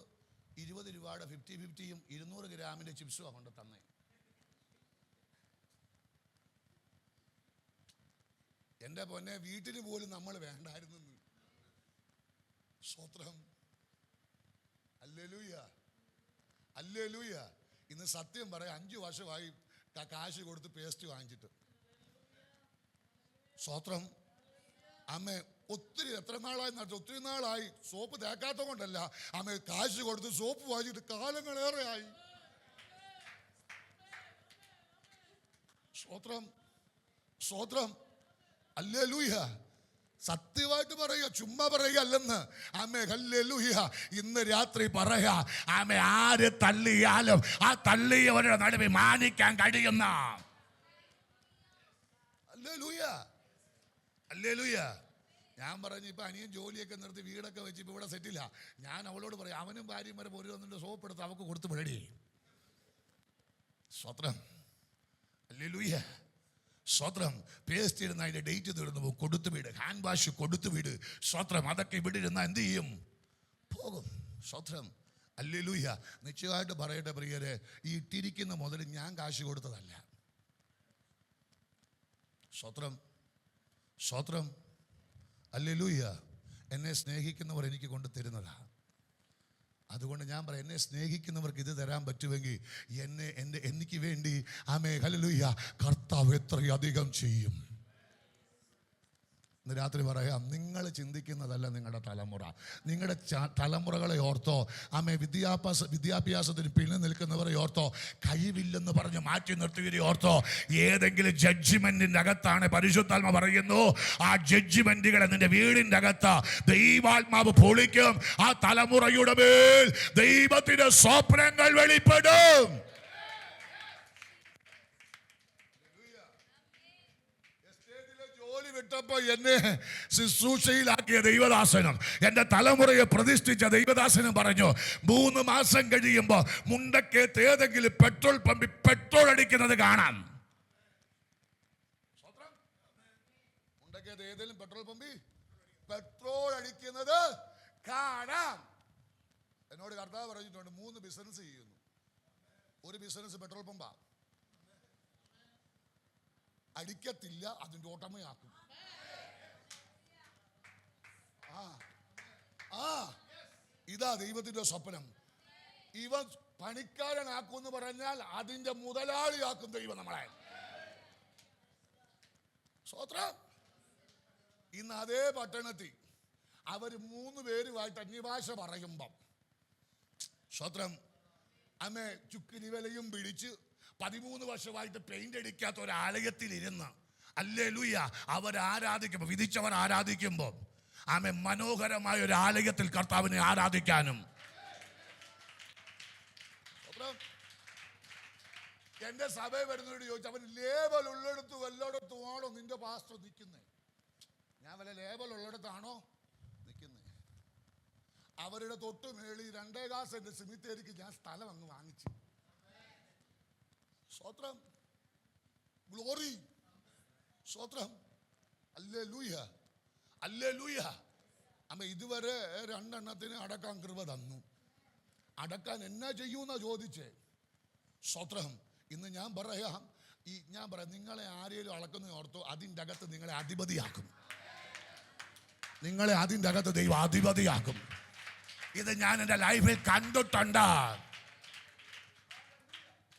20 രൂപയുടെ 50-50യും 200 ഗ്രാമിൻ്റെ ചിപ്സുമാണ് കൊണ്ട് തന്നെ. എൻ്റെ പൊന്നെ, വീട്ടിൽ പോലും നമ്മൾ വേണ്ടായിരുന്നു. സ്തോത്രം. Hallelujah, hallelujah. ഇന്ന് സത്യം പറയാം, 5 വർഷമായി കാശ് കൊടുത്ത് പേസ്റ്റ് വാങ്ങിച്ചിട്ട്. സ്തോത്രം. അമ്മ ഒത്തിരി എത്ര നാളായി നടത്തും, ഒത്തിരി നാളായി സോപ്പ് തേക്കാത്ത കൊണ്ടല്ല, അമ്മ കാശ് കൊടുത്ത് സോപ്പ് വാങ്ങിച്ചിട്ട് കാലങ്ങളേറെ ആയി. സ്തോത്രം, സ്തോത്രം, ഹല്ലേലൂയ. സത്യമായിട്ട് പറയുക, ചുമ്മാ പറയുക അല്ലെന്ന്. ആമേ ഹല്ലേലൂയ. ഇന്ന് രാത്രി പറയാ, ആമേ ആര് തള്ളിയാലും ആ തള്ളിയവരുടെ നടുവിൽ മാനിക്കാൻ കഴിയുന്ന. Hallelujah, hallelujah. ഞാൻ പറഞ്ഞു, ഇപ്പം അനിയൻ ജോലിയൊക്കെ നിർത്തി വീടൊക്കെ വെച്ച് ഇപ്പം ഇവിടെ സെറ്റില്ല. ഞാൻ അവളോട് പറയാം, അവനും ഭാര്യയും വരെ പോരി വന്നിട്ട് സോപ്പ് എടുത്ത് അവൾക്ക് കൊടുത്ത് വിടടി. സ്വത്രം. ഹല്ലേലൂയ, സ്വത്രം. പേസ്റ്റ് ഇടുന്ന അതിൻ്റെ ഡേറ്റ് തീർന്നു കൊടുത്തു വിട്, ഹാൻഡ് വാഷ് കൊടുത്തു വിട്. സ്വത്രം. അതൊക്കെ ഇവിടെ ഇരുന്നാൽ എന്ത് ചെയ്യും? പോകും. സ്വത്രം. ഹല്ലേലൂയ. നിശ്ചയമായിട്ട് പറയട്ടെ പ്രിയരെ, ഈ ഇട്ടിരിക്കുന്ന മുതൽ ഞാൻ കാശ് കൊടുത്തതല്ല. സ്വത്രം, സ്വത്രം. ഹല്ലേലൂയ. എന്നെ സ്നേഹിക്കുന്നവർ എനിക്ക് കൊണ്ട് തരുന്നതാണ്. അതുകൊണ്ട് ഞാൻ പറയാം, എന്നെ സ്നേഹിക്കുന്നവർക്ക് ഇത് തരാൻ പറ്റുമെങ്കിൽ എനിക്ക് വേണ്ടി ആമേ ഹല്ലേലൂയ കർത്താവ് എത്രയധികം ചെയ്യും. ഇന്ന് രാത്രി പറയാം, നിങ്ങൾ ചിന്തിക്കുന്നതല്ല നിങ്ങളുടെ തലമുറ. നിങ്ങളുടെ തലമുറകളെ ഓർത്തോ, ആമേ വിദ്യാഭ്യാസത്തിന് പിന്നെ നിൽക്കുന്നവരെ ഓർത്തോ, കഴിവില്ലെന്ന് പറഞ്ഞ് മാറ്റി നിർത്തിയവരെ ഓർത്തോ. ഏതെങ്കിലും ജഡ്ജിമെന്റിന്റെ അകത്താണ് പരിശുദ്ധാത്മ പറയുന്നു, ആ ജഡ്ജിമെന്റുകളെ നിന്റെ വീടിന്റെ അകത്ത് ദൈവാത്മാവ് പൊളിക്കും. ആ തലമുറയുടെ മേൽ ദൈവത്തിന്റെ സ്വപ്നങ്ങൾ വെളിപ്പെടും. വിട്ടപ്പോ എന്നെ ശുശ്രൂഷയിലാക്കിയ ദൈവദാസനും എൻ്റെ തലമുറയെ പ്രതിഷ്ഠിച്ച ദൈവദാസനും പറഞ്ഞു, 3 മാസം കഴിയുമ്പോൾ മുണ്ടക്കയത്ത് ഏതെങ്കിലും പെട്രോൾ പമ്പിൽ പെട്രോൾ അടിക്കുന്നത് കാണാം. മുണ്ടക്കയത്ത് ഏതെങ്കിലും പെട്രോൾ പമ്പിൽ പെട്രോൾ അടിക്കുന്നത് കാണാം. എന്നോട് കർത്താവ് പറഞ്ഞിട്ടുണ്ട്, 3 ബിസിനസ് ചെയ്യുന്നു. ഒരു ബിസിനസ് പെട്രോൾ പമ്പാ. അടിക്കത്തില്ല, അതിൻ്റെ ഓട്ടമയാക്കും. ഇതാ ദൈവത്തിന്റെ സ്വപ്നം. ഇവൻ പണിക്കാരനാക്കുമെന്ന് പറഞ്ഞാൽ അതിന്റെ മുതലാളിയാക്കും ദൈവം നമ്മളെ. സ്വത്രം. ഇന്ന് അതേ പട്ടണത്തിൽ അവർ 3 പേരുമായിട്ട് അന്യഭാഷ പറയുമ്പം സ്വത്രം അമ്മേ ചുക്കിനി വിലയും പിടിച്ച് 13 വർഷമായിട്ട് പെയിന്റ് അടിക്കാത്ത ഒരു ആലയത്തിലിരുന്ന് ഹല്ലേലൂയ അവരാരാധിക്കുമ്പോൾ, വിധിച്ചവർ ആരാധിക്കുമ്പോൾ ആമേ മനോഹരമായ ഒരു ആലയത്തിൽ കർത്താവിനെ ആരാധിക്കാനും. എന്റെ സഭയിൽ വരുന്നവരോട് ചോദിച്ചു, അവൻ ലേബൽ ഉള്ളിടത്തും എല്ലായിടത്തും ആണോ നിന്റെ പാസ്റ്റർ നിൽക്കുന്നേ? ഞാൻ വല്ല ലേബൽ ഉള്ളിടത്താണോ നിൽക്കുന്നേ? അവരുടെ തൊട്ട് മേളി 2.25 സെന്റ് സിമിത്തേരിക്ക് ഞാൻ സ്ഥലം അങ്ങ് വാങ്ങിച്ചു. സ്തോത്രം, ഗ്ലോറി, സ്തോത്രം, ഹല്ലേലൂയ, ഹല്ലേലൂയ. അമ്മ ഇതുവരെ 2 എണ്ണത്തിന് അടക്കാൻ കൃപ തന്നു. അടക്കാൻ എന്നാ ചെയ്യൂന്നാ ചോദിച്ചേ. സ്തോത്രം. ഇന്ന് ഞാൻ പറയാം, നിങ്ങളെ ആരെങ്കിലും അളക്കുന്ന ഓർത്തോ, അതിൻ്റെ അകത്ത് നിങ്ങളെ അധിപതിയാക്കും. നിങ്ങളെ അതിൻ്റെ അകത്ത് ദൈവം അധിപതിയാക്കും. ഇത് ഞാൻ എൻ്റെ ലൈഫിൽ കണ്ടിട്ടുണ്ട്.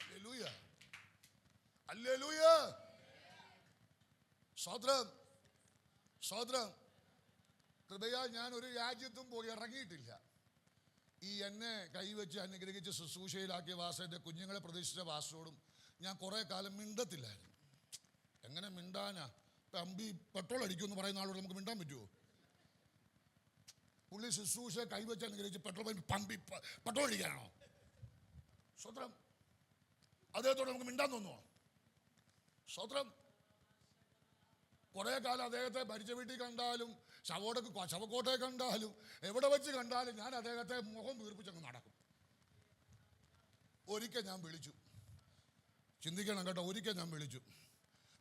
Hallelujah, hallelujah. സ്തോത്രം, സ്തോത്രം. കൃപയാൽ ഞാൻ ഒരു രാജ്യത്തും പോയി ഇറങ്ങിയിട്ടില്ല. ഈ എന്നെ കൈവച്ച് അനുഗ്രഹിച്ച് ശുശ്രൂഷയിലാക്കിയ വാസന്റെ കുഞ്ഞുങ്ങളെ പ്രതീക്ഷിച്ച വാസോടും ഞാൻ കുറേ കാലം മിണ്ടത്തില്ലായിരുന്നു. എങ്ങനെ മിണ്ടാനാ? തമ്പി പെട്രോൾ അടിക്കുമെന്ന് പറയുന്ന ആളോട് നമുക്ക് മിണ്ടാൻ പറ്റുമോ? പുള്ളി ശുശ്രൂഷ കൈവച്ച് അനുഗ്രഹിച്ച് പെട്രോൾ അടിക്കാനാണോ? സ്വത്രം. അദ്ദേഹത്തോട് നമുക്ക് മിണ്ടാൻ തോന്നുമോ? സ്വത്രം. കുറേ കാലം അദ്ദേഹത്തെ ഭരിച്ച വീട്ടിൽ കണ്ടാലും ശവക്കോട്ടയെ കണ്ടാലും എവിടെ വെച്ച് കണ്ടാലും ഞാൻ അദ്ദേഹത്തെ മുഖം വീർപ്പിച്ചങ്ങ് നടക്കും. ഒരിക്കൽ ഞാൻ വിളിച്ചു, ചിന്തിക്കണം കേട്ടോ, ഒരിക്കൽ ഞാൻ വിളിച്ചു,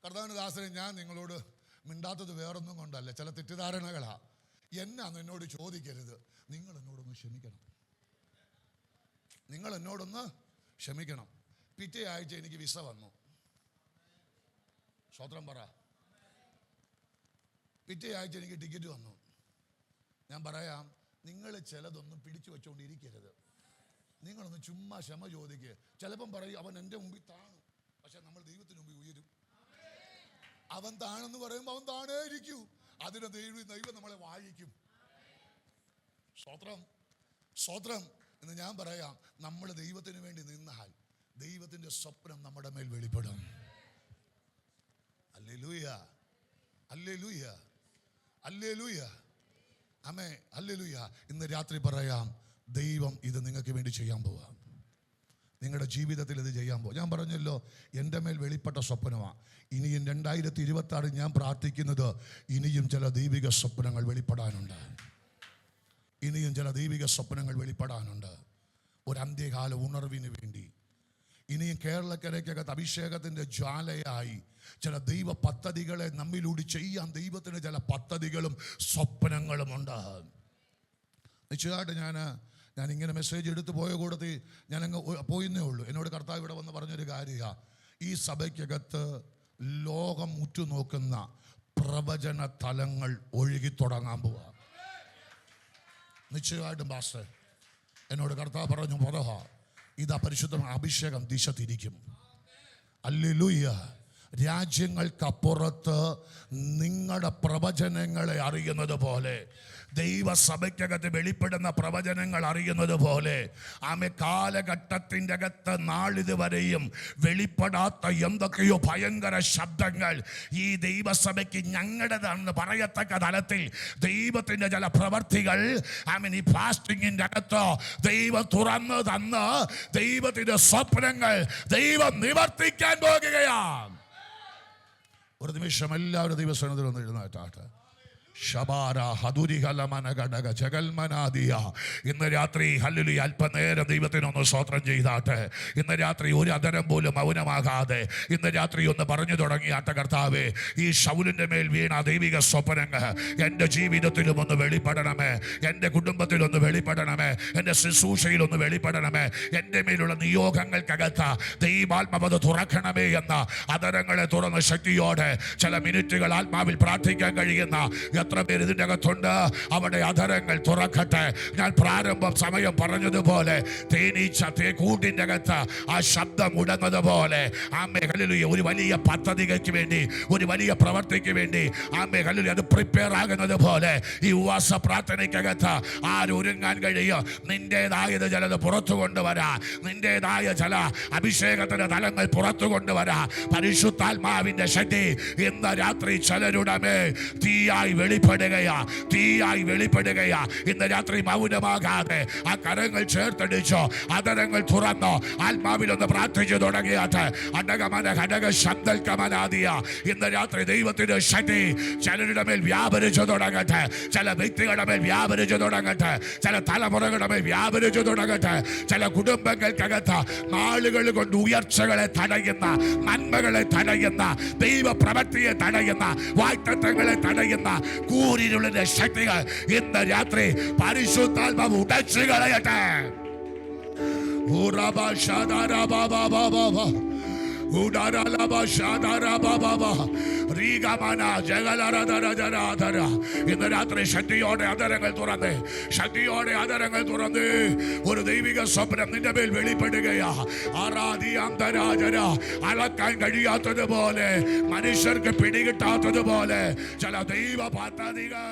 കർത്താവിന്റെ ദാസനെ, ഞാൻ നിങ്ങളോട് മിണ്ടാത്തത് വേറൊന്നും കൊണ്ടല്ല, ചില തെറ്റിദ്ധാരണകളാ. എന്നാന്ന് എന്നോട് ചോദിക്കരുത്, നിങ്ങൾ എന്നോടൊന്ന് ക്ഷമിക്കണം, നിങ്ങൾ എന്നോടൊന്ന് ക്ഷമിക്കണം. പിറ്റേ ആഴ്ച എനിക്ക് വിസ വന്നു. സ്വത്രം പറ. പിറ്റേ ആഴ്ച എനിക്ക് ടിക്കറ്റ് വന്നു. ഞാൻ പറയാം, നിങ്ങൾ ചിലതൊന്നും പിടിച്ചു വെച്ചുകൊണ്ടിരിക്കരുത്. നിങ്ങളൊന്ന് ചുമ്മാ ക്ഷമ ചോദിക്കുക. ചിലപ്പം പറയും അവൻ എൻ്റെ മുമ്പിൽ താണു, പക്ഷെ നമ്മൾ ദൈവത്തിന് മുമ്പിൽ ഉയരും. അവൻ താണെന്ന് പറയുമ്പോൾ അവൻ താണേ ഇരിക്കൂ. അതിന് ദൈവം നമ്മളെ വാഴിക്കും. സ്തോത്രം, സ്തോത്രം. എന്ന് ഞാൻ പറയാം, നമ്മൾ ദൈവത്തിന് വേണ്ടി നിന്നാൽ ദൈവത്തിൻ്റെ സ്വപ്നം നമ്മുടെ മേൽ വെളിപ്പെടും. ഹല്ലേലൂയ, ഹല്ലേലൂയ, ഹല്ലേലൂയ. ആമേൻ, ഹല്ലേലൂയ. ഇന്ന് രാത്രി പറയാം, ദൈവം ഇത് നിങ്ങൾക്ക് വേണ്ടി ചെയ്യാൻ പോവാം. നിങ്ങളുടെ ജീവിതത്തിൽ ഇത് ചെയ്യാൻ പോവാം. ഞാൻ പറഞ്ഞല്ലോ, എൻ്റെ മേൽ വെളിപ്പെട്ട സ്വപ്നമാണ്. ഇനിയും 2026 ഞാൻ പ്രാർത്ഥിക്കുന്നത്, ഇനിയും ചില ദൈവിക സ്വപ്നങ്ങൾ വെളിപ്പെടാനുണ്ട്. ഇനിയും ചില ദൈവിക സ്വപ്നങ്ങൾ വെളിപ്പെടാനുണ്ട്. ഒരു അന്ത്യകാല ഉണർവിന് വേണ്ടി ഇനിയും കേരളക്കരയ്ക്കകത്ത് അഭിഷേകത്തിൻ്റെ ജ്വാലയായി ചില ദൈവ പദ്ധതികളെ നമ്മിലൂടെ ചെയ്യാൻ ദൈവത്തിന് ചില പദ്ധതികളും സ്വപ്നങ്ങളും ഉണ്ട്. നിശ്ചയമായിട്ട് ഞാൻ ഇങ്ങനെ മെസ്സേജ് എടുത്ത് പോയ കൂടത്തിൽ ഞാനങ്ങ് പോയിന്നേ ഉള്ളൂ. എന്നോട് കർത്താവ് ഇവിടെ വന്ന് പറഞ്ഞൊരു കാര്യമാണ്, ഈ സഭയ്ക്കകത്ത് ലോകം ഉറ്റുനോക്കുന്ന പ്രവചന തലങ്ങൾ ഒഴുകി തുടങ്ങാൻ പോവാ. നിശ്ചയമായിട്ടും പാസ്റ്റർ എന്നോട് കർത്താവ് പറഞ്ഞു, പറഹ ഇതാ പരിശുദ്ധമായ അഭിഷേകം ദിശ തിരിക്കും. ഹല്ലേലൂയ. രാജ്യങ്ങൾക്കപ്പുറത്ത് നിങ്ങളുടെ പ്രവചനങ്ങളെ അറിയുന്നത് പോലെ, ദൈവസഭയ്ക്കകത്ത് വെളിപ്പെടുന്ന പ്രവചനങ്ങൾ അറിയുന്നത് പോലെ, ആമേ കാലഘട്ടത്തിൻ്റെ അകത്ത് നാളിതുവരെയും വെളിപ്പെടാത്ത എന്തൊക്കെയോ ഭയങ്കര ശബ്ദങ്ങൾ ഈ ദൈവസഭയ്ക്ക് ഞങ്ങളുടേതാണെന്ന് പറയത്തക്ക തലത്തിൽ ദൈവത്തിൻ്റെ ചില പ്രവർത്തികൾ ആമേൻ ഈ ഫാസ്റ്റിങ്ങിൻ്റെ അകത്ത് ദൈവം തുറന്നു തന്ന് ദൈവത്തിൻ്റെ സ്വപ്നങ്ങൾ ദൈവം നിവർത്തിക്കാൻ പോകുകയാണ്. ഒരു നിമിഷം എല്ലാവരും ദൈവസന്നിധിയിൽ ഒന്ന് എഴുന്നേറ്റാട്ടെ. ശബാര ഹദുരിഹലമനഘടക ജഗൽമനാദിയ. ഇന്ന് രാത്രി ഹല്ലേലൂയ അല്പനേരം ദൈവത്തിനൊന്ന് സ്തോത്രം ചെയ്താട്ടെ. ഇന്ന് രാത്രി ഒരു അധരം പോലും മൗനമാകാതെ ഇന്ന് രാത്രി ഒന്ന് പറഞ്ഞു തുടങ്ങിയാട്ടെ, കർത്താവേ ഈ ശൗലിൻ്റെ മേൽ വീണ ദൈവിക സ്വപ്നങ്ങൾ എൻ്റെ ജീവിതത്തിലും ഒന്ന് വെളിപ്പെടണമേ, എൻ്റെ കുടുംബത്തിലൊന്ന് വെളിപ്പെടണമേ, എൻ്റെ ശുശ്രൂഷയിലൊന്ന് വെളിപ്പെടണമേ, എൻ്റെ മേലുള്ള നിയോഗങ്ങൾക്കകത്ത് ദൈവാത്മാവ് തുറക്കണമേ എന്ന അധരങ്ങളെ തുറന്ന് ശക്തിയോടെ ചില മിനിറ്റുകൾ ആത്മാവിൽ പ്രാർത്ഥിക്കാൻ കഴിയുന്ന എത്ര പേര് ഇതിൻ്റെ അകത്തുണ്ട്? അവിടെ അധരങ്ങൾ തുറക്കട്ടെ. ഞാൻ പ്രാരംഭം സമയം പറഞ്ഞതുപോലെ തേനീച്ച കൂട്ടിൻ്റെ അകത്ത് ആ ശബ്ദം മുടങ്ങുന്നതുപോലെ ആമേ ഹല്ലേലൂയ ഒരു വലിയ പദ്ധതിക്ക് വേണ്ടി, ഒരു വലിയ പ്രവർത്തിക്ക് വേണ്ടി ആമേ ഹല്ലേലൂയ അത് പ്രിപ്പയർ ആകുന്നത് പോലെ ഈ ഉപവാസ പ്രാർത്ഥനയ്ക്കകത്ത് ആരൊരുങ്ങാൻ കഴിയും? നിന്റേതായത് ചിലത് പുറത്തു കൊണ്ടുവരാ, നിന്റേതായ ചില അഭിഷേകത്തിന്റെ തലങ്ങൾ പുറത്തു കൊണ്ടുവരാ. പരിശുദ്ധാത്മാവിന്റെ ശക്തി ഇന്ന് രാത്രി ചിലരുടെ മേൽ തീയായി വെളിപ്പെടുകയാ, തീയായി വെളിപ്പെടുകയാ. ഇന്ന് രാത്രി മൗനമാകാതെ ആ കരങ്ങൾ ചേർത്തടിച്ചോ, അതരങ്ങൾ തുറന്നോ, ആത്മാവിലൊന്ന് പ്രാർത്ഥിച്ചു തുടങ്ങിയാട്ട് അടകമന ഘടക ശബ്ദൽക്കമനാദിയ. ഇന്ന് രാത്രി ദൈവത്തിന്റെ ശക്തി ചിലരുടെ മേൽ വ്യാപരിച്ചു തുടങ്ങട്ടെ, ചില വ്യക്തികളുടെ മേൽ വ്യാപരിച്ചു തുടങ്ങട്ടെ, ചില തലമുറകളുടെ മേൽ വ്യാപരിച്ചു തുടങ്ങട്ടെ. ചില കുടുംബങ്ങൾക്കകത്ത് നാളുകൾ കൊണ്ട് ഉയർച്ചകളെ തടയുന്ന, നന്മകളെ തടയുന്ന, ദൈവ പ്രവൃത്തിയെ തടയുന്ന, വാഗ്ദത്തങ്ങളെ തടയുന്ന കൂരിരുളിന്റെ ശക്തികൾ ഇന്ന് രാത്രി പരിശുദ്ധാത്മാവ് ഉടച്ചു കളയട്ടെ. ഇന്ന് രാത്രി ശക്തിയോടെ അതരങ്ങൾ തുറന്ന്, ശക്തിയോടെ അതരങ്ങൾ തുറന്ന് ഒരു ദൈവിക സ്വപ്നം നിന്റെ മേൽ വെളിപ്പെടുകയാ. ആരാധിയാന്തരാജന അളക്കാൻ കഴിയാത്തതുപോലെ, മനുഷ്യർക്ക് പിടികിട്ടാത്തതുപോലെ ചില ദൈവ പദ്ധതികൾ